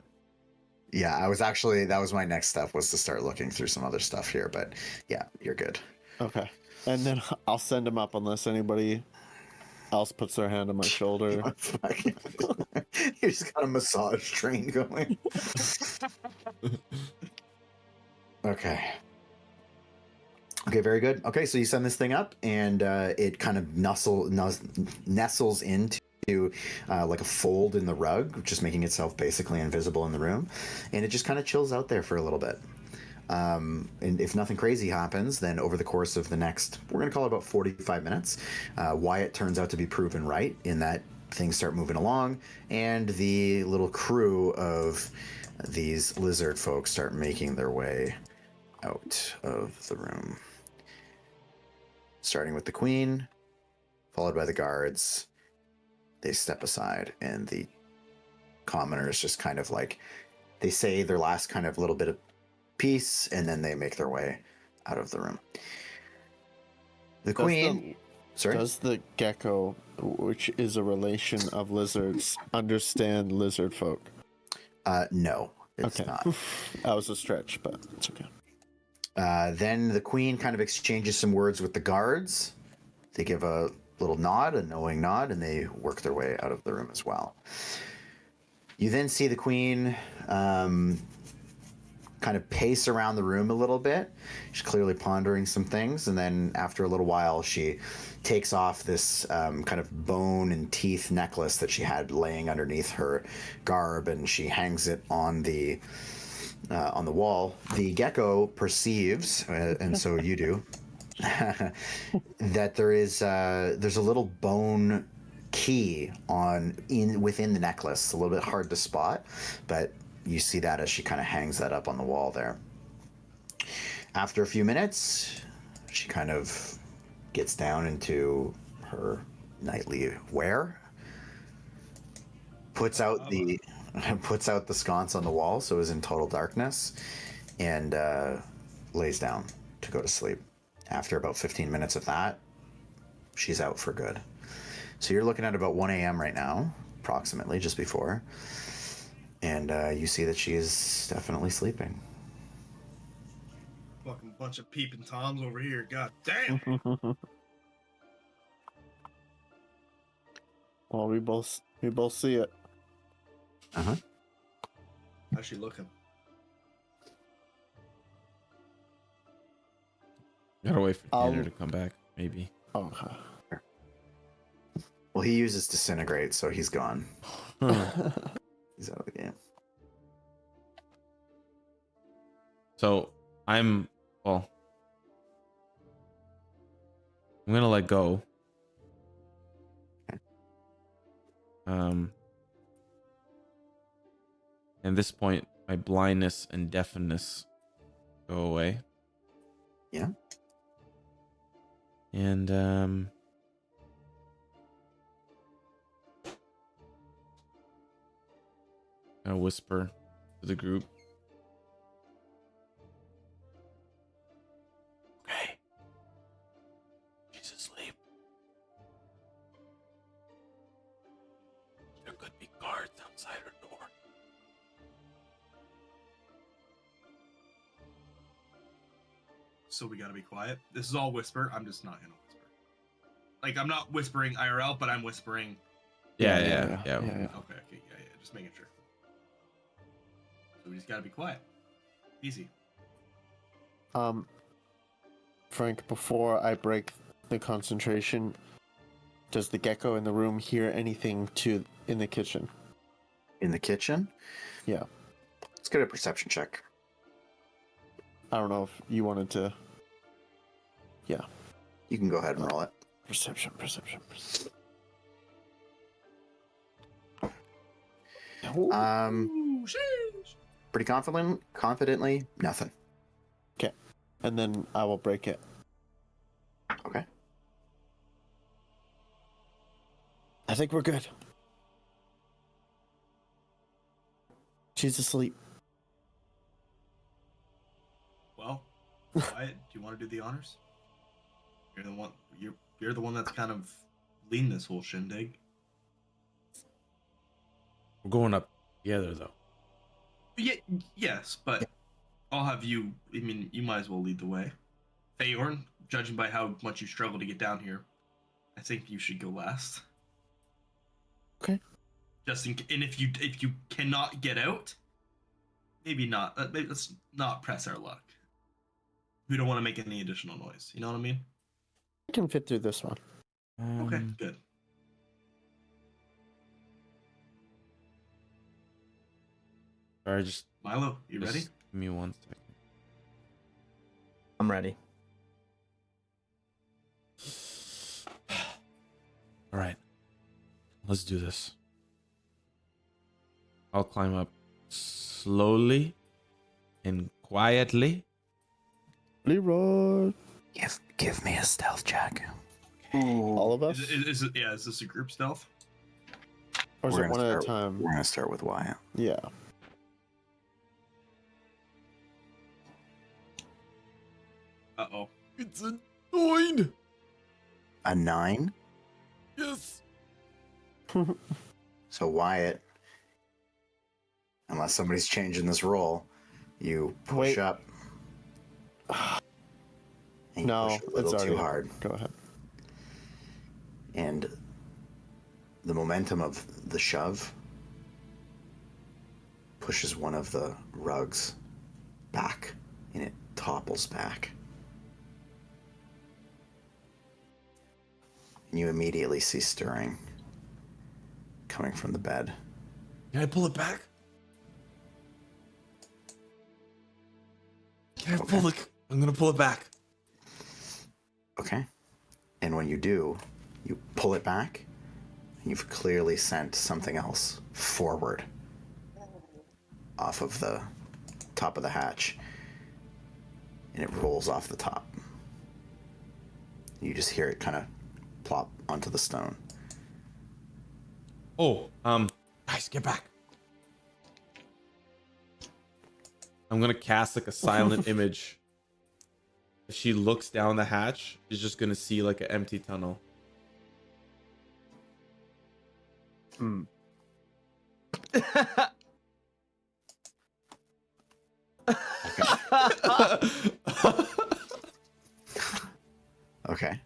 Yeah, that was my next step, was to start looking through some other stuff here, but yeah, you're good. Okay. And then I'll send him up unless anybody else puts their hand on my shoulder. You just got a massage train going. Okay. Okay, very good. Okay, so you send this thing up, and it kind of nestles into like a fold in the rug, just making itself basically invisible in the room, and it just kind of chills out there for a little bit. And if nothing crazy happens, then over the course of the next, we're going to call it about 45 minutes, Wyatt turns out to be proven right in that things start moving along, and the little crew of these lizard folks start making their way out of the room. Starting with the queen, followed by the guards. They step aside, and the commoners just kind of like, they say their last kind of little bit of peace, and then they make their way out of the room. The queen... Sorry? Does the gecko, which is a relation of lizards, understand lizard folk? No, it's Okay. not. That was a stretch, but it's okay. Then the queen kind of exchanges some words with the guards. They give a little nod, a knowing nod, and they work their way out of the room as well. You then see the queen kind of pace around the room a little bit. She's clearly pondering some things, and then after a little while, she takes off this kind of bone and teeth necklace that she had laying underneath her garb, and she hangs it on the wall. The gecko perceives, and so you do, that there's a little bone key within the necklace. It's a little bit hard to spot, but you see that as she kind of hangs that up on the wall there. After a few minutes, she kind of gets down into her nightly wear, puts out the sconce on the wall so it's in total darkness, and lays down to go to sleep. After about 15 minutes of that, she's out for good. So you're looking at about 1 a.m. right now, approximately, just before. And you see that she is definitely sleeping. Fucking bunch of peeping toms over here. God damn. Well, we both see it. Uh-huh. How's she looking? Gotta wait for Tanner to come back, maybe. Okay. Well, he uses disintegrate, so he's gone. He's out of the game. So I'm gonna let go. At this point, my blindness and deafness go away. Yeah. And I whisper to the group. Okay. She's asleep. There could be guards outside her door. So we gotta be quiet. This is all whisper. I'm just not gonna whisper. Like, I'm not whispering IRL, but I'm whispering. Yeah. Okay, just making sure. So we just gotta be quiet. Easy. Frank, before I break the concentration, does the gecko in the room hear anything in the kitchen? In the kitchen? Yeah. Let's get a perception check. I don't know if you wanted to. Yeah. You can go ahead and roll it. Perception. Ooh, sheesh. Pretty confidently, nothing. Okay. And then I will break it. Okay. I think we're good. She's asleep. Well, Wyatt, do you want to do the honors? You're the one. You're the one that's kind of leading this whole shindig. We're going up together, though. Yeah, yes, but I'll have you. I mean, you might as well lead the way. Fayorn, judging by how much you struggle to get down here, I think you should go last. Okay. And if you cannot get out, maybe not. Let's not press our luck. We don't want to make any additional noise. You know what I mean? I can fit through this one. Okay, good. Sorry, just Milo, you ready? give me 1 second. I'm ready. All right, let's do this. I'll climb up slowly and quietly. Leroy. Give me a stealth check. All of us? Is this a group stealth? Or is We're it gonna one at a start- time? We're gonna start with Wyatt. Yeah. Uh-oh. It's a 9. A 9. Yes. So Wyatt, unless somebody's changing this roll, you push Wait. up. And you No, push a it's little already too hard. Go ahead. And the momentum of the shove pushes one of the rugs back, and it topples back. And you immediately see stirring coming from the bed. Can I pull it back? Can I pull it? I'm gonna pull it back. Okay. And when you do, you pull it back, and you've clearly sent something else forward off of the top of the hatch, and it rolls off the top. You just hear it kind of plop onto the stone. Oh, guys, get back. I'm gonna cast like a silent image. If she looks down the hatch, she's just gonna see like an empty tunnel. Hmm. Okay.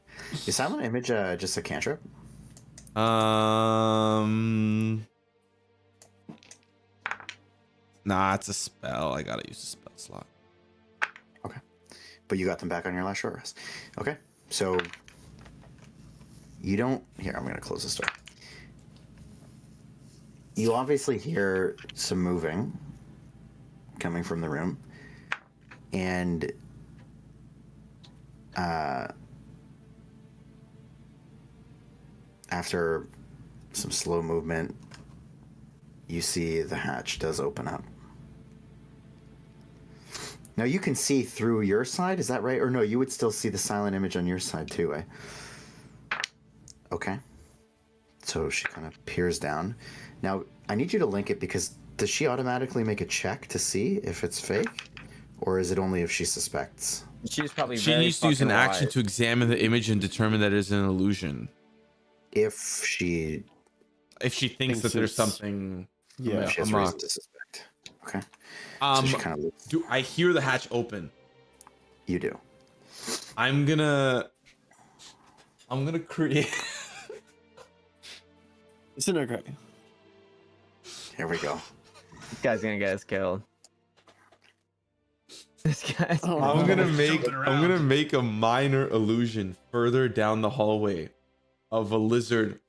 Is silent image just a cantrip? Nah, it's a spell. I gotta use a spell slot. Okay. But you got them back on your last short rest. Okay. So you don't. Here, I'm going to close this door. You obviously hear some moving coming from the room. And after some slow movement, you see the hatch does open up. Now you can see through your side, is that right? Or no, you would still see the silent image on your side too, eh? Okay. So she kind of peers down. Now, I need you to link it because does she automatically make a check to see if it's fake? Or is it only if she suspects? She's probably She very needs to use an fucking action wise. to examine the image and determine that it is an illusion. If she If she thinks that there's something. Yeah. if she has unlocked. reason to suspect. Okay. So she kind of looks. Do I hear the hatch open? You do. I'm gonna create. Isn't it great? Here we go. This guy's gonna get us killed. This guy's. Oh, I'm no. gonna make a minor illusion further down the hallway of a lizard.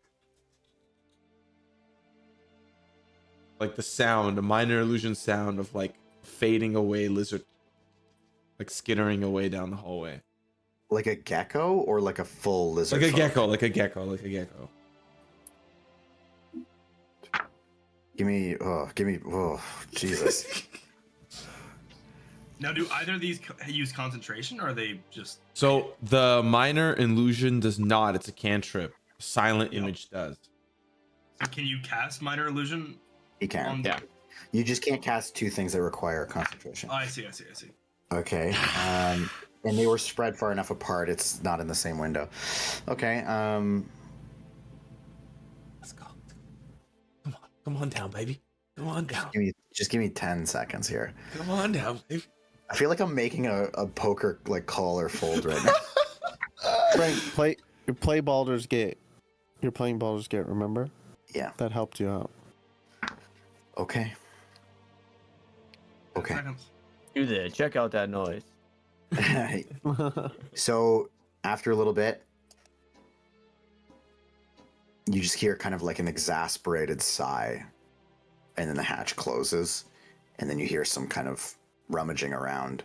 Like the sound, a minor illusion sound of like fading away lizard, like skittering away down the hallway. Like a gecko or like a full lizard? Like a folk? gecko, like a gecko, like a gecko. Give me, oh, Jesus. Now, do either of these use concentration, or are they just? So the minor illusion does not, it's a cantrip. Silent image does. So can you cast minor illusion? You can. Yeah. You just can't cast two things that require concentration. Oh, I see. Okay. And they were spread far enough apart. It's not in the same window. Okay. Let's go. Come on down, baby. Come on down. Just give me 10 seconds here. Come on down, baby. I feel like I'm making a poker like call or fold right now. Frank, play Baldur's Gate. You're playing Baldur's Gate, remember? Yeah. That helped you out. Okay. Okay. Seconds. Do this. Check out that noise. So after a little bit, you just hear kind of like an exasperated sigh, and then the hatch closes, and then you hear some kind of rummaging around,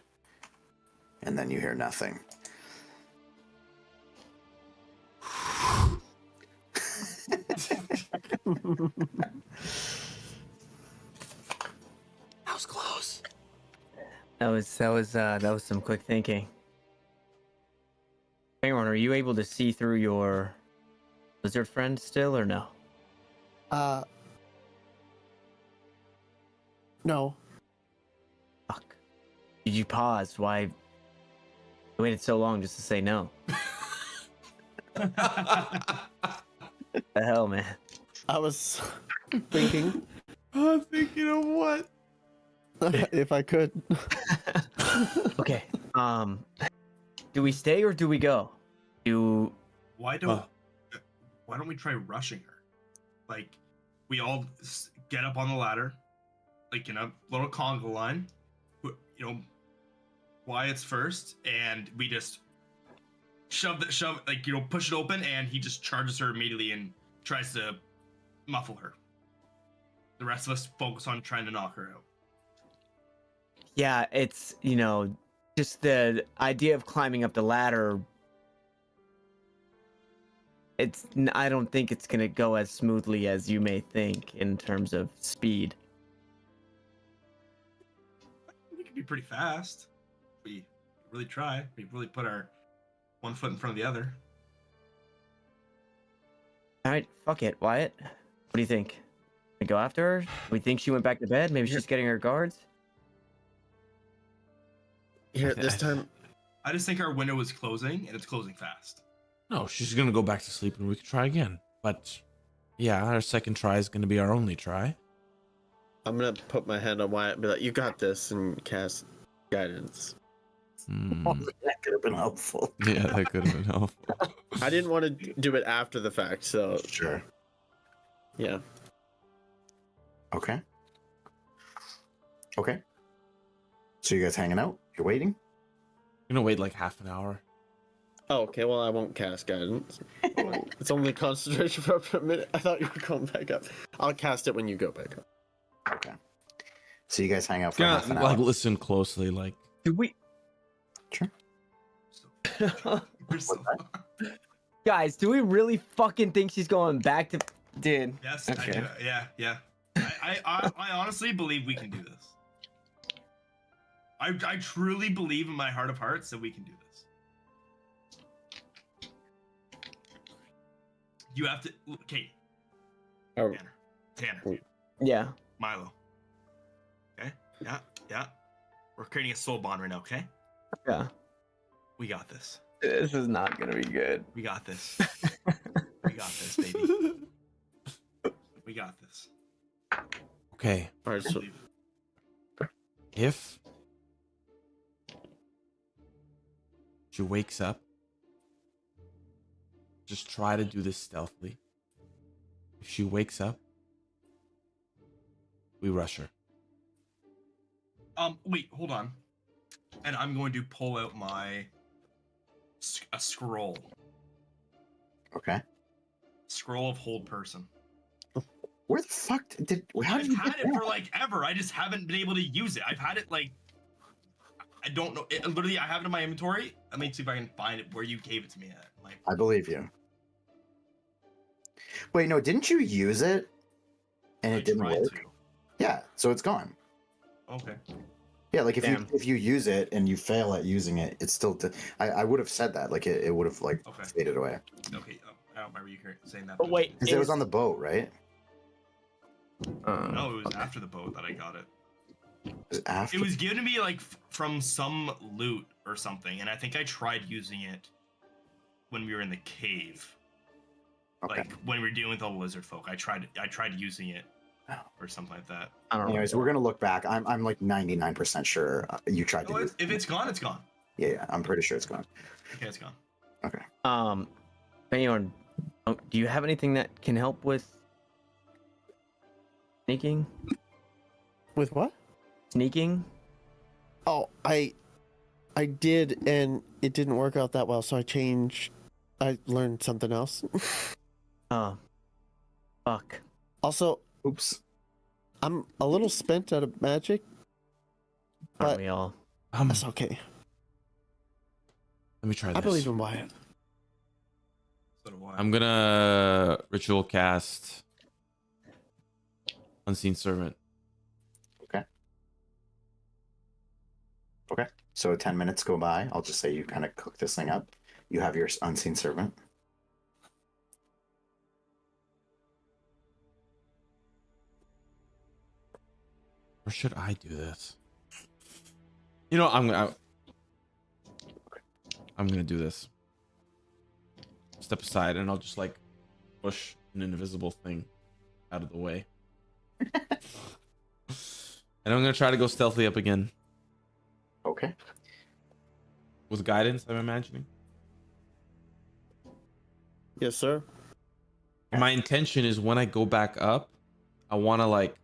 and then you hear nothing. That was close. That was some quick thinking. Aaron, are you able to see through your lizard friend still, or no? No. Fuck. Did you pause? Why? You waited so long just to say no. The hell, man. I was thinking I'm thinking of what? if I could. Okay. Do we stay or do we go? Do Why don't we try rushing her? Like, we all get up on the ladder, like in a little conga line. You know, Wyatt's first, and we just push it open, and he just charges her immediately and tries to muffle her. The rest of us focus on trying to knock her out. Yeah, it's, just the idea of climbing up the ladder. I don't think it's gonna go as smoothly as you may think in terms of speed. We could be pretty fast. We really try. We really put our one foot in front of the other. All right, fuck it, Wyatt. What do you think? We go after her? We think she went back to bed? Maybe she's getting her guards? Here, this time. I just think our window is closing, and it's closing fast. No, she's gonna go back to sleep and we can try again. But yeah, our second try is gonna be our only try. I'm gonna put my hand on Wyatt and be like, "You got this," and cast guidance. That could have been helpful. Yeah, that could have been helpful. I didn't want to do it after the fact, so Sure. yeah. Okay. Okay. So you guys hanging out? You're waiting? I'm gonna wait like half an hour. Oh, okay. Well, I won't cast guidance. It's only concentration for up to a minute. I thought you were going back up. I'll cast it when you go back up. Okay. So you guys hang out for Yeah, half an hour. like listen closely, like Do we Sure. We're so Guys, do we really fucking think she's going back to dude? Yes, Okay. I do. Yeah. I honestly believe we can do this. I truly believe in my heart of hearts that we can do this. You have to, okay, Oh, Tanner, Yeah. Milo. Okay, yeah. We're creating a soul bond right now. Okay, Yeah. we got this. This is not gonna be good. We got this. We got this, baby. We got this. okay. all right. So, Believe. If she wakes up, just try to do this stealthily. If she wakes up, we rush her. Wait, hold on. And I'm going to pull out a scroll. Okay. Scroll of hold person. Where the fuck did? How did I've you had get it that? for like ever. I just haven't been able to use it. I've had it like, I don't know. Literally, I have it in my inventory. Let me see if I can find it where you gave it to me at. Like, I believe you. Wait, no, didn't you use it? And I it didn't tried work. to. Yeah, so it's gone. Okay. Yeah, like Damn. if you use it and you fail at using it, it's still. I would have said that, like it would have like Okay. faded away Okay. I don't remember you saying that. But wait, because it was on the boat, right? No, it was okay. after the boat that I got it. It was after. It was given to me like from some loot or something, and I think I tried using it when we were in the cave. Okay. Like when we were dealing with all the lizard folk. I tried using it Oh. or something like that. I don't know. Anyways, we're gonna look back. I'm like 99% sure you tried to Oh, use it. if it's gone, it's gone. Yeah, I'm pretty sure it's gone. Okay, it's gone. Anyone, do you have anything that can help with sneaking? with what? Sneaking? Oh, I did, and it didn't work out that well, so I changed. I learned something else. Oh, fuck. Also, Oops. I'm a little spent out of magic. Aren't But- we all? That's okay. Let me try this. I believe in Wyatt. So do I. I'm gonna ritual cast Unseen Servant. Okay. So 10 minutes go by. I'll just say you kind of cook this thing up. You have your unseen servant. Or should I do this? You know, I'm gonna do this. Step aside, and I'll just like push an invisible thing out of the way. And I'm gonna try to go stealthily up again. Okay. with guidance, I'm imagining. Yes, sir. My intention is when I go back up, I want to like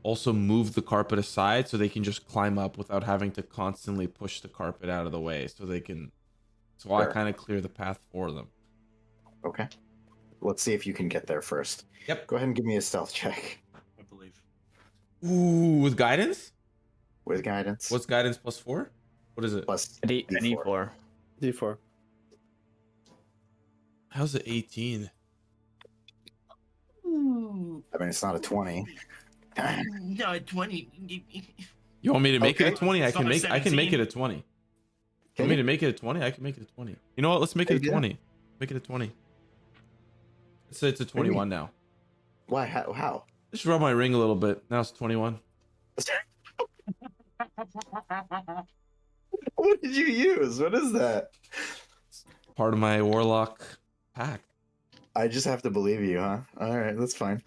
also move the carpet aside so they can just climb up without having to constantly push the carpet out of the way, so they can. So I Sure. kind of clear the path for them. Okay. Let's see if you can get there first. Yep. Go ahead and give me a stealth check I believe. Ooh, with guidance? with guidance. What's guidance +4? What is it? Plus A D4. D4. D4. How's it 18? I mean, it's not a 20. No, 20. You want me to make it Okay. a 20? I It's can not a make I can make 17. it a 20. You Can want me you? to make it a 20? I can make it a 20. You know what? Let's make it a Can you do that? 20. Make it a 20. Let's say it's a 21 now. Why? How? Just rub my ring a little bit. Now it's 21. What did you use? What is that? Part of my warlock pack. I just have to believe you, huh? All right, that's fine.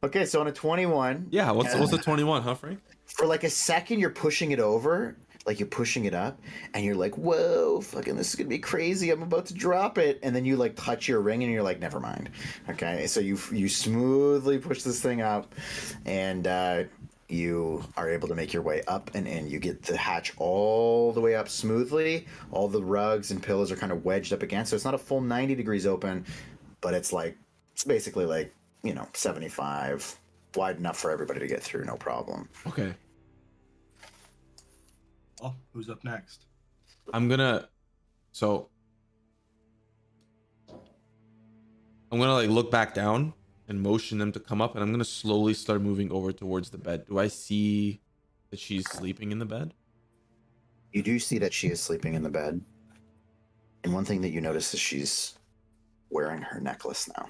Okay, so on a 21, Yeah, what's a 21, huh, Frank? for like a second, you're pushing it over, like you're pushing it up, and you're like, whoa, fucking, this is gonna be crazy. I'm about to drop it. And then you like touch your ring and you're like, never mind. Okay, so you smoothly push this thing up, and you are able to make your way up and in. You get the hatch all the way up smoothly. All the rugs and pillows are kind of wedged up against, so it's not a full 90 degrees open, but it's basically like, 75, wide enough for everybody to get through, no problem. Okay. Oh, who's up next? I'm gonna like look back down and motion them to come up, and I'm gonna slowly start moving over towards the bed. Do I see that she's sleeping in the bed? You do see that she is sleeping in the bed. And one thing that you notice is she's wearing her necklace now.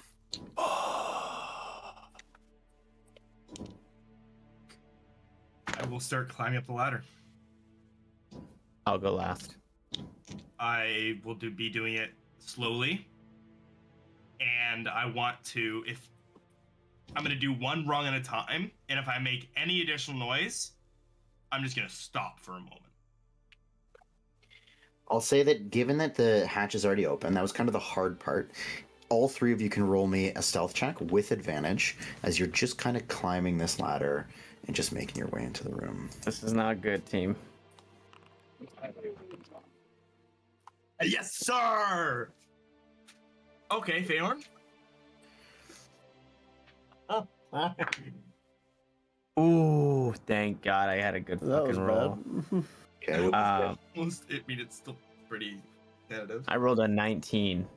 I will start climbing up the ladder. I'll go last. I will be doing it slowly. And I want to, if I'm going to do one rung at a time, and if I make any additional noise, I'm just going to stop for a moment. I'll say that given that the hatch is already open, that was kind of the hard part. All three of you can roll me a stealth check with advantage as you're just kind of climbing this ladder and just making your way into the room. This is not good, team. Yes, sir! Okay, Feorn. Ooh, thank God I had a good That was fucking roll. bad. Okay, It's still pretty tentative. I rolled a 19.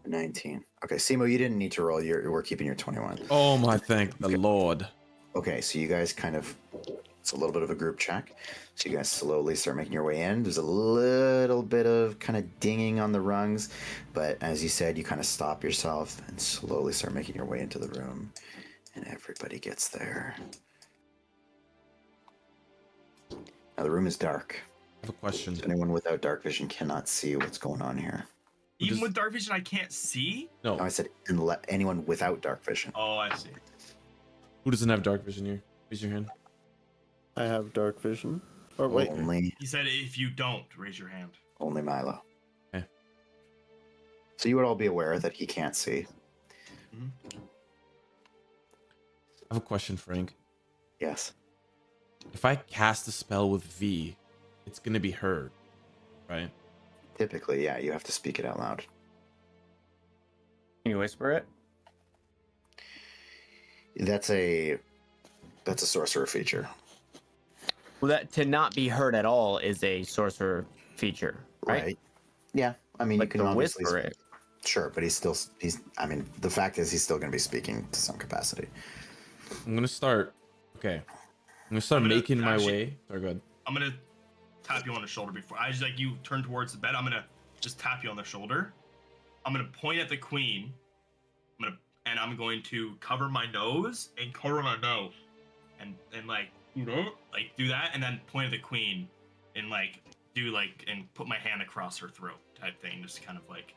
19. Okay, Simo, you didn't need to roll. We're keeping your 21. Oh my, thank the Lord. Okay, so you guys it's a little bit of a group check. So you guys slowly start making your way in. There's a little bit of kind of dinging on the rungs, but as you said, you kind of stop yourself and slowly start making your way into the room, and everybody gets there. Now the room is dark. I have a question. Anyone without dark vision cannot see what's going on here. Even with dark vision, I can't see? No, No, I said anyone without dark vision. Oh, I see. who doesn't have dark vision here? Raise your hand. I have dark vision. Or wait, He said if you don't, raise your hand. Only Milo. Okay. So you would all be aware that he can't see. I have a question, Frank. Yes. If I cast a spell with V, it's gonna be heard, right? Typically, yeah, you have to speak it out loud. Can you whisper it? That's a sorcerer feature. Well, that to not be heard at all is a sorcerer feature, right? Yeah. I mean, Like you can to obviously whisper it. Sure, but I mean, the fact is he's still going to be speaking to some capacity. I'm gonna start. Okay. I'm gonna start making my actually- way. Sorry, go ahead. I'm gonna tap you on the shoulder before I just like you turn towards the bed. I'm gonna just tap you on the shoulder. I'm gonna point at the queen. I'm going to cover my nose and cover my mouth, and like like do that, and then point at the queen, and like do like and put my hand across her throat type thing, just kind of like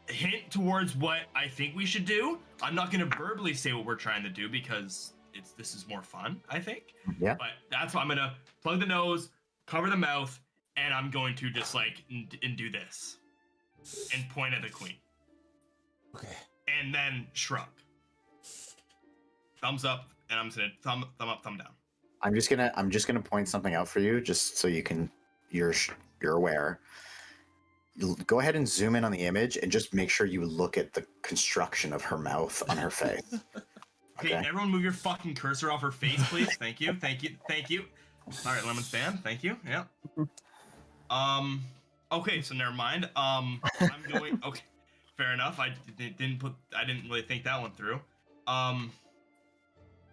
hint towards what I think we should do. I'm not gonna verbally say what we're trying to do because this is more fun, I think. Yeah. But that's what I'm gonna plug the nose, cover the mouth, and I'm going to just like and do this and point at the queen. Okay. And then shrug. Thumbs up, and I'm just gonna thumb up, thumb down. I'm just gonna point something out for you, just so you're aware. Go ahead and zoom in on the image, and just make sure you look at the construction of her mouth on her face. Okay, everyone, move your fucking cursor off her face, please. Thank you. All right, Lemon Fan. Thank you. Yeah. Okay, so never mind. I'm going. Okay, fair enough. I didn't really think that one through.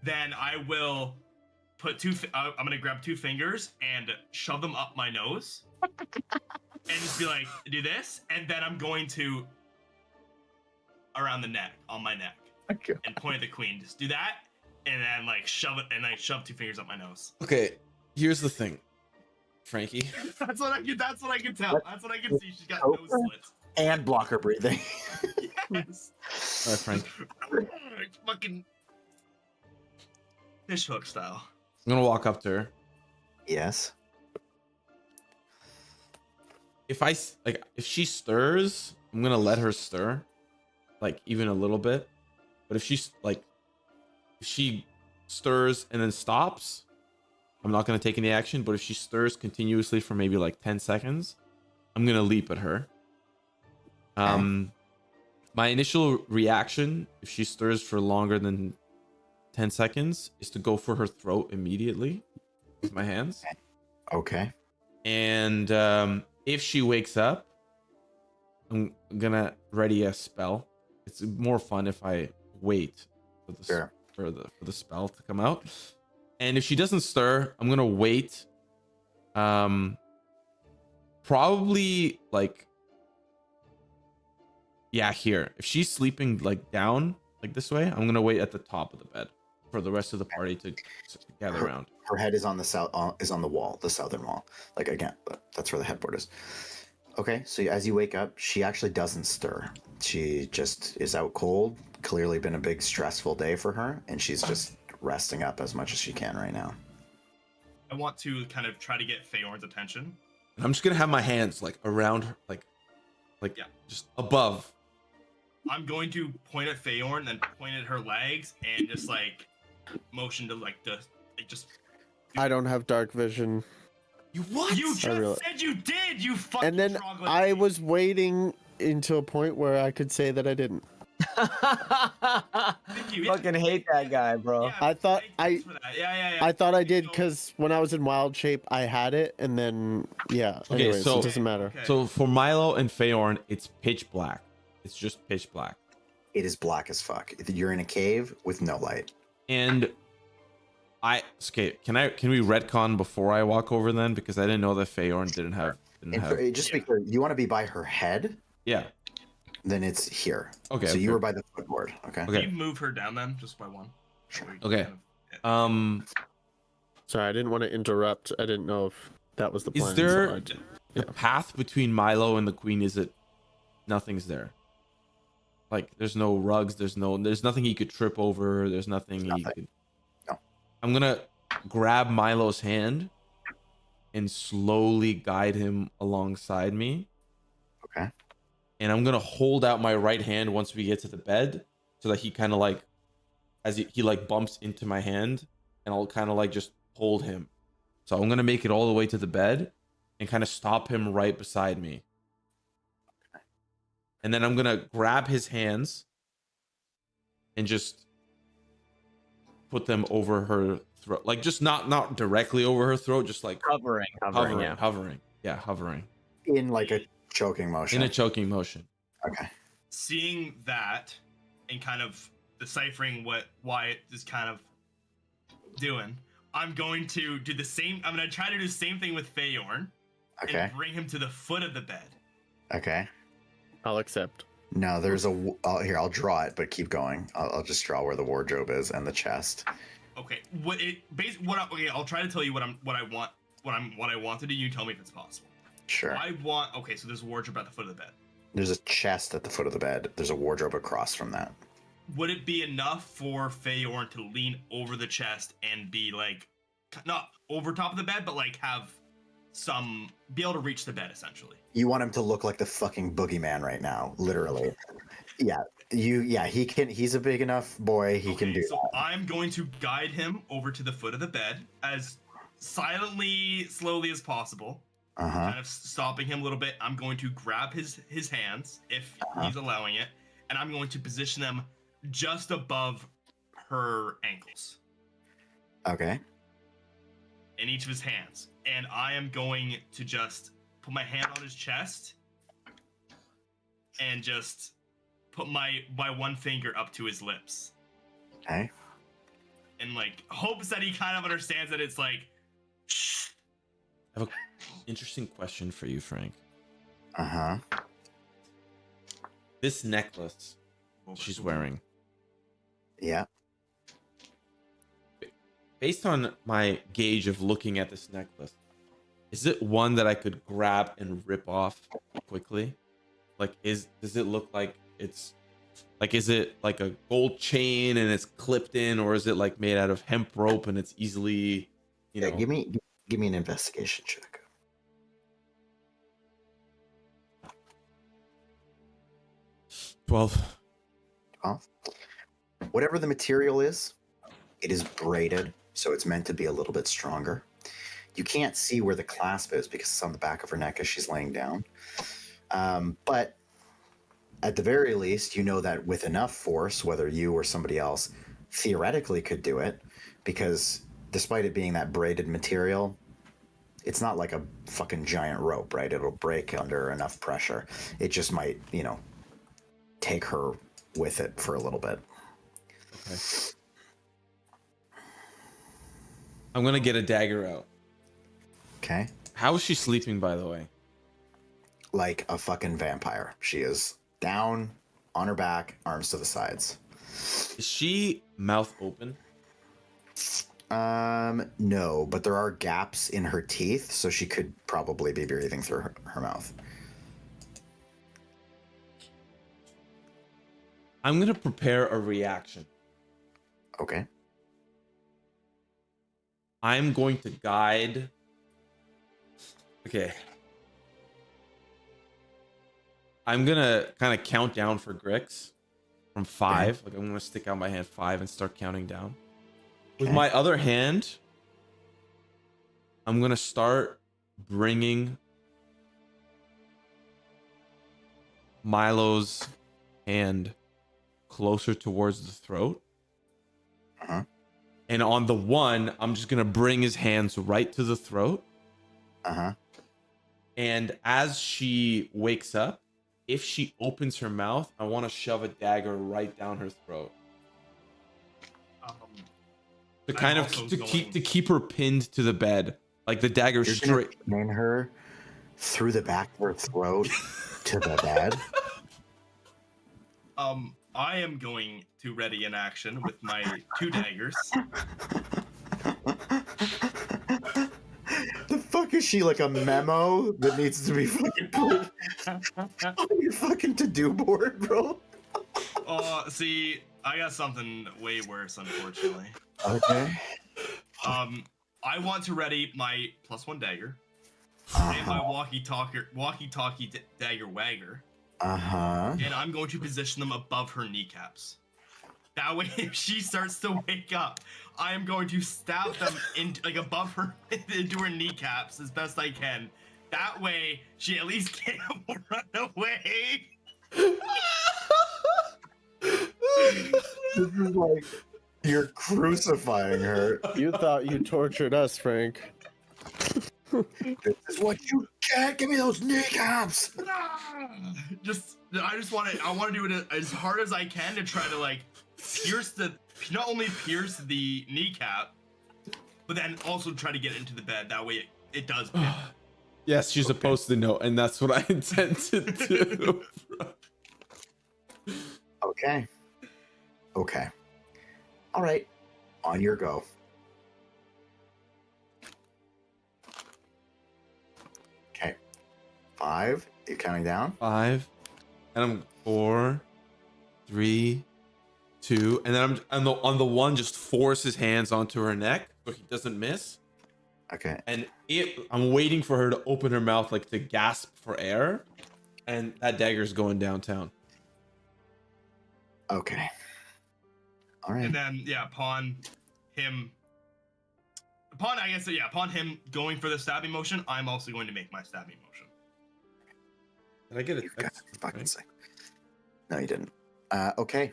Then I will put I'm gonna grab 2 fingers and shove them up my nose, and just be like, do this, and then I'm going to around the neck, on my neck, and point at the queen. Just do that, and then like shove it, and I shove 2 fingers up my nose. Okay, here's the thing, Frankie. That's what I can tell. That's what I can see. She's got nose slits. And blocker breathing. Yes. All right, Frank. Fucking fish hook style. I'm gonna walk up to her. Yes. If she stirs, I'm gonna let her stir, like even a little bit. But if she stirs and then stops, I'm not gonna take any action. But if she stirs continuously for maybe like 10 seconds, I'm gonna leap at her. My initial reaction, if she stirs for longer than 10 seconds, is to go for her throat immediately with my hands. Okay. And if she wakes up, I'm gonna ready a spell. It's more fun if I wait for the spell to come out. And if she doesn't stir, I'm gonna wait. Probably like, yeah, here. If she's sleeping like down like this way, I'm gonna wait at the top of the bed for the rest of the party to gather around. Her head is on the wall, the southern wall. Like again, that's where the headboard is. Okay, so as you wake up, she actually doesn't stir. She just is out cold. Clearly been a big stressful day for her, and she's just resting up as much as she can right now. I want to kind of try to get Feorn's attention. And I'm just gonna have my hands like around her, like yeah, just above. I'm going to point at Feorn, then point at her legs, and just like motion to just. I don't have dark vision. You what? You just said you did. You fucking. And then troglodyte. I was waiting until a point where I could say that I didn't. Thank you. Yeah. Fucking hate that guy, bro. Yeah, I thought thanks for that. Yeah. I thought I did because when I was in wild shape, I had it, and then yeah. Okay, Anyways, so- it doesn't matter. Okay. So for Milo and Feorn, it's pitch black. It's just pitch black. It is black as fuck. You're in a cave with no light. And can we retcon before I walk over then? Because I didn't know that Feorn didn't have. Just be clear, you want to be by her head? Yeah. Then it's here. Okay. So you were by the footboard. Okay. Okay. Can you move her down then, just by one? Okay. Sorry, I didn't want to interrupt. I didn't know if that was the plan. Is there so I did- a path between Milo and the queen? Is it nothing's there? Like there's no rugs. There's nothing he could trip over. There's nothing he could. No. I'm gonna grab Milo's hand and slowly guide him alongside me. Okay. And I'm gonna hold out my right hand once we get to the bed, so that he kind of like, as he like bumps into my hand, and I'll kind of like just hold him. So I'm gonna make it all the way to the bed, and kind of stop him right beside me. And then I'm gonna grab his hands, and just put them over her throat, like just not directly over her throat, just like Hovering, yeah. hovering In like a choking motion. in a choking motion. Okay. Seeing that and kind of deciphering what Wyatt is kind of doing, I'm going to do the same. I'm going to try to do the same thing with Feorn Okay. and bring him to the foot of the bed. Okay. I'll accept. No, there's here. I'll draw it, but keep going. I'll just draw where the wardrobe is and the chest. Okay. Okay, I'll try to tell you what I want to do. You tell me if it's possible. Sure. Okay, so there's a wardrobe at the foot of the bed. There's a chest at the foot of the bed. There's a wardrobe across from that. Would it be enough for Feorn to lean over the chest and be like, not over top of the bed, but like have be able to reach the bed essentially. You want him to look like the fucking boogeyman right now, literally. Yeah, he can. He's a big enough boy. He can do so that. I'm going to guide him over to the foot of the bed as slowly as possible. Kind of stopping him a little bit. I'm going to grab his hands if he's allowing it, and I'm going to position them just above her ankles. Okay. In each of his hands, and I am going to just put my hand on his chest and just put my one finger up to his lips. Okay. And like hopes that he kind of understands that it's like shh. I have an interesting question for you, Frank. This necklace she's wearing. Yeah. Based on my gauge of looking at this necklace, is it one that I could grab and rip off quickly? Like, does it look like it's like, is it like a gold chain and it's clipped in, or is it like made out of hemp rope and it's easily, you know? Give me an investigation check. Well, whatever the material is, it is braided, so it's meant to be a little bit stronger. You can't see where the clasp is because it's on the back of her neck as she's laying down. But at the very least, you know that with enough force, whether you or somebody else theoretically could do it, because despite it being that braided material, it's not like a fucking giant rope, right? It'll break under enough pressure. It just might, take her with it for a little bit. Okay. I'm gonna get a dagger out. Okay. How is she sleeping, by the way? Like a fucking vampire. She is down on her back, arms to the sides. Is she mouth open? No, but there are gaps in her teeth, so she could probably be breathing through her mouth. I'm gonna prepare a reaction. Okay. I'm going to guide. Okay. I'm gonna kind of count down for Grix from 5. Like, I'm gonna stick out my hand 5 and start counting down. With my other hand, I'm gonna start bringing Milo's hand closer towards the throat. And on the 1, I'm just gonna bring his hands right to the throat. And as she wakes up, if she opens her mouth, I want to shove a dagger right down her throat. To kind of keep her pinned to the bed, like the dagger straight. Pin her through the back of her throat to the bed. I am going to ready an action with my 2 daggers. The fuck is she, like a memo that needs to be fucking put on your fucking to-do board, bro? See, I got something way worse, unfortunately. Okay. I want to ready my +1 dagger and my walkie-talkie dagger wagger. And I'm going to position them above her kneecaps. That way, if she starts to wake up, I am going to stab them above her into her kneecaps as best I can. That way, she at least can't run away. This is like you're crucifying her. You thought you tortured us, Frank. This is what you get. Give me those kneecaps. I want to do it as hard as I can to try to not only pierce the kneecap, but then also try to get into the bed. That way it does pin. Yes, she's supposed to know, and that's what I intend to do. Okay. All right. On your go. Okay. 5. You're counting down? 5, and I'm 4, 3, 2, and then I'm on the 1 just force his hands onto her neck so he doesn't miss. Okay. And I'm waiting for her to open her mouth, like to gasp for air, and that dagger's going downtown. Okay. All right. And then upon him going for the stabbing motion, I'm also going to make my stabbing motion. Did I get You it? got fucking sick. No, you didn't. Okay.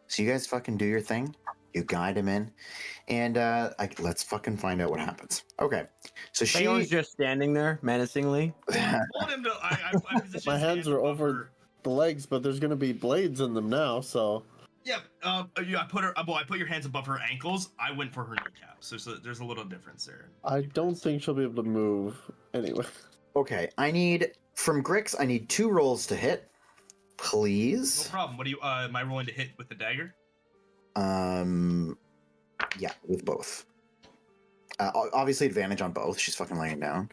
So you guys fucking do your thing. You guide him in, and let's fucking find out what happens. Okay. So Theon's just standing there menacingly. I want him to. I positioned My his hands are above over her. the legs, but there's gonna be blades in them now, so Yeah. I put your hands above her ankles. I went for her kneecaps. So there's a little difference there. I don't think she'll be able to move anyway. Okay. From Grix, I need 2 rolls to hit, No please. problem. What do you? Am I rolling to hit with the dagger? Yeah, with both. Obviously, advantage on both. She's fucking laying down.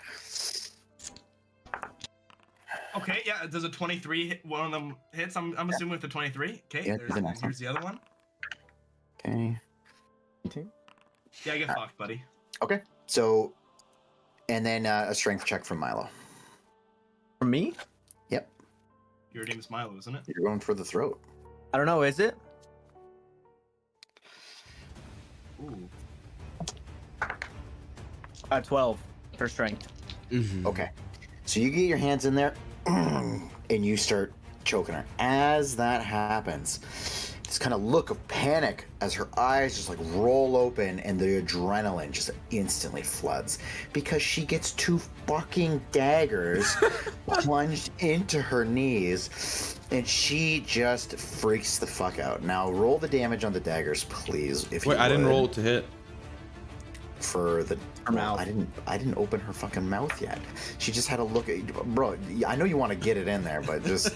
Okay. Yeah. Does a 23 hit one of them hits? I'm assuming with the 23. Okay. Yeah, the next one. Here's the other one. Okay. Yeah, I get fucked, buddy. Okay. So, and then a strength check from Milo. For me? Your name is Milo, isn't it? You're going for the throat. I don't know. Is it? Ooh. 12 for strength. Okay. So you get your hands in there and you start choking her. As that happens, this kind of look of panic as her eyes just like roll open and the adrenaline just instantly floods because she gets 2 fucking daggers plunged into her knees and she just freaks the fuck out. Now roll the damage on the daggers, please. Wait, I didn't roll to hit. For the Her mouth. I didn't open her fucking mouth yet. She just had a look at bro. I know you want to get it in there, but just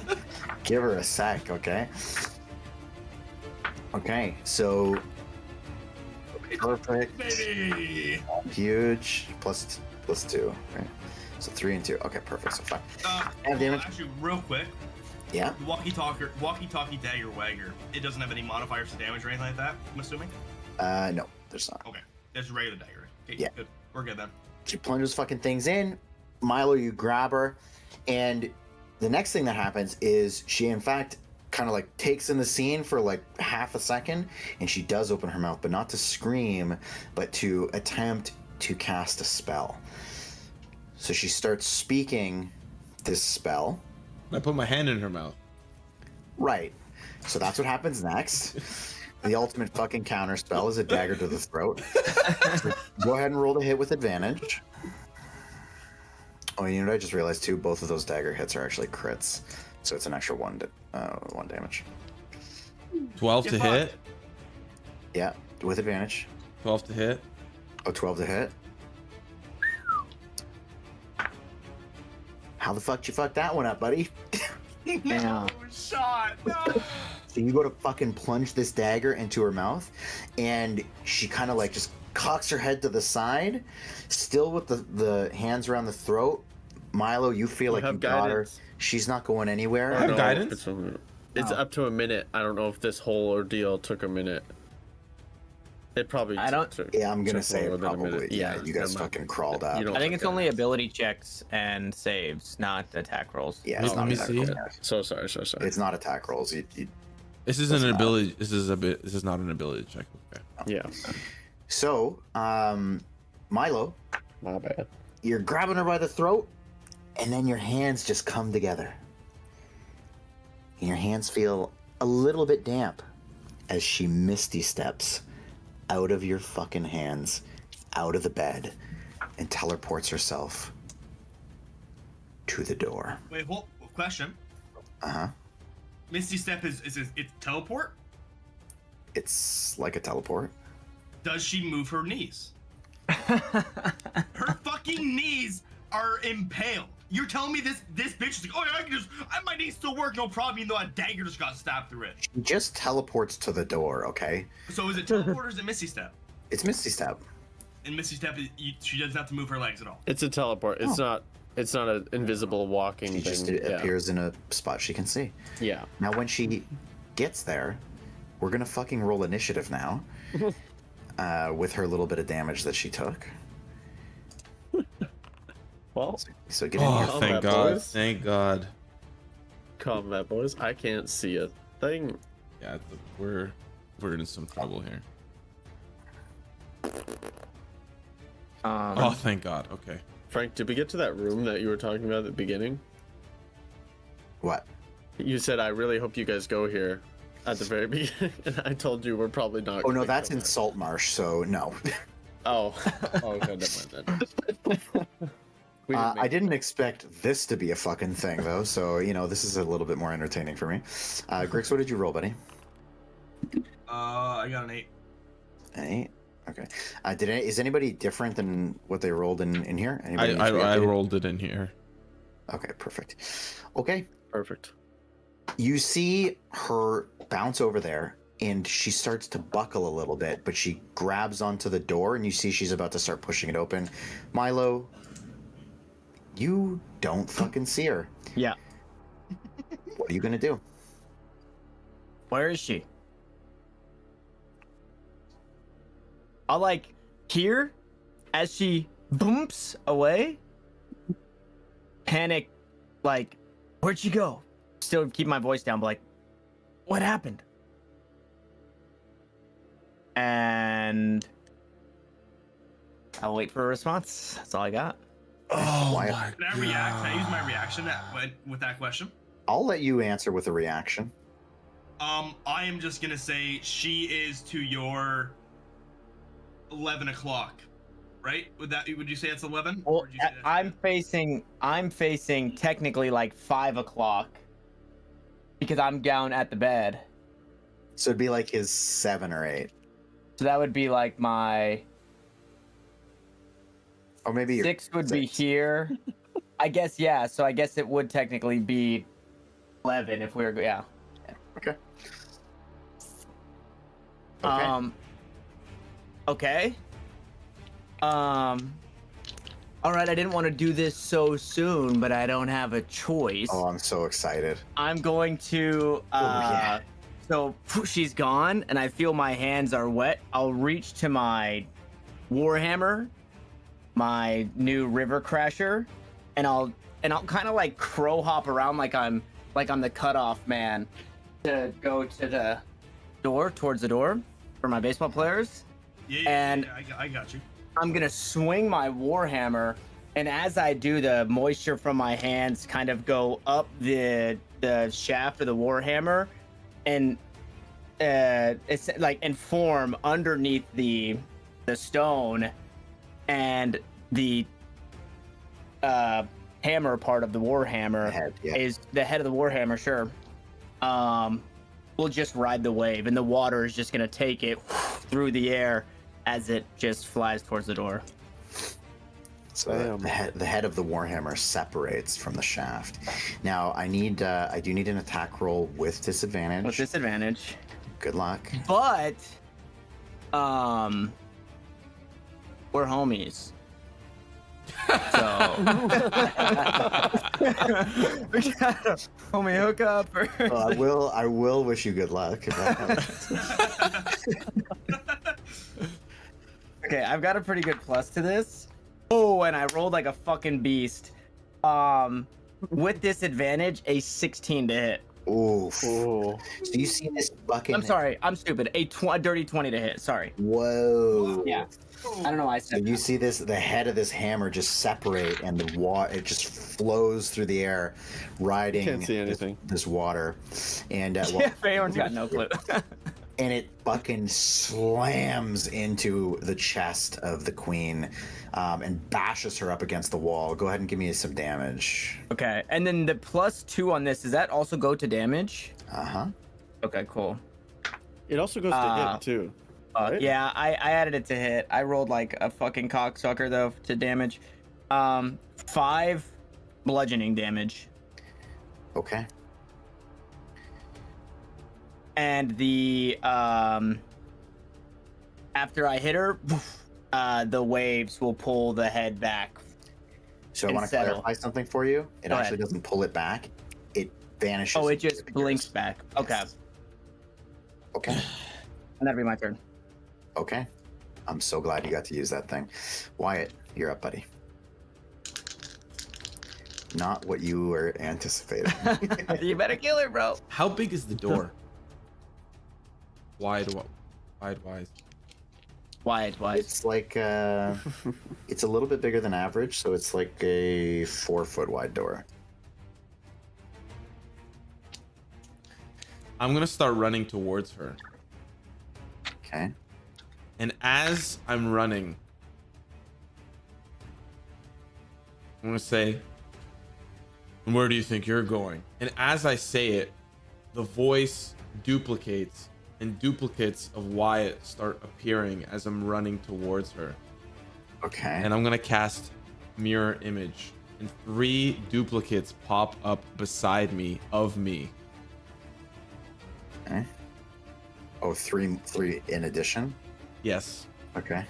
give her a sec, okay? Okay, so perfect, Baby. huge, plus 2, right? So 3 and 2. Okay, perfect. So 5. And damage. Actually, real quick, Yeah. walkie-talkie dagger wagger. It doesn't have any modifiers to damage or anything like that. I'm assuming. No, there's not. Okay, it's a regular dagger. Okay, Yeah. good. We're good then. She plunges fucking things in. Milo, you grab her, and the next thing that happens is she, in fact, kind of like takes in the scene for like half a second, and she does open her mouth, but not to scream, but to attempt to cast a spell. So she starts speaking this spell. I put my hand in her mouth. Right. So that's what happens next. The ultimate fucking counter spell is a dagger to the throat. So go ahead and roll the hit with advantage. Oh, you know what I just realized too? Both of those dagger hits are actually crits, so it's an extra 1 damage. 12 Get to fucked. hit. Yeah, with advantage. 12 to hit. Oh, 12 to hit. How the fuck you fuck that one up, buddy? No shot. No. So you go to fucking plunge this dagger into her mouth, and she kind of like just cocks her head to the side, still with the hands around the throat. Milo, you feel like you have got her. guidance. She's not going anywhere. I have No, guidance? It's Oh. up to a minute. I don't know if this whole ordeal took a minute. It probably I don't- took. Yeah, I'm gonna took say more than a probably. minute. Yeah, you guys never mind. fucking crawled up. You don't I think have it's only guidance. ability checks and saves, not attack rolls. Yeah, Let it's not me attack see. rolls. So sorry. It's not attack rolls. This isn't Doesn't an matter. ability. This is not an ability check. Okay. Yeah, So, Milo, my bad. you're grabbing her by the throat, and then your hands just come together. And your hands feel a little bit damp as she misty steps out of your fucking hands, out of the bed, and teleports herself to the door. Wait, question. Uh-huh. Misty Step is it teleport? It's like a teleport. Does she move her knees? Her fucking knees are impaled. You're telling me this bitch is like, oh yeah, my knees still work, no problem, even though a dagger just got stabbed through it. She just teleports to the door, okay? So is it teleport or is it Misty Step? It's Misty Step. And Misty Step, she doesn't have to move her legs at all. It's a teleport. It's Oh. not. It's not an invisible walking She thing. just yeah. appears in a spot she can see. Yeah. Now, when she gets there, we're gonna fucking roll initiative now. With her little bit of damage that she took. Well, So get in here. Oh, thank Combat God! boys. Thank God! combat boys. I can't see a thing. Yeah, we're in some trouble here. Oh, thank God. Okay. Frank, did we get to that room that you were talking about at the beginning? What? You said, I really hope you guys go here at the very beginning. And I told you we're probably not. Oh no, gonna that's go in back. Salt Marsh, so no. Oh. Oh, okay, never mind then. We I make- didn't expect this to be a fucking thing though, so this is a little bit more entertaining for me. Grix, what did you roll, buddy? I got an 8. An 8. Okay. Is anybody different than what they rolled in here? Anybody needs to be I updated? rolled it in here. Okay, perfect. Okay, Perfect. you see her bounce over there, and she starts to buckle a little bit, but she grabs onto the door, and you see she's about to start pushing it open. Milo, you don't fucking see her. Yeah. What are you gonna do? Where is she? I'll like hear as she boomps away. Panic, like, where'd she go? Still keep my voice down, but like, what happened? And I'll wait for a response. That's all I got. Oh Why- my Can I react? Can I use my reaction with that question? I'll let you answer with a reaction. I am just gonna say she is to your 11 o'clock, right? Would you say it's 11? Well, Or would you say that's I'm facing technically like 5 o'clock because I'm down at the bed. So it'd be like his 7 or 8, So that would be like my or maybe your 6 would be 6. here. I guess, yeah. So I guess it would technically be 11 if we were, yeah. Okay. Okay. All right, I didn't want to do this so soon, but I don't have a choice. Oh, I'm so excited. I'm going to yeah. So she's gone and I feel my hands are wet. I'll reach to my warhammer, my new river crasher, and I'll kind of like crow hop around like I'm the cutoff man to go to the door, towards the door for my baseball players. Yeah, I got you. I'm gonna swing my warhammer, and as I do, the moisture from my hands kind of go up the shaft of the warhammer, and it's like and form underneath the stone, and the hammer part of the warhammer Head, yeah. is the head of the warhammer. Sure, we'll just ride the wave, and the water is just gonna take it through the air as it just flies towards the door. So Damn. the head of the warhammer separates from the shaft. Now I do need an attack roll with disadvantage. With disadvantage. Good luck. But we're homies. So we got a homie hookup. Well, I will wish you good luck. If that helps. Okay, I've got a pretty good plus to this. Oh, and I rolled like a fucking beast. With disadvantage, a 16 to hit. Oof. Oh. So you see this fucking. I'm sorry, I'm stupid. A dirty 20 to hit. Sorry. Whoa. Yeah. I don't know why I So said you that. see the head of this hammer just separate, and the water it just flows through the air, riding Can't see anything. This water, and well, Yeah, Fayeron's got no clue. and it fucking slams into the chest of the queen, and bashes her up against the wall. Go ahead and give me some damage. Okay, and then the +2 on this, does that also go to damage? Uh-huh. Okay, cool. It also goes to hit too. Right? Yeah, I added it to hit. I rolled like a fucking cocksucker though to damage. 5 bludgeoning damage. Okay. And the after I hit her, the waves will pull the head back. So I And want to settle. clarify something for you. It Go actually ahead. doesn't pull it back. It vanishes. Oh, it into just the blinks fingers. back. Okay, Yes. Okay. and that'd be my turn. Okay. I'm so glad you got to use that thing. Wyatt, you're up, buddy. Not what you were anticipating. You better kill her, bro. How big is the door? Wide wise. Wide. It's like it's a little bit bigger than average, so it's like a 4-foot wide door. I'm gonna start running towards her. Okay. And as I'm running, I'm gonna say, "And where do you think you're going?" And as I say it, the voice duplicates, and duplicates of Wyatt start appearing as I'm running towards her. Okay. And I'm gonna cast Mirror Image, and 3 duplicates pop up beside me of me. Okay. Oh, three in addition. Yes. Okay.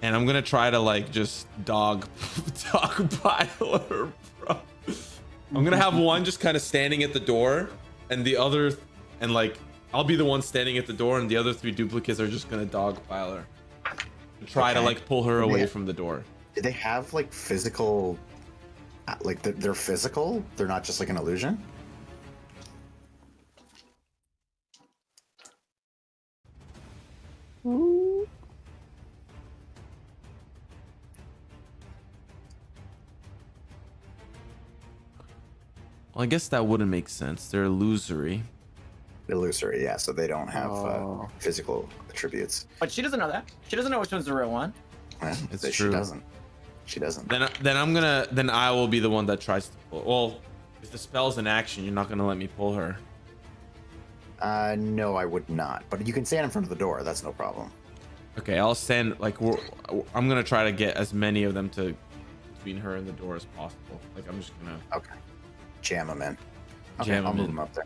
And I'm gonna try to like just dog pile her, bro. I'm gonna have one just kind of standing at the door, and the other, and like I'll be the one standing at the door, and the other 3 duplicates are just gonna dog pile her. Try to like pull her away from the door. Do they have like physical, like they're physical? They're not just like an illusion? Well, I guess that wouldn't make sense. They're illusory. Illusory, yeah. So they don't have Oh. physical attributes. But she doesn't know that. She doesn't know which one's the real one. Yeah, It's she true. doesn't. She doesn't. Then I will be the one that tries to pull. Well, if the spell's in action, you're not gonna let me pull her. No, I would not. But you can stand in front of the door. That's no problem. Okay, I'll stand like I'm gonna try to get as many of them to between her and the door as possible. Like I'm just gonna Okay. Jam them in. Okay, Jam I'll 'em move in. them up there.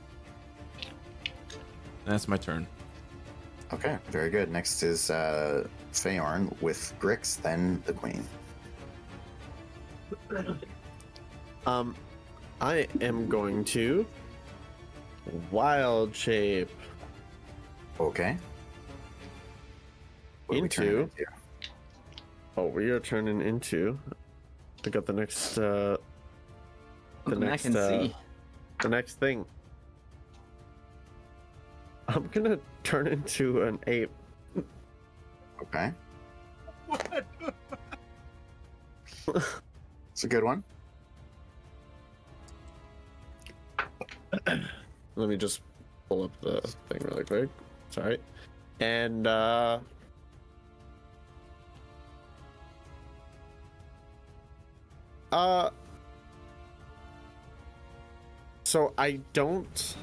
That's my turn. Okay, very good. Next is Feorn with Grix, then the Queen. I am going to wild shape Okay. What are we turning into. Oh, we are turning into. I got the next. The next. I can see. The next thing. I'm gonna turn into an ape. Okay. What? It's a good one. Let me just pull up the thing really quick. Sorry. And so I don't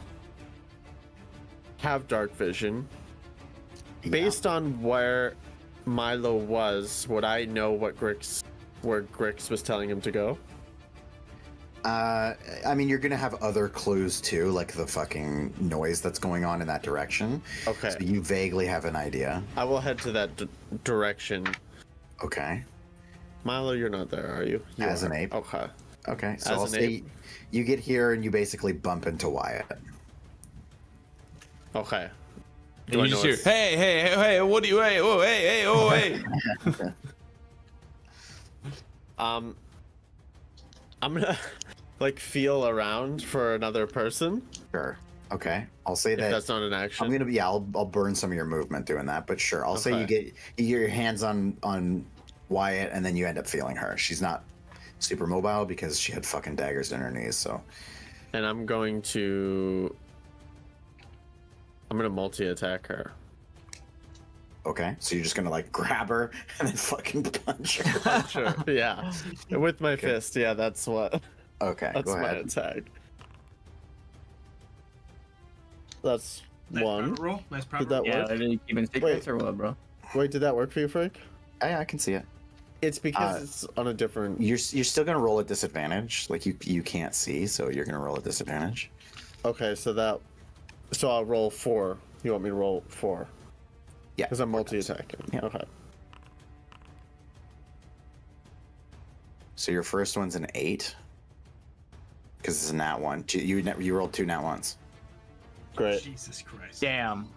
have dark vision. Yeah. Based on where Milo was, would I know where Grix was telling him to go? I mean, you're gonna have other clues too, like the fucking noise that's going on in that direction. Okay. So you vaguely have an idea. I will head to that direction. Okay. Milo, you're not there, are you? You As are. an ape. Okay. Okay. So As I'll an say ape. you get here and you basically bump into Wyatt. Okay. And you just hear, hey, what do you, hey, oh, hey. I'm gonna like feel around for another person. Sure. Okay. I'll say If that. that's not an action. I'm gonna be. Yeah, I'll burn some of your movement doing that, but sure. I'll say you Okay. get your hands on Wyatt, and then you end up feeling her. She's not super mobile because she had fucking daggers in her knees. So And I'm gonna multi-attack her. okay. So you're just gonna like grab her and then fucking punch her. Sure. Yeah. With my Okay. fist. Yeah, that's what. Okay. That's go my ahead. attack. That's Nice one. private roll. Nice private Did that roll. Yeah, work? are they keeping secrets or what, bro? Wait, did that work for you, Frank? Yeah, I can see it. It's because it's on a different. You're still gonna roll at disadvantage. Like you can't see, so you're gonna roll at disadvantage. Okay, so I'll roll 4. You want me to roll 4? Yeah. Because I'm multi-attacking. Yeah. Okay. So your first one's an 8. Because it's a nat 1. You rolled 2 nat 1s. Great. Jesus Christ. Damn.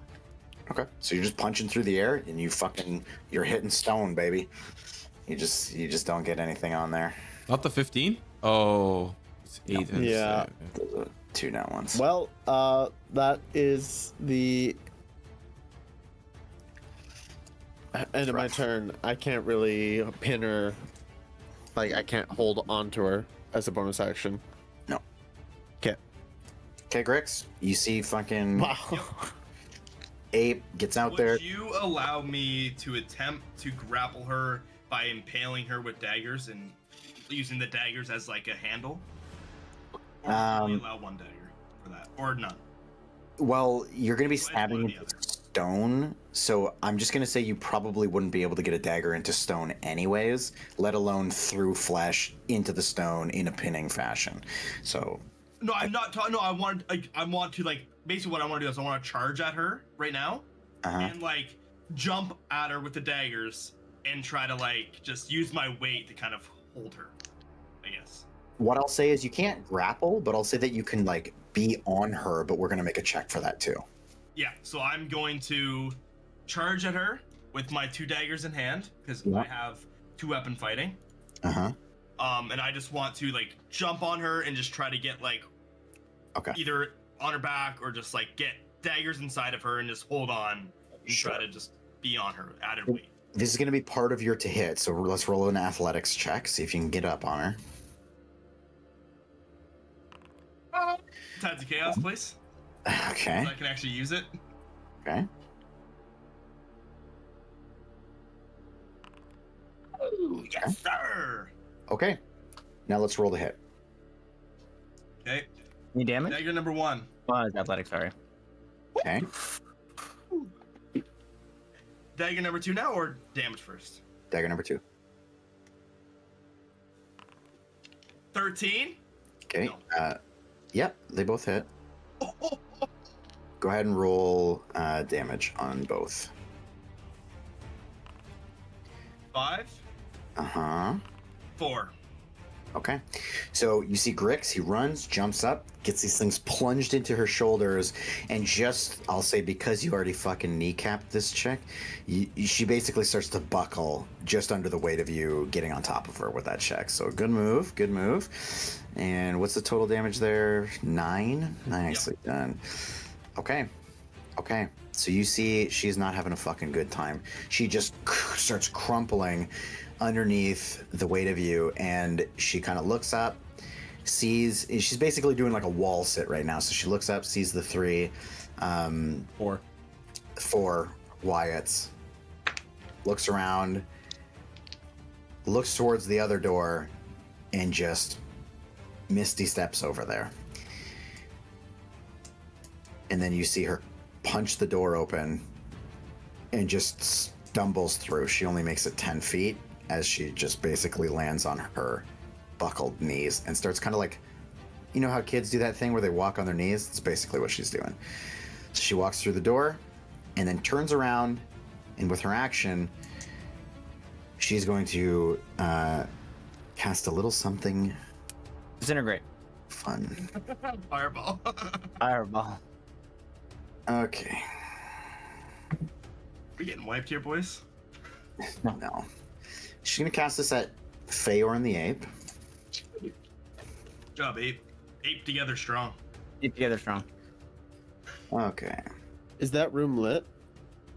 Okay. So you're just punching through the air and you're hitting stone, baby. You just don't get anything on there. Not the 15? Oh, it's 8. and Yeah. Those are 2 now ones. Well, that is the end of my rough. turn. I can't really pin her. Like, I can't hold on to her as a bonus action. No. Okay. Okay, Grix, you see fucking Wow. Ape gets out there. Would you allow me to attempt to grapple her by impaling her with daggers and using the daggers as like a handle? Or can we allow 1 dagger for that, or none? Well, you're going to be So it's one or stabbing the into other. stone, so I'm just going to say you probably wouldn't be able to get a dagger into stone anyways, let alone through flesh into the stone in a pinning fashion. So, No, I'm not talking. No, I want to like basically what I want to do is I want to charge at her right now uh-huh. and like jump at her with the daggers and try to like just use my weight to kind of hold her, I guess. What I'll say is you can't grapple, but I'll say that you can like be on her, but we're going to make a check for that too. Yeah, so I'm going to charge at her with my 2 daggers in hand because Yeah. I have 2 weapon fighting. Uh-huh. And I just want to like jump on her and just try to get like Okay. either on her back or just like get daggers inside of her and just hold on and try to just be on her at her weight. This is going to be part of your to hit, so let's roll an athletics check, see if you can get up on her. Tides of Chaos, please. Okay. So I can actually use it. Okay. Ooh, yes, sir. Okay. Now let's roll the hit. Okay. Any damage? Dagger number 1. Oh, it's athletic. Sorry. Okay. Dagger number 2 now, or damage first? Dagger number 2. 13. Okay. No. Yep, they both hit. Go ahead and roll damage on both. 5. Uh-huh. 4. Okay. So you see Grix, he runs, jumps up, gets these things plunged into her shoulders, and just, I'll say, because you already fucking kneecapped this chick, she basically starts to buckle just under the weight of you getting on top of her with that check. So good move, good move. And what's the total damage there? 9? Nicely done. Okay. Okay. So you see she's not having a fucking good time. She just starts crumpling underneath the weight of you, and she kind of looks up, sees, she's basically doing like a wall sit right now. So she looks up, sees the 3 4 Wyatts, looks around, looks towards the other door, and just misty steps over there. And then you see her punch the door open and just stumbles through. She only makes it 10 feet as she just basically lands on her buckled knees and starts kind of like, you know how kids do that thing where they walk on their knees? It's basically what she's doing. So she walks through the door and then turns around, and with her action, she's going to cast a little something Disintegrate. fun. Fireball. Fireball. Okay. We getting wiped here, boys? No. She's going to cast this at Feyor and the Ape. Good job, Ape. Ape together strong. Keep together strong. Okay. Is that room lit?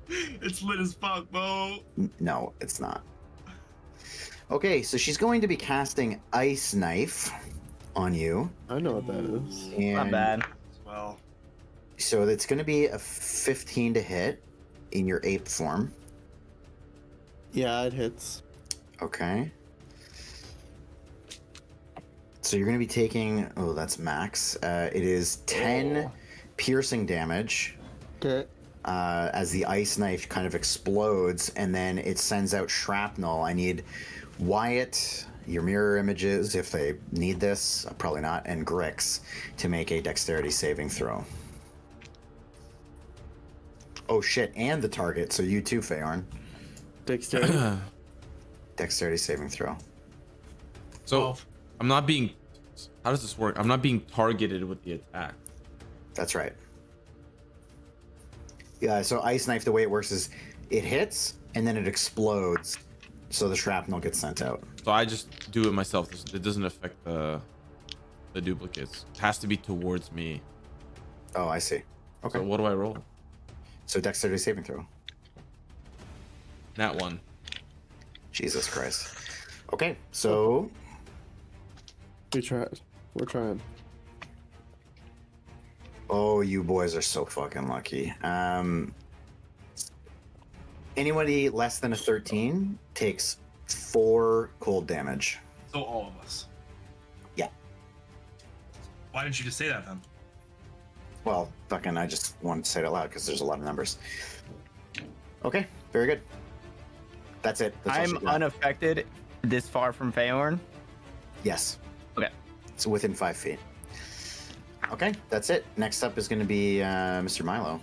It's lit as fuck, Bo. No, it's not. Okay, so she's going to be casting Ice Knife on you. I know what that is. And Not bad. Well, So it's going to be a 15 to hit in your ape form. Yeah, it hits. Okay. So you're going to be taking, oh, that's max. It is 10 piercing damage Okay. as the ice knife kind of explodes, and then it sends out shrapnel. I need Wyatt, your mirror images, if they need this, probably not, and Grix to make a dexterity saving throw. Oh shit, and the target, so you too, Feyorn. Dexterity. Dexterity saving throw. So 12. I'm not being. How does this work? I'm not being targeted with the attack. That's right. Yeah, so ice knife, the way it works is it hits and then it explodes so the shrapnel gets sent out. So I just do it myself. It doesn't affect the duplicates. It has to be towards me. Oh, I see. Okay. So what do I roll? So dexterity saving throw. Nat 1. Jesus Christ. Okay, so We tried. We're trying. oh, you boys are so fucking lucky. Anybody less than a 13 takes 4 cold damage. So all of us. Yeah. Why didn't you just say that then? Well, fucking, I just wanted to say it out loud because there's a lot of numbers. Okay, very good. That's it. That's all I'm she got. unaffected this far from Feorn. Yes. Okay. It's within 5 feet. Okay, that's it. Next up is going to be Mr. Milo.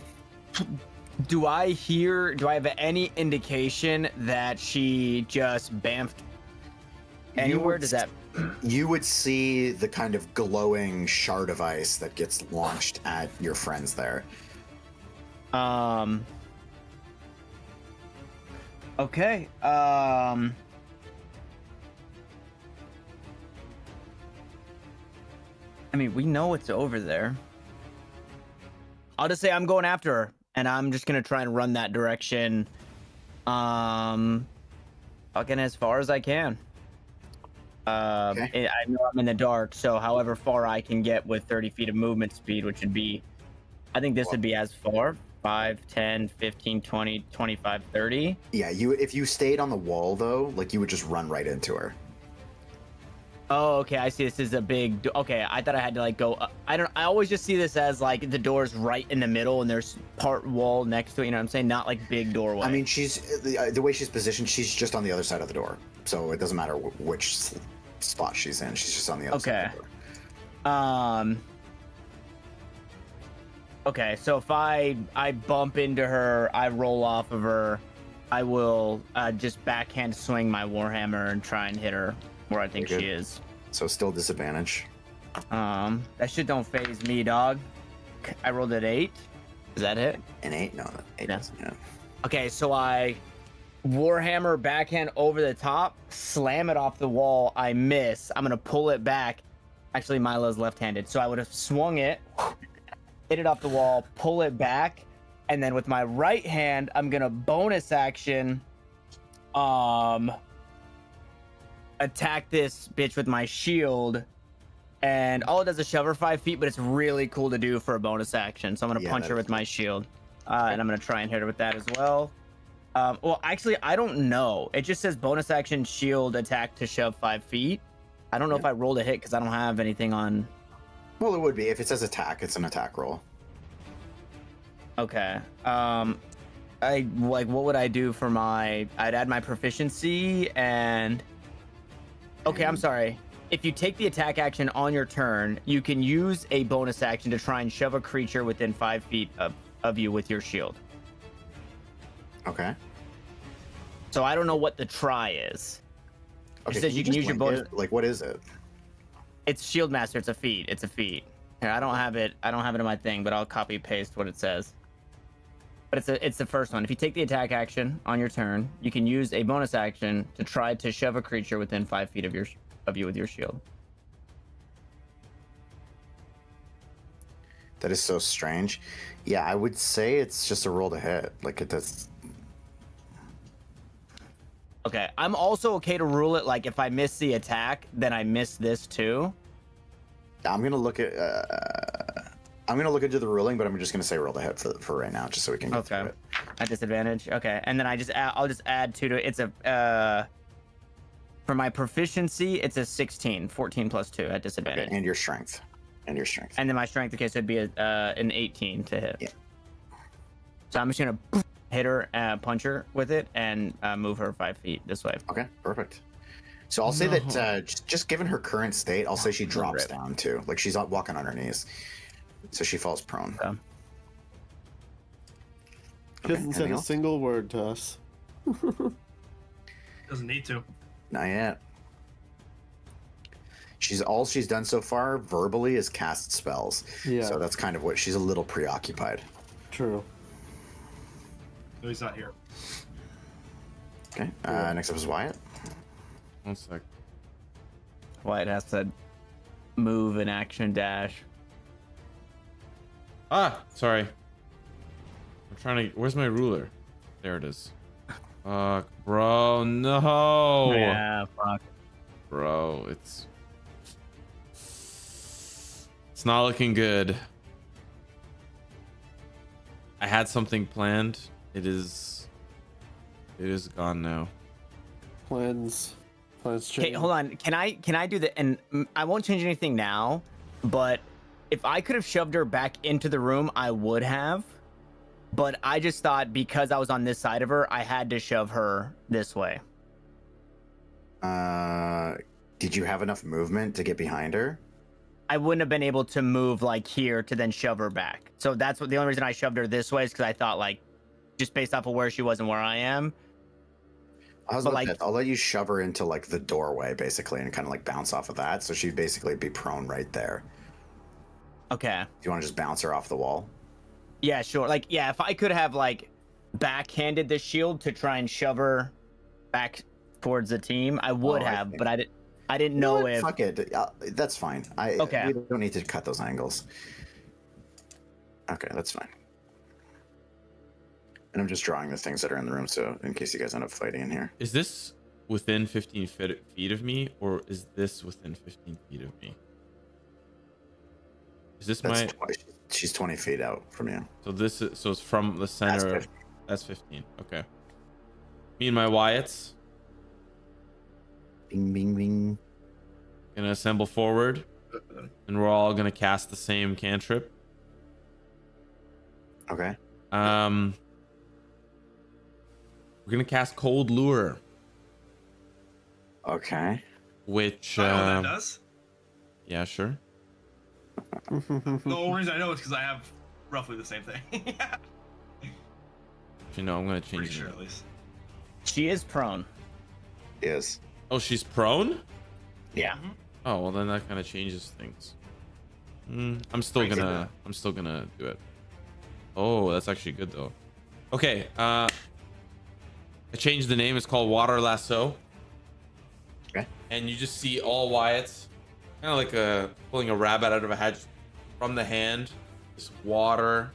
Do I have any indication that she just bamfed anywhere? Does that? You would see the kind of glowing shard of ice that gets launched at your friends there. Okay. I mean, we know it's over there. I'll just say I'm going after her, and I'm just gonna try and run that direction. Fucking as far as I can. Okay. I know I'm in the dark, so however far I can get with 30 feet of movement speed, which would be, I think this would be as far. 5, 10, 15, 20, 25, 30. Yeah, if you stayed on the wall though, like you would just run right into her. Oh, okay. I see. This is a big. Okay, I thought I had to like go. I always just see this as like the door's right in the middle, and there's part wall next to it. You know what I'm saying? Not like big doorway. I mean, she's the way she's positioned. She's just on the other side of the door, so it doesn't matter which spot she's in. She's just on the other side of the door. Okay. So if I bump into her, I roll off of her, I will just backhand swing my warhammer and try and hit her where I think Very she good. is. So still disadvantage. That shit don't phase me, dog. I rolled at 8. Is that it? An 8? No, 8 No. doesn't. Yeah. Okay, so I warhammer backhand over the top, slam it off the wall. I miss. I'm gonna pull it back. Actually, Milo's left-handed, so I would have swung it, hit it off the wall, pull it back, and then with my right hand, I'm gonna bonus action, attack this bitch with my shield. And all it does is shove her 5 feet, but it's really cool to do for a bonus action. So I'm gonna Yeah, punch that her is with my shield, and I'm gonna try and hit her with that as well. Well, actually, I don't know. It just says bonus action shield attack to shove 5 feet. I don't know if I rolled a hit because I don't have anything on. Well, it would be if it says attack. It's an attack roll. Okay. I like. What would I do for my? I'd add my proficiency and. Okay, I'm sorry. If you take the attack action on your turn, you can use a bonus action to try and shove a creature within 5 feet of you with your shield. Okay. So I don't know what the try is. Okay. says you can just use your link bonus- it? Like, what is it? It's Shield Master. It's a feat. It's a feat. Here, I don't have it in my thing, but I'll copy paste what it says. But it's the first one. If you take the attack action on your turn, you can use a bonus action to try to shove a creature within 5 feet of you with your shield. That is so strange. Yeah, I would say it's just a roll to hit. Like it does. Okay, I'm also okay to rule it like if I miss the attack, then I miss this too. I'm gonna look at. I'm gonna look into the ruling, but I'm just gonna say roll to hit for right now, just so we can get through Okay. it. At disadvantage. Okay, and then I'll just add 2 to it. It's a for my proficiency, it's a 16, 14 plus 2 at disadvantage. Okay, and your strength. And your strength. And then my strength, okay, so it'd be an 18 to hit. Yeah. So I'm just gonna hit her, punch her with it, and move her 5 feet this way. Okay, perfect. So I'll say that just given her current state, I'll say she drops down too. Like she's not walking on her knees, so she falls prone. Okay. She hasn't said anything a else? single word to us. Doesn't need to. Not yet. All she's done so far verbally is cast spells. Yeah. So that's kind of what she's a little preoccupied. True. No, he's not here. Okay. Next up is Wyatt. 1 sec. Wyatt has to move and action dash. Sorry. I'm trying to. Where's my ruler? There it is. Fuck, bro. No. Yeah, fuck. Bro, it's not looking good. I had something planned. It is gone now. Plans change. Okay, hold on. Can I do the and I won't change anything now, but if I could have shoved her back into the room, I would have. But I just thought because I was on this side of her, I had to shove her this way. Did you have enough movement to get behind her? I wouldn't have been able to move like here to then shove her back. So that's what the only reason I shoved her this way is because I thought like just based off of where she was and where I am. I was But, about like- that. I'll let you shove her into like the doorway basically and kind of like bounce off of that. So she'd basically be prone right there. Okay. Do you want to just bounce her off the wall? Yeah, sure. Like, yeah, if I could have like backhanded the shield to try and shove her back towards the team, I would Oh, I have, see. but I didn't You know know what? if Fuck it. That's fine. Okay. We don't need to cut those angles. Okay, that's fine. And I'm just drawing the things that are in the room, so in case you guys end up fighting in here. Is this within 15 feet of me, or is this within 15 feet of me? Is this That's my? she's 20 feet out from you. So it's from the center. That's 50. That's 15. Okay. Me and my Wyatts Bing, bing, bing. gonna assemble forward, and we're all gonna cast the same cantrip. Okay. We're gonna cast Cold Lure, Okay. which I know what that does. yeah, sure. The only reason I know is because I have roughly the same thing. You know, I'm gonna Pretty change sure, it. at least. she is prone. Yes. Oh, she's prone. Yeah. Oh, well then that kind of changes things. I'm still Breaks it gonna down. do it. Oh, that's actually good though. Okay, I changed the name. It's called Water Lasso. Okay. And you just see all Wyatts, kind of like pulling a rabbit out of a hat just from the hand. This water,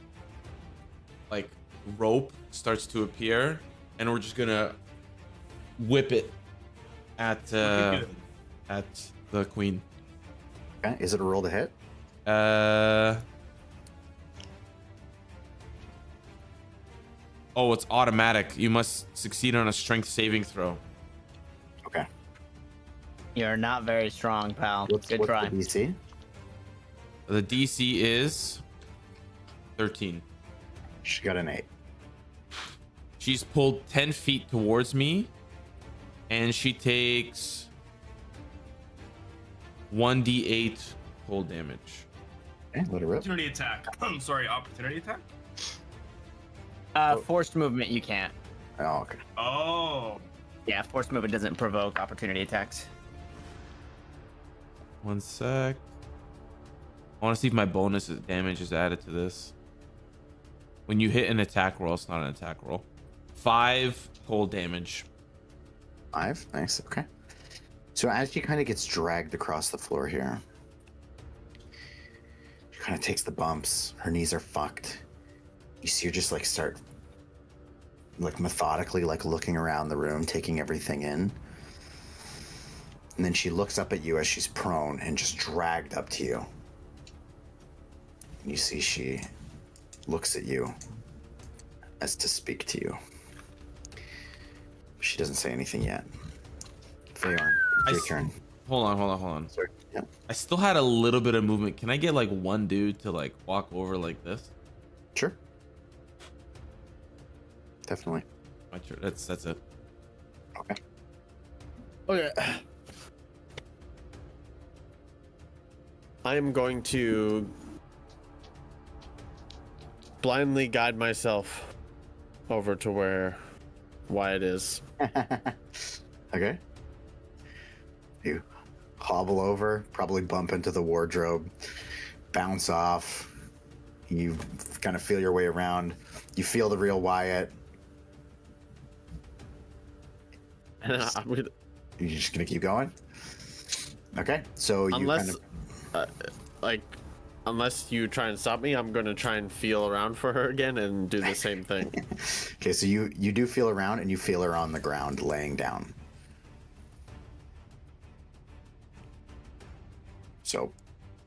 like rope, starts to appear, and we're just gonna whip it at Looking good. at the queen. Okay. Is it a roll to hit? Oh, it's automatic. You must succeed on a strength saving throw. Okay. You're not very strong, pal. What's Good the try. DC? The DC is 13. She got an 8. She's pulled 10 feet towards me, and she takes 1d8 cold damage. Okay, let it rip. Opportunity attack. I'm sorry, opportunity attack? Forced movement, you can't. Oh, okay. Oh. Yeah, forced movement doesn't provoke opportunity attacks. 1 sec. I want to see if my bonus damage is added to this. When you hit an attack roll, it's not an attack roll. 5 cold damage. 5. Nice. Okay. So as she kind of gets dragged across the floor here, she kind of takes the bumps. Her knees are fucked. You see her just like start like methodically like looking around the room, taking everything in. And then she looks up at you as she's prone and just dragged up to you. You see she looks at you as to speak to you. She doesn't say anything yet. Fayon, I your s- turn. Hold on. Sorry. Yep. I still had a little bit of movement. Can I get like one dude to like walk over like this? Sure. Definitely. My turn. That's it. Okay. Okay. I am going to blindly guide myself over to where Wyatt is. Okay. You hobble over, probably bump into the wardrobe, bounce off. You kind of feel your way around. You feel the real Wyatt. And I'm gonna, You're just gonna keep going. Okay, so you unless, kind of like, unless you try and stop me, I'm gonna try and feel around for her again and do the same thing. okay. So you do feel around, and you feel her on the ground, laying down. So,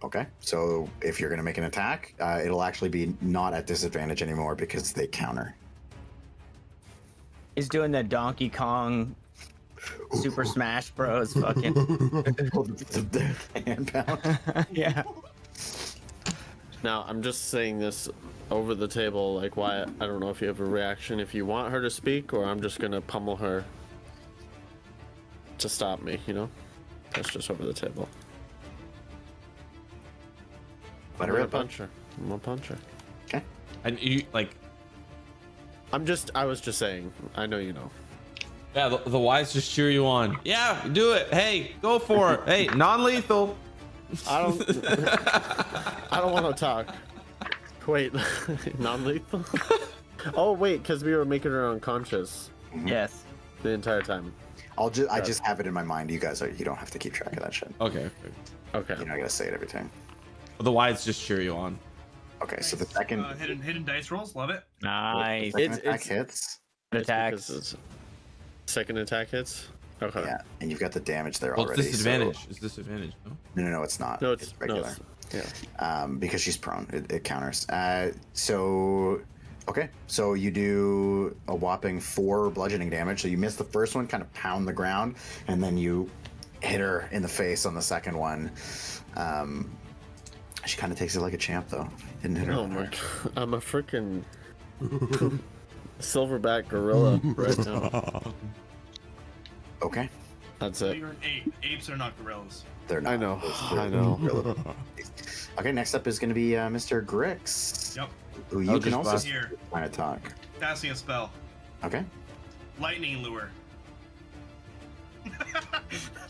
okay. So if you're gonna make an attack, it'll actually be not at disadvantage anymore because they counter. He's doing the Donkey Kong Super Smash Bros. Fucking. the hand pound. Yeah. Now, I'm just saying this over the table, like, why, I don't know if you have a reaction, if you want her to speak, or I'm just gonna pummel her to stop me, you know? That's just over the table. Let I'm her gonna rip, bud. punch her. I'm gonna punch her. Okay. And you like, I was just saying, I know you know. yeah, the Ys just cheer you on. Yeah, do it. Hey, go for it. Hey, non-lethal. I don't want to talk. Wait, non-lethal? Oh, wait, because we were making her unconscious Yes. the entire time. I just have it in my mind. You don't have to keep track of that shit. Okay. Okay. You're not gonna say it every time. The Ys just cheer you on. Okay, so the second, hidden dice rolls, love it. Nice. second It's- attack hits. It's Attacks. because second attack hits? Okay. Yeah, and you've got the damage there Well, already. it's disadvantage. It's disadvantage. No. No, it's not. No, it's it's regular. No, yeah. Because she's prone. It counters. Okay, so you do a whopping 4 bludgeoning damage. So you miss the first one, kind of pound the ground, and then you hit her in the face on the second one. She kind of takes it like a champ, though. Didn't hit her. Oh my god. I'm a freaking silverback gorilla right now. Okay, That's So it. you're an ape. Apes are not gorillas. they're not. I know. They're I know. really- Okay, next up is going to be Mr. Grix, Yep. who you I'll can just also blast- Here, kind of talk. casting a spell. Okay. Lightning lure.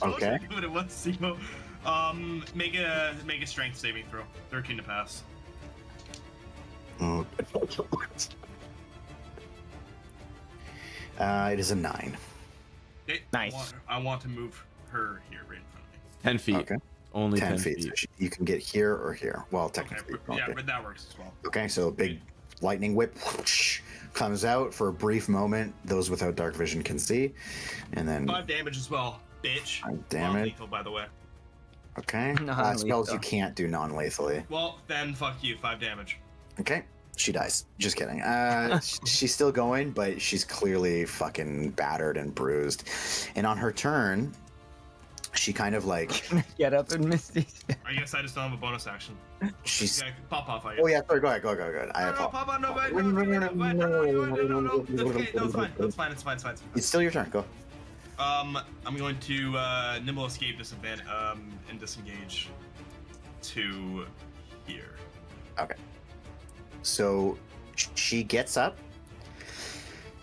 Okay. What it was, Simo. Make a strength saving throw. 13 to pass. Oh. It is a 9. Okay, Nice. I want to move her here right in front of me. 10 feet. Okay. Only 10 10 feet. feet. So you can get here or here. Well, Okay, technically. yeah, okay. but that works as well. Okay, so a big lightning whip comes out for a brief moment. Those without dark vision can see. And then, 5 damage as well, bitch. 5 damage. Lethal, by the way. Okay. Non-lethal. Spells you can't do non-lethally. Well, then fuck you. 5 damage. Okay. She dies. Just kidding. She's still going, but she's clearly fucking battered and bruised. And on her turn, she kind of like Get up and Misty. I guess I just don't have a bonus action. she's. Yeah, pop off. I guess. Oh yeah, sorry. Go ahead. Go. I No, apologize. pop on. No, no, no. That's okay. That's fine. That's fine. It's fine. It's fine. It's still your turn. Go. I'm going to nimble escape disadvantage and disengage to here. Okay. So she gets up,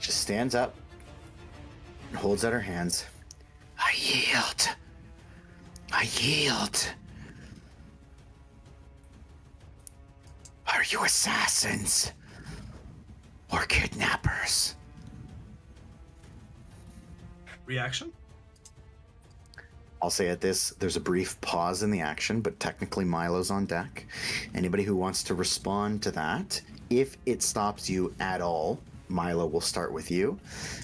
just stands up, and holds out her hands. I yield. I yield. Are you assassins or kidnappers? Reaction? I'll say at this, there's a brief pause in the action, but technically Milo's on deck. Anybody who wants to respond to that, if it stops you at all, Milo will start with you.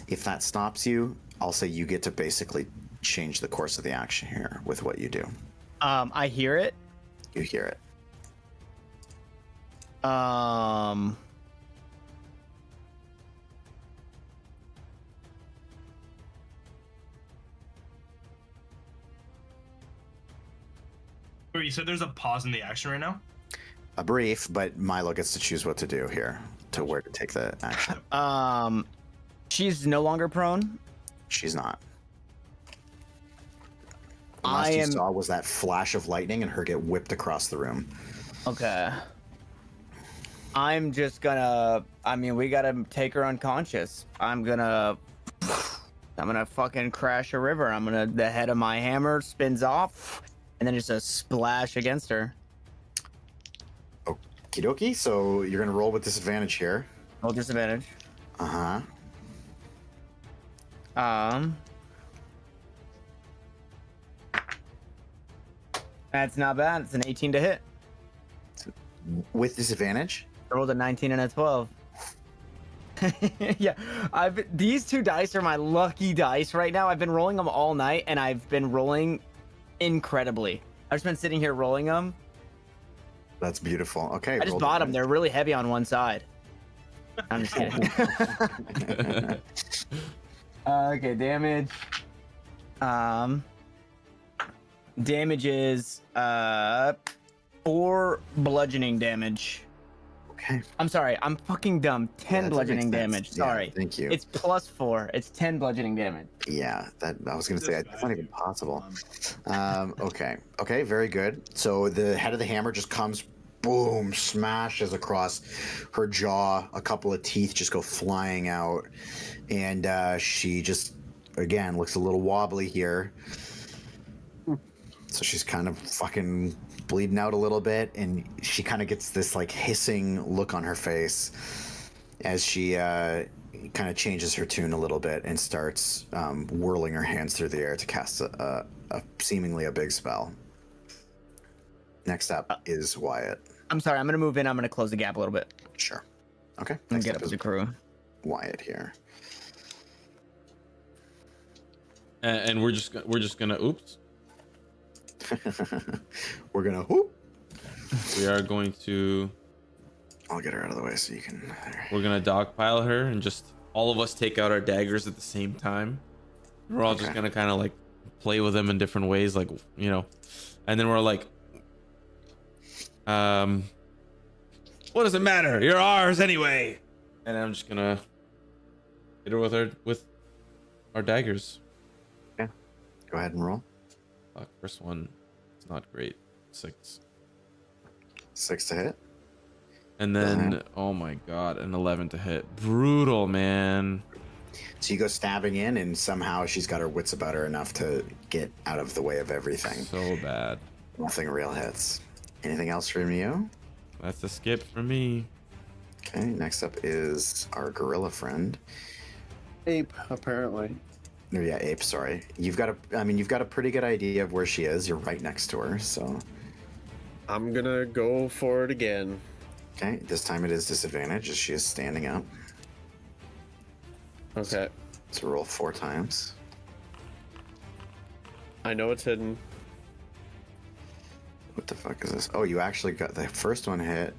If that stops you, I'll say you get to basically change the course of the action here with what you do. I hear it. You hear it. You said there's a pause in the action right now? A brief, but Milo gets to choose what to do here, to where to take the action. She's no longer prone. She's not. The last you saw was that flash of lightning and her get whipped across the room. Okay. I'm just gonna. I mean, we gotta take her unconscious. I'm gonna fucking crash a river. The head of my hammer spins off, and then just a splash against her. Okie dokie, so you're gonna roll with disadvantage here. Roll disadvantage. Uh-huh. That's not bad. It's an 18 to hit. With disadvantage? I rolled a 19 and a 12. Yeah, these two dice are my lucky dice right now. I've been rolling them all night, and I've been rolling incredibly. I've just been sitting here rolling them. That's beautiful. Okay. I just bought them. They're really heavy on one side. I'm just kidding. Okay, damage. Damage is 4 bludgeoning damage. Okay. I'm sorry, I'm fucking dumb. 10 that bludgeoning makes sense. damage. Yeah, Sorry. thank you. It's +4. It's 10 bludgeoning damage. Yeah, that I was gonna say Just that's not even bad, possible. Okay. Okay, very good. So the head of the hammer just comes, boom, smashes across her jaw. A couple of teeth just go flying out, and she just again looks a little wobbly here. So she's kind of fucking bleeding out a little bit, and she kind of gets this like hissing look on her face as she kind of changes her tune a little bit and starts whirling her hands through the air to cast a seemingly a big spell. Next up is Wyatt. I'm sorry, I'm gonna move in. I'm gonna close the gap a little bit. Sure. Okay. And Next get up up with is the crew. Wyatt here. And we're just gonna oops. We're gonna whoop. We are going to I'll get her out of the way so you can. we're gonna dogpile her and just all of us take out our daggers at the same time. We're all just Okay. gonna kind of like play with them in different ways, like and then we're like, what does it matter? You're ours anyway. And I'm just gonna hit her with our daggers. Go ahead and roll. Fuck, first one, it's not great. 6. 6 to hit. And then, oh my god, an 11 to hit. Brutal, man. So you go stabbing in, and somehow she's got her wits about her enough to get out of the way of everything. So bad. Nothing real hits. Anything else from you? That's a skip for me. Okay, next up is our gorilla friend. Ape, apparently. No, yeah, Ape, sorry. You've got a pretty good idea of where she is. You're right next to her, so. I'm gonna go for it again. Okay, this time it is disadvantage as she is standing up. Okay. So roll 4 times. I know it's hidden. What the fuck is this? Oh, you actually got the first one hit.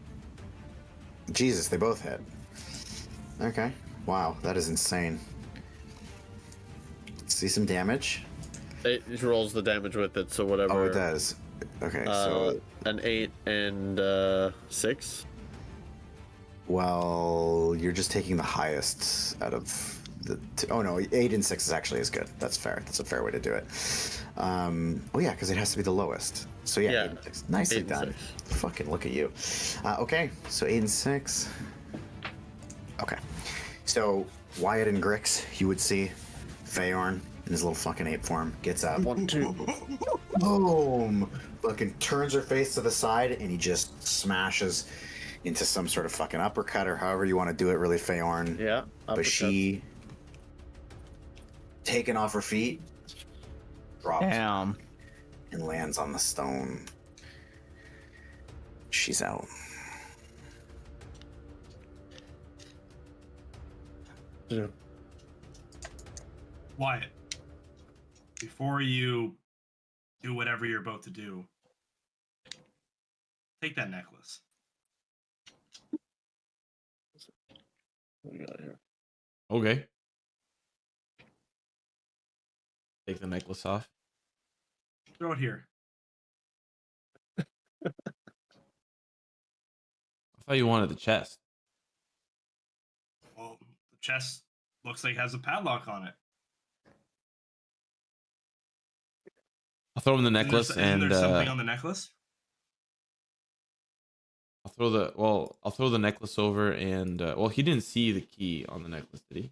Jesus, they both hit. Okay. Wow, that is insane. See some damage? It rolls the damage with it, so whatever. Oh, it does. Okay, so an 8 and 6. well, you're just taking the highest out of the. Oh no, 8 and 6 is actually as good. That's fair. That's a fair way to do it. Oh yeah, because it has to be the lowest. So yeah, 8 and 6. Nicely 8 and done. 6. Fucking look at you. Okay, so 8 and 6. Okay, so Wyatt and Grix, you would see Feorn in his little fucking ape form gets up. 1, 2. Boom! Fucking turns her face to the side, and he just smashes into some sort of fucking uppercut, or however you want to do it, really, Feorn. Yeah. But uppercut. she, taken off her feet, drops Damn. and lands on the stone. She's out. Yeah. Wyatt, before you do whatever you're about to do, take that necklace. What do we got here? Okay. Take the necklace off. Throw it here. I thought you wanted the chest. Well, the chest looks like it has a padlock on it. I'll throw him the Isn't necklace isn't and there something on the necklace? I'll throw the necklace over and well, he didn't see the key on the necklace, did he?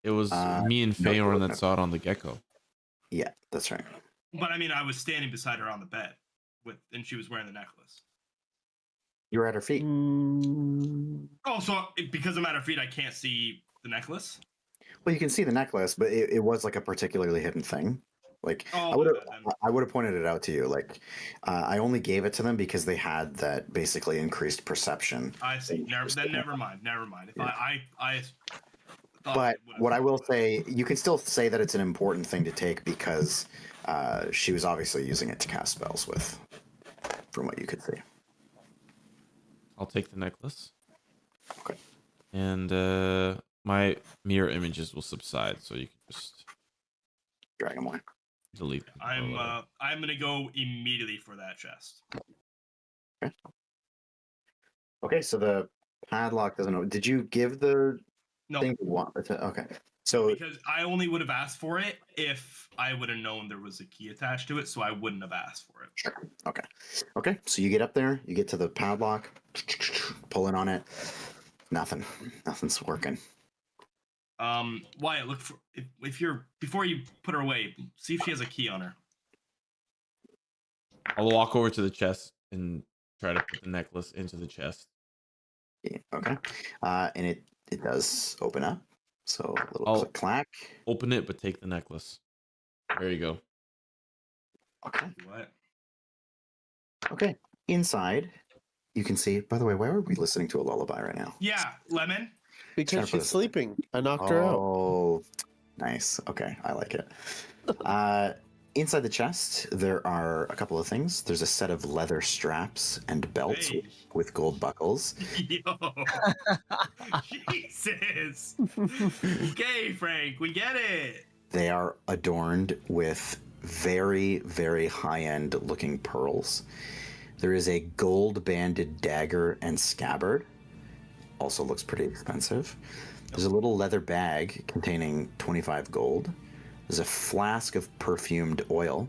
It was me and no, Feorn no. that saw it on the gecko. Yeah, that's right. But I mean, I was standing beside her on the bed, and she was wearing the necklace. You were at her feet. Oh, so because I'm at her feet, I can't see the necklace. Well, you can see the necklace, but it was like a particularly hidden thing. Like Oh, I would my bad, then. have pointed it out to you. Like I only gave it to them because they had that basically increased perception. I see. Never mind. Never mind. If Yeah. I thought But it would've what I will but- say, you can still say that it's an important thing to take because she was obviously using it to cast spells with, from what you could see. I'll take the necklace. Okay. And my mirror images will subside, so you can just Drag them away. delete them. or whatever. I'm gonna go immediately for that chest. Okay, so the padlock doesn't know. Did you give the No, thing you want? Okay. So because I only would have asked for it if I would have known there was a key attached to it, so I wouldn't have asked for it. sure. Okay. Okay. So you get up there, you get to the padlock, pulling on it. Nothing's working. Wyatt, look for if you're before you put her away, see if she has a key on her. I'll walk over to the chest and try to put the necklace into the chest. Yeah, okay. And it does open up. So a little I'll- click clack. Open it, but take the necklace. There you go. Okay. What? Okay. Inside, you can see. By the way, why are we listening to a lullaby right now? Yeah, Lemon. Because Jennifer. she's sleeping. I knocked her out. Oh, nice. Okay, I like it. Inside the chest, there are a couple of things. There's a set of leather straps and belts Hey. with gold buckles. Yo. Jesus. Okay, Frank, we get it. They are adorned with very, very high-end looking pearls. There is a gold-banded dagger and scabbard. Also looks pretty expensive. There's a little leather bag containing 25 gold. There's a flask of perfumed oil.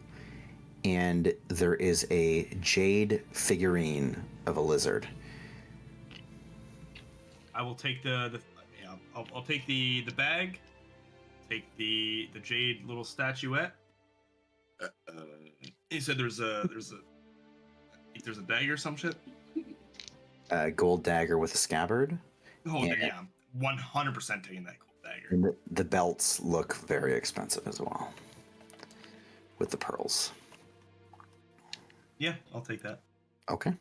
And there is a jade figurine of a lizard. I will take I'll take the bag. Take the jade little statuette. He said there's a dagger or some shit. A gold dagger with a scabbard. Oh Yeah. yeah, 100% taking that gold dagger. And the belts look very expensive as well. With the pearls. Yeah, I'll take that. Okay.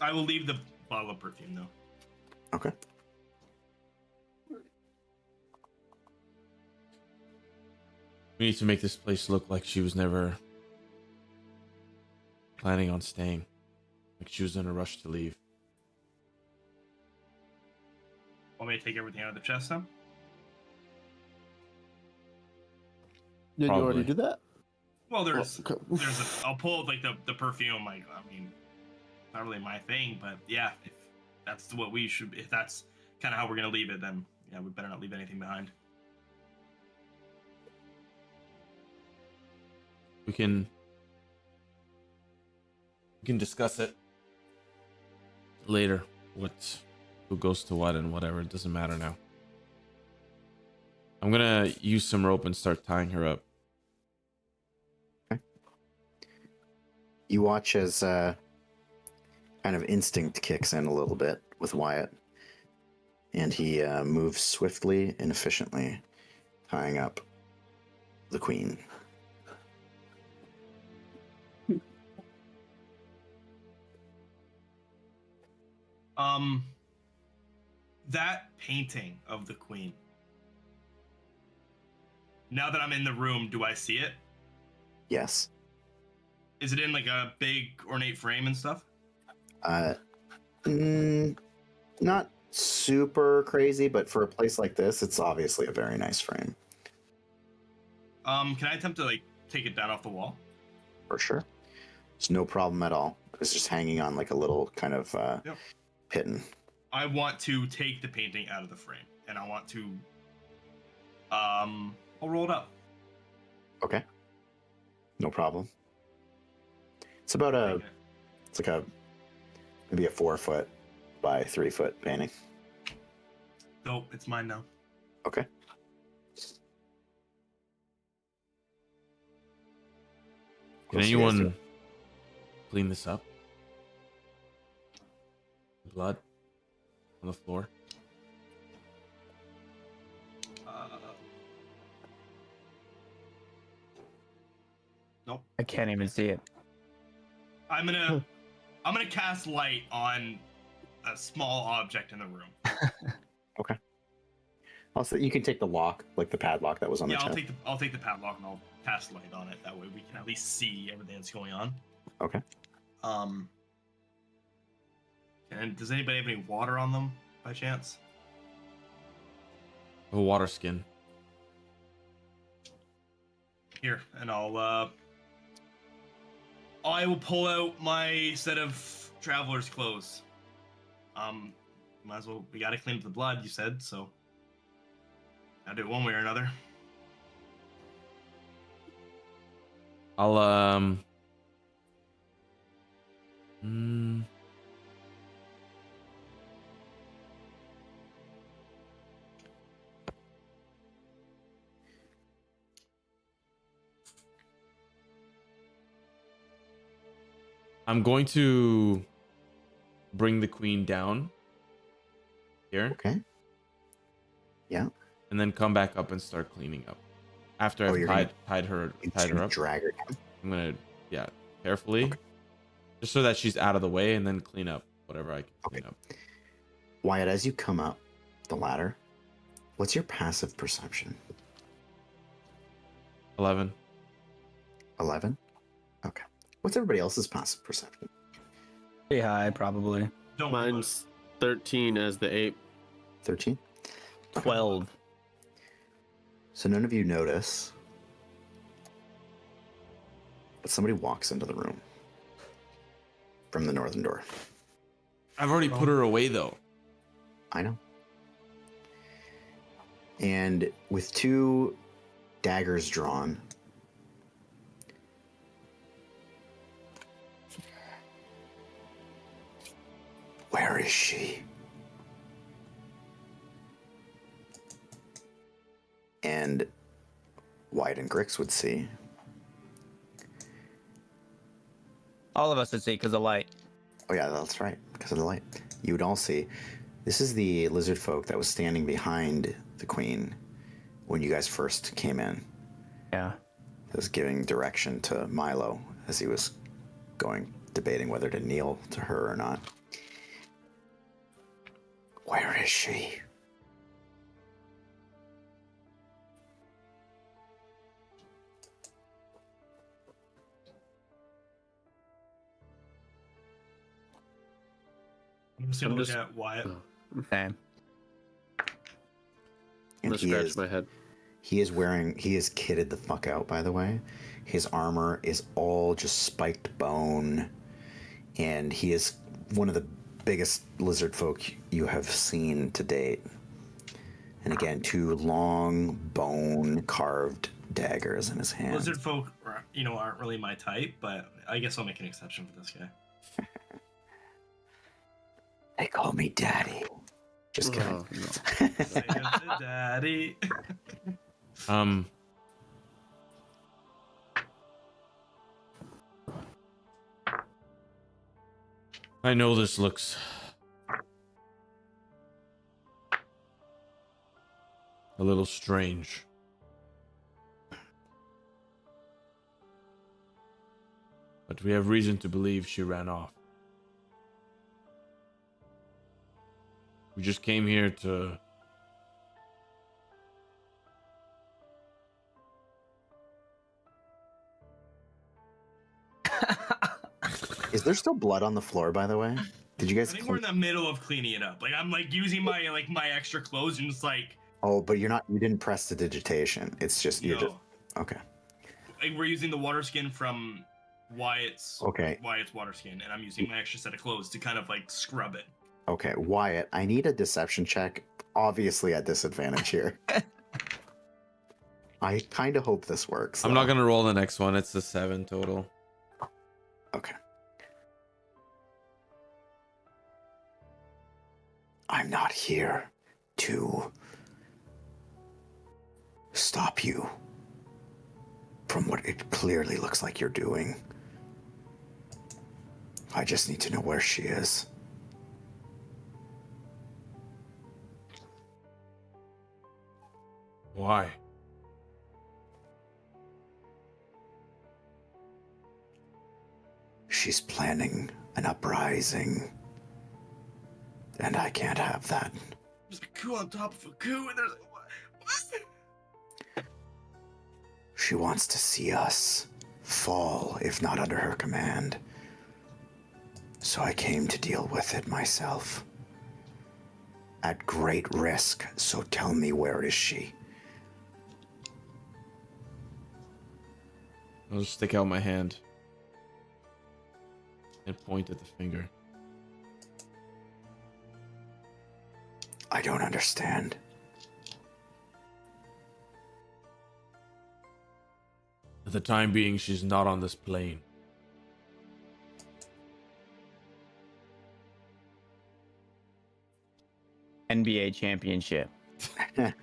I will leave the bottle of perfume though. Okay. We need to make this place look like she was never planning on staying. Like she was in a rush to leave. Want me to take everything out of the chest now? Did you Probably. already do that? Well, there's okay. I'll pull like the perfume. Like I mean, not really my thing, but yeah, if that's what we should, if that's kind of how we're gonna leave it, then yeah, we better not leave anything behind. We can discuss it later. Who goes to what and whatever. It doesn't matter now. I'm gonna use some rope and start tying her up. You watch as kind of instinct kicks in a little bit with Wyatt. And he moves swiftly and efficiently, tying up the queen. That painting of the queen. Now that I'm in the room, do I see it? Yes. Is it in like a big ornate frame and stuff? Not super crazy, but for a place like this, it's obviously a very nice frame. Can I attempt to like take it down off the wall? For sure. It's no problem at all. It's just hanging on like a little kind of Yep. pitten. I want to take the painting out of the frame, and I want to I'll roll it up. Okay. No problem. It's about it's like maybe a 4 foot by 3 foot painting. Nope, it's mine now. Okay. Can We'll see you guys anyone clean this up? Blood on the floor. I can't even see it. I'm gonna cast light on a small object in the room. Also, you can take the lock, like the padlock that was on Yeah, the I'll chest. take the padlock and I'll cast light on it. That way we can at least see everything that's going on. Okay. And does anybody have any water on them by chance? A water skin. Here, and I will pull out my set of traveler's clothes. Might as well. We gotta clean up the blood. You said so. I'll do it one way or another. I'll I'm going to bring the queen down here. Okay. Yeah. And then come back up and start cleaning up. After Oh, I've you're tied her up, Drag her down. I'm gonna carefully, Okay. just so that she's out of the way, and then clean up whatever I can clean up. Wyatt, as you come up the ladder, what's your passive perception? 11. 11? Okay. What's everybody else's passive perception? Pretty high, probably. Don't. Mine's 13 as the ape. 13? 12. So none of you notice, but somebody walks into the room from the northern door. I've already put her away though. I know. And with 2 daggers drawn, where is she? And Wyatt and Grix would see. All of us would see because of light. Oh yeah, that's right, because of the light. You would all see. This is the lizard folk that was standing behind the queen when you guys first came in. Yeah. It was giving direction to Milo as he was debating whether to kneel to her or not. Where is she? I'm just gonna look at Wyatt. Okay. I'm And gonna scratch my head. he is kitted the fuck out, by the way. His armor is all just spiked bone, and he is one of the biggest lizard folk you have seen to date. And again, 2 long bone carved daggers in his hand. Lizard folk, aren't really my type, but I guess I'll make an exception for this guy. They call me Daddy. Just kidding. Oh, no. Say it to Daddy. I know this looks a little strange. But we have reason to believe she ran off. We just came here to... Is there still blood on the floor, by the way? Did you I guys? think we're in the middle of cleaning it up. Like I'm using my extra clothes and just Oh, but you're not. You didn't press the digitation. It's just you're no. just okay. We're using the water skin from Wyatt's Okay. water skin, and I'm using my extra set of clothes to kind of scrub it. Okay, Wyatt, I need a deception check. Obviously at disadvantage here. I kind of hope this works. I'm though. not gonna roll the next one. It's a 7 total. Okay. I'm not here to stop you from what it clearly looks like you're doing. I just need to know where she is. Why? She's planning an uprising. And I can't have that. There's a coup on top of a coup, and there's what? She wants to see us fall, if not under her command. So I came to deal with it myself. At great risk, so tell me, where is she? I'll just stick out my hand and point at the finger. I don't understand. For the time being, she's not on this plane. NBA championship. Then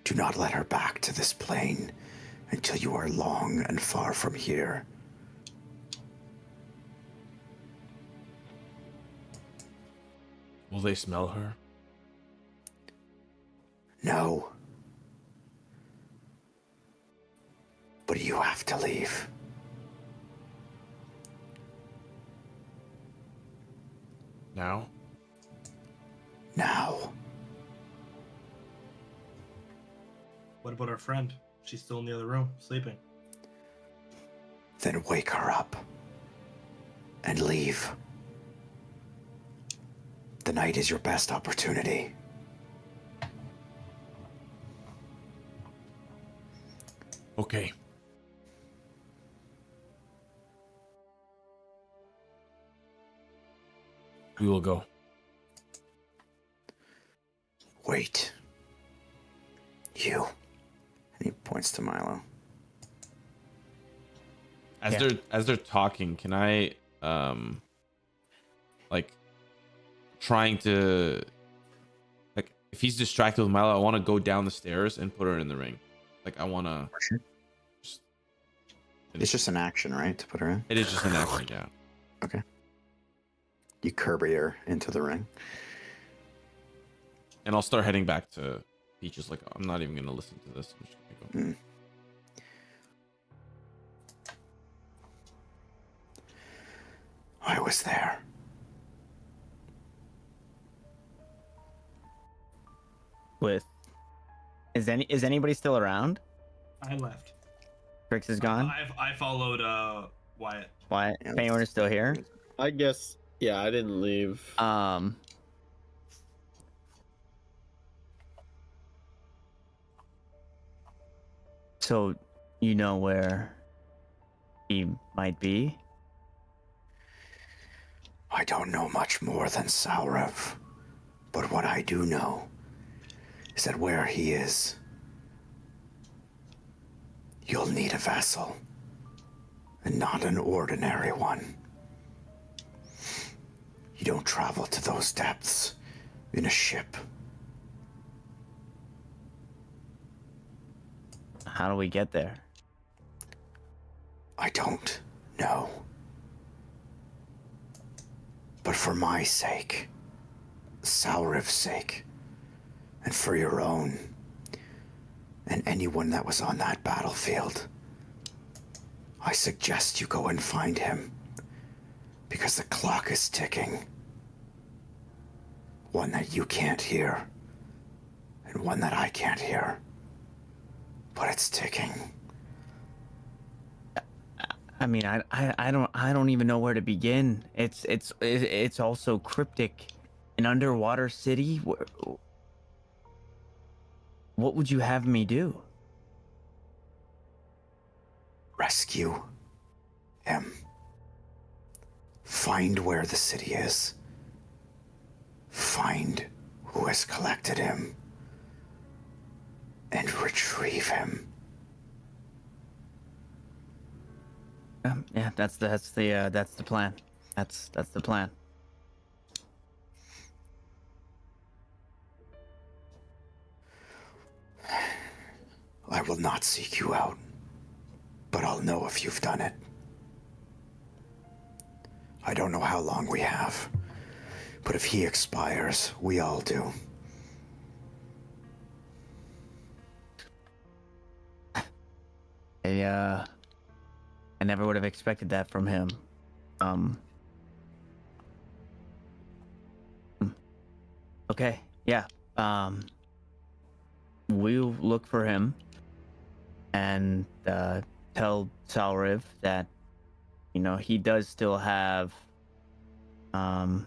do not let her back to this plane until you are long and far from here. Will they smell her? No. But you have to leave. Now? Now. What about our friend? She's still in the other room, sleeping. Then wake her up. And leave. The night is your best opportunity. Okay. We will go. Wait. You. And he points to Milo. As they're talking, can I like trying to like if he's distracted with Milo, I want to go down the stairs and put her in the ring. Like I want to It's just an action, right? To put her in? It is just an action, yeah. Okay. You Kirby her into the ring. And I'll start heading back to Peaches. Like I'm not even gonna listen to this. I'm just gonna go. I was there. Is anybody still around? I left. Grix is gone. I followed Wyatt. Why? Yeah, Anyone is still here? I guess, yeah, I didn't leave. So you know where he might be? I don't know much more than Saurev. But what I do know is that where he is, you'll need a vessel. And not an ordinary one. You don't travel to those depths in a ship. How do we get there? I don't know. But for my sake, Sauriv's sake, and for your own, and anyone that was on that battlefield, I suggest you go and find him, because the clock is ticking. One that you can't hear, and one that I can't hear, but it's ticking. I mean, I don't even know where to begin. It's also cryptic. An underwater city. What would you have me do? Rescue him. Find where the city is. Find who has collected him. And retrieve him. Yeah, that's the plan. That's the plan. I will not seek you out, but I'll know if you've done it. I don't know how long we have, but if he expires, we all do. I never would have expected that from him. Okay, yeah. We'll look for him and tell Salriv that, you know, he does still have an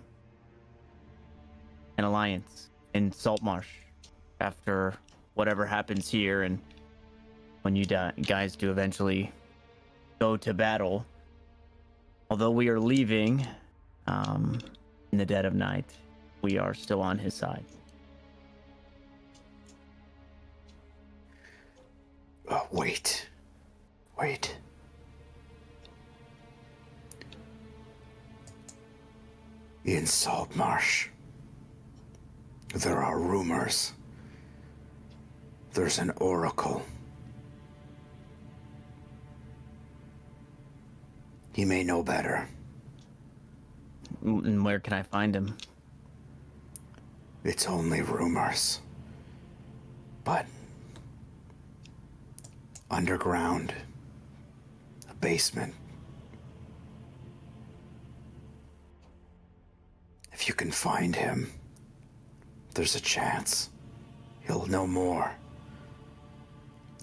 alliance in Saltmarsh after whatever happens here, and when you guys do eventually go to battle. Although we are leaving in the dead of night, we are still on his side. Wait. In Saltmarsh, there are rumors. There's an oracle. He may know better. And where can I find him? It's only rumors. But underground, a basement. If you can find him, there's a chance he'll know more.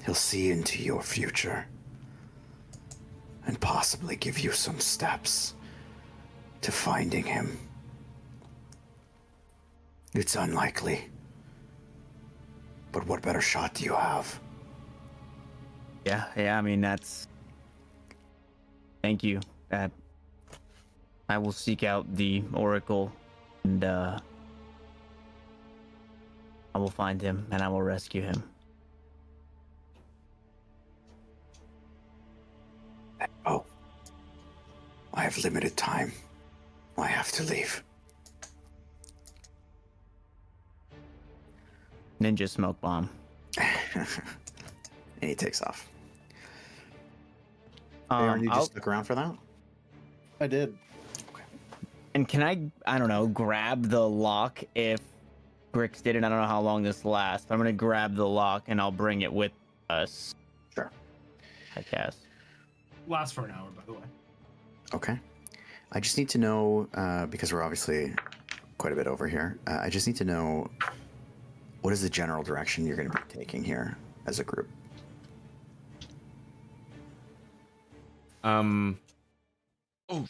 He'll see into your future and possibly give you some steps to finding him. It's unlikely, but what better shot do you have? Yeah, I mean, that's... Thank you. I will seek out the Oracle, and I will find him, and I will rescue him. Oh, I have limited time. I have to leave. Ninja smoke bomb. And he takes off. Aaron, you I'll- just stuck around for that? I did. And can I don't know, grab the lock if Grix did it? I don't know how long this lasts. I'm gonna grab the lock and I'll bring it with us. Sure. I guess. Lasts for an hour, by the way. Okay. I just need to know, because we're obviously quite a bit over here, I just need to know what is the general direction you're going to be taking here as a group? Oh,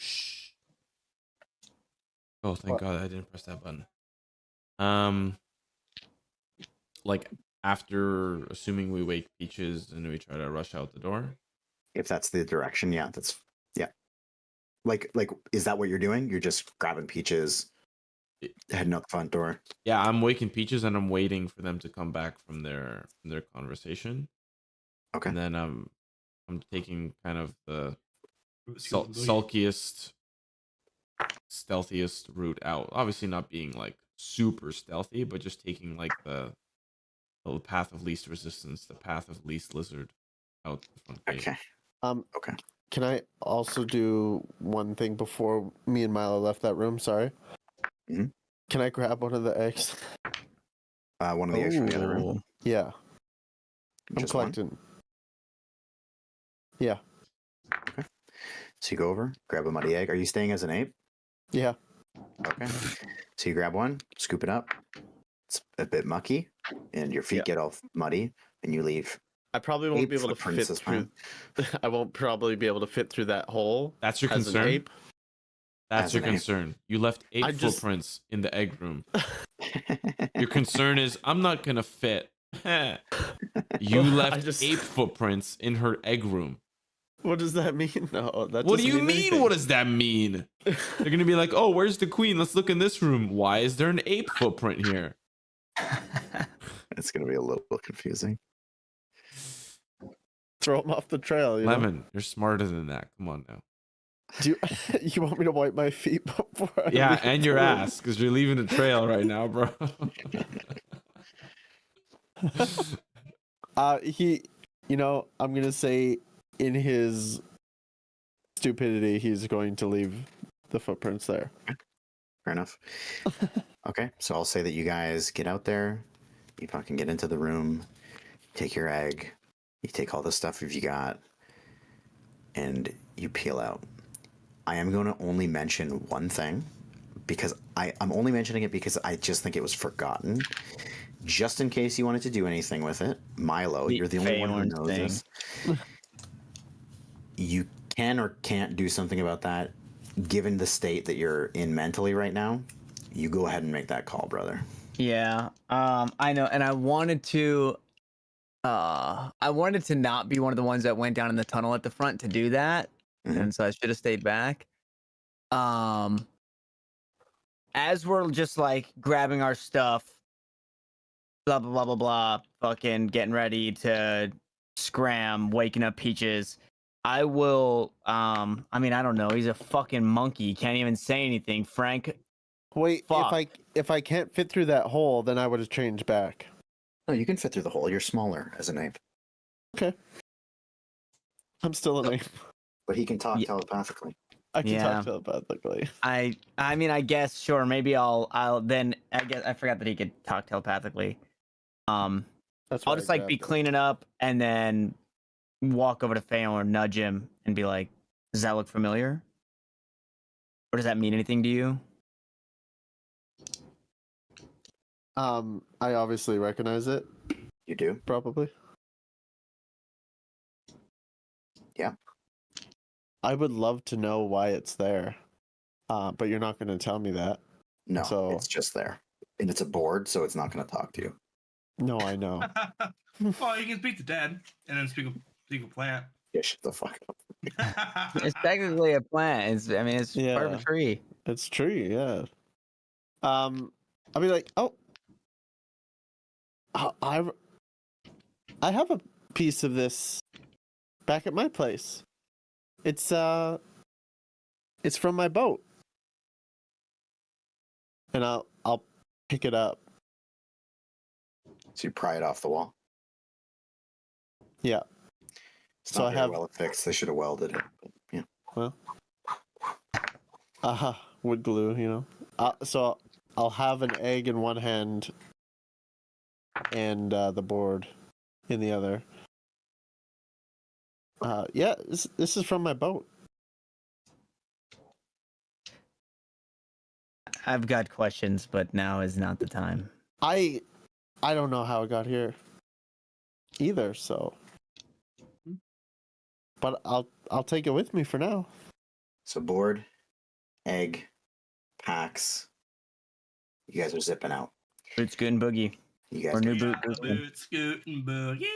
Oh, thank What? God I didn't press that button. Like after assuming we wake Peaches and we try to rush out the door. If that's the direction, yeah, that's yeah. Like, is that what you're doing? You're just grabbing Peaches, heading out the front door. Yeah, I'm waking Peaches and I'm waiting for them to come back from their conversation. Okay. And then I'm taking kind of the Excuse me, sulkiest, stealthiest route out. Obviously not being like super stealthy, but just taking like the path of least resistance, the path of least lizard out the front gate. Okay. Okay. Can I also do one thing before me and Milo left that room? Sorry. Mhm. Can I grab one of the eggs? One of the eggs from the other room. Yeah, I'm Just one? collecting. Yeah, So you go over, grab a muddy egg. Are you staying as an ape? yeah. Okay. So you grab one, scoop it up. It's a bit mucky, and your feet Yeah. get all muddy, and you leave. I probably won't Ape be able to footprints fit is through. I won't probably be able to fit through that hole. That's your as an concern. ape. That's As your an ape. concern. You left 8 I just- footprints in the egg room. Your concern is I'm not gonna fit. You left I just- 8 footprints in her egg room. What does that mean? No, that What do doesn't you mean? anything. What does that mean? They're gonna be like, "Oh, where's the queen? Let's look in this room. Why is there an ape footprint here?" It's gonna be a little confusing. Throw them off the trail. You know? Lemon, you're smarter than that. Come on now. Do you, you want me to wipe my feet before? I Yeah, leave and the your room? ass, because you're leaving a trail right now, bro. He, you know, I'm gonna say in his stupidity, he's going to leave the footprints there. Fair enough. Okay, so I'll say that you guys get out there, you fucking get into the room, take your egg, you take all the stuff if you got, and you peel out. I am going to only mention one thing because I'm only mentioning it because I just think it was forgotten. Just in case you wanted to do anything with it, Milo, you're the only one who Feorn's knows thing. this. You can or can't do something about that. Given the state that you're in mentally right now, you go ahead and make that call, brother. Yeah. I know, and I wanted to not be one of the ones that went down in the tunnel at the front to do that. Mhm. And so I should have stayed back. As we're just like grabbing our stuff, blah blah blah blah blah, fucking getting ready to scram, waking up Peaches. I will I mean, I don't know, he's a fucking monkey, he can't even say anything. Frank, Wait, fuck. if I can't fit through that hole, then I would have changed back. No, you can fit through the hole. You're smaller as an ape, I'm still an ape. but he can talk Yeah. telepathically. I can Yeah. talk telepathically. I mean, I guess sure, maybe I'll then I guess I forgot that he could talk telepathically. That's I'll why just I like be grabbed it. cleaning up and then walk over to Feorn, nudge him, and be like, "Does that look familiar? Or does that mean anything to you?" I obviously recognize it, You do? probably. Yeah. I would love to know why it's there, but you're not going to tell me that. No, So- it's just there. And it's a board, so it's not going to talk to you. No, I know. Well, you can speak to Dad and then speak with Plant. Yeah, shut the fuck up. It's technically a plant. It's part of Yeah. a tree. It's true, yeah. I'll be like, oh, I have a piece of this back at my place. It's from my boat, and I'll pick it up. So you pry it off the wall. Yeah. It's So not I very have- well fixed. They should have welded it. But yeah. Well, wood glue, you know. So I'll have an egg in one hand, and the board in the other. Yeah, this is from my boat. I've got questions, but now is not the time. I don't know how it got here either, so but I'll take it with me for now. So board, egg, packs. You guys are zipping out. Boot Scoot and Boogie. You guys Or new do, boot. Boot, scoot, and boogie.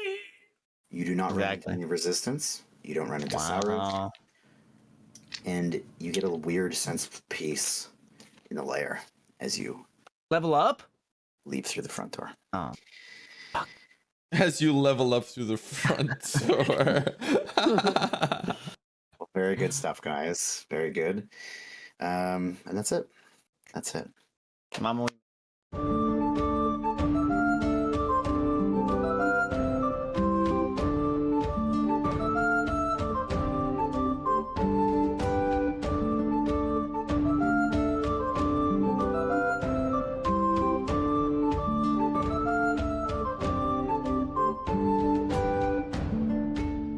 you do not run into Exactly. any resistance. You don't run into Saru. Wow. And you get a weird sense of peace in the lair as you Level up? leap through the front door. Oh. As you level up through the front door. Well, very good stuff, guys. Very good. And that's it. That's it. Mama.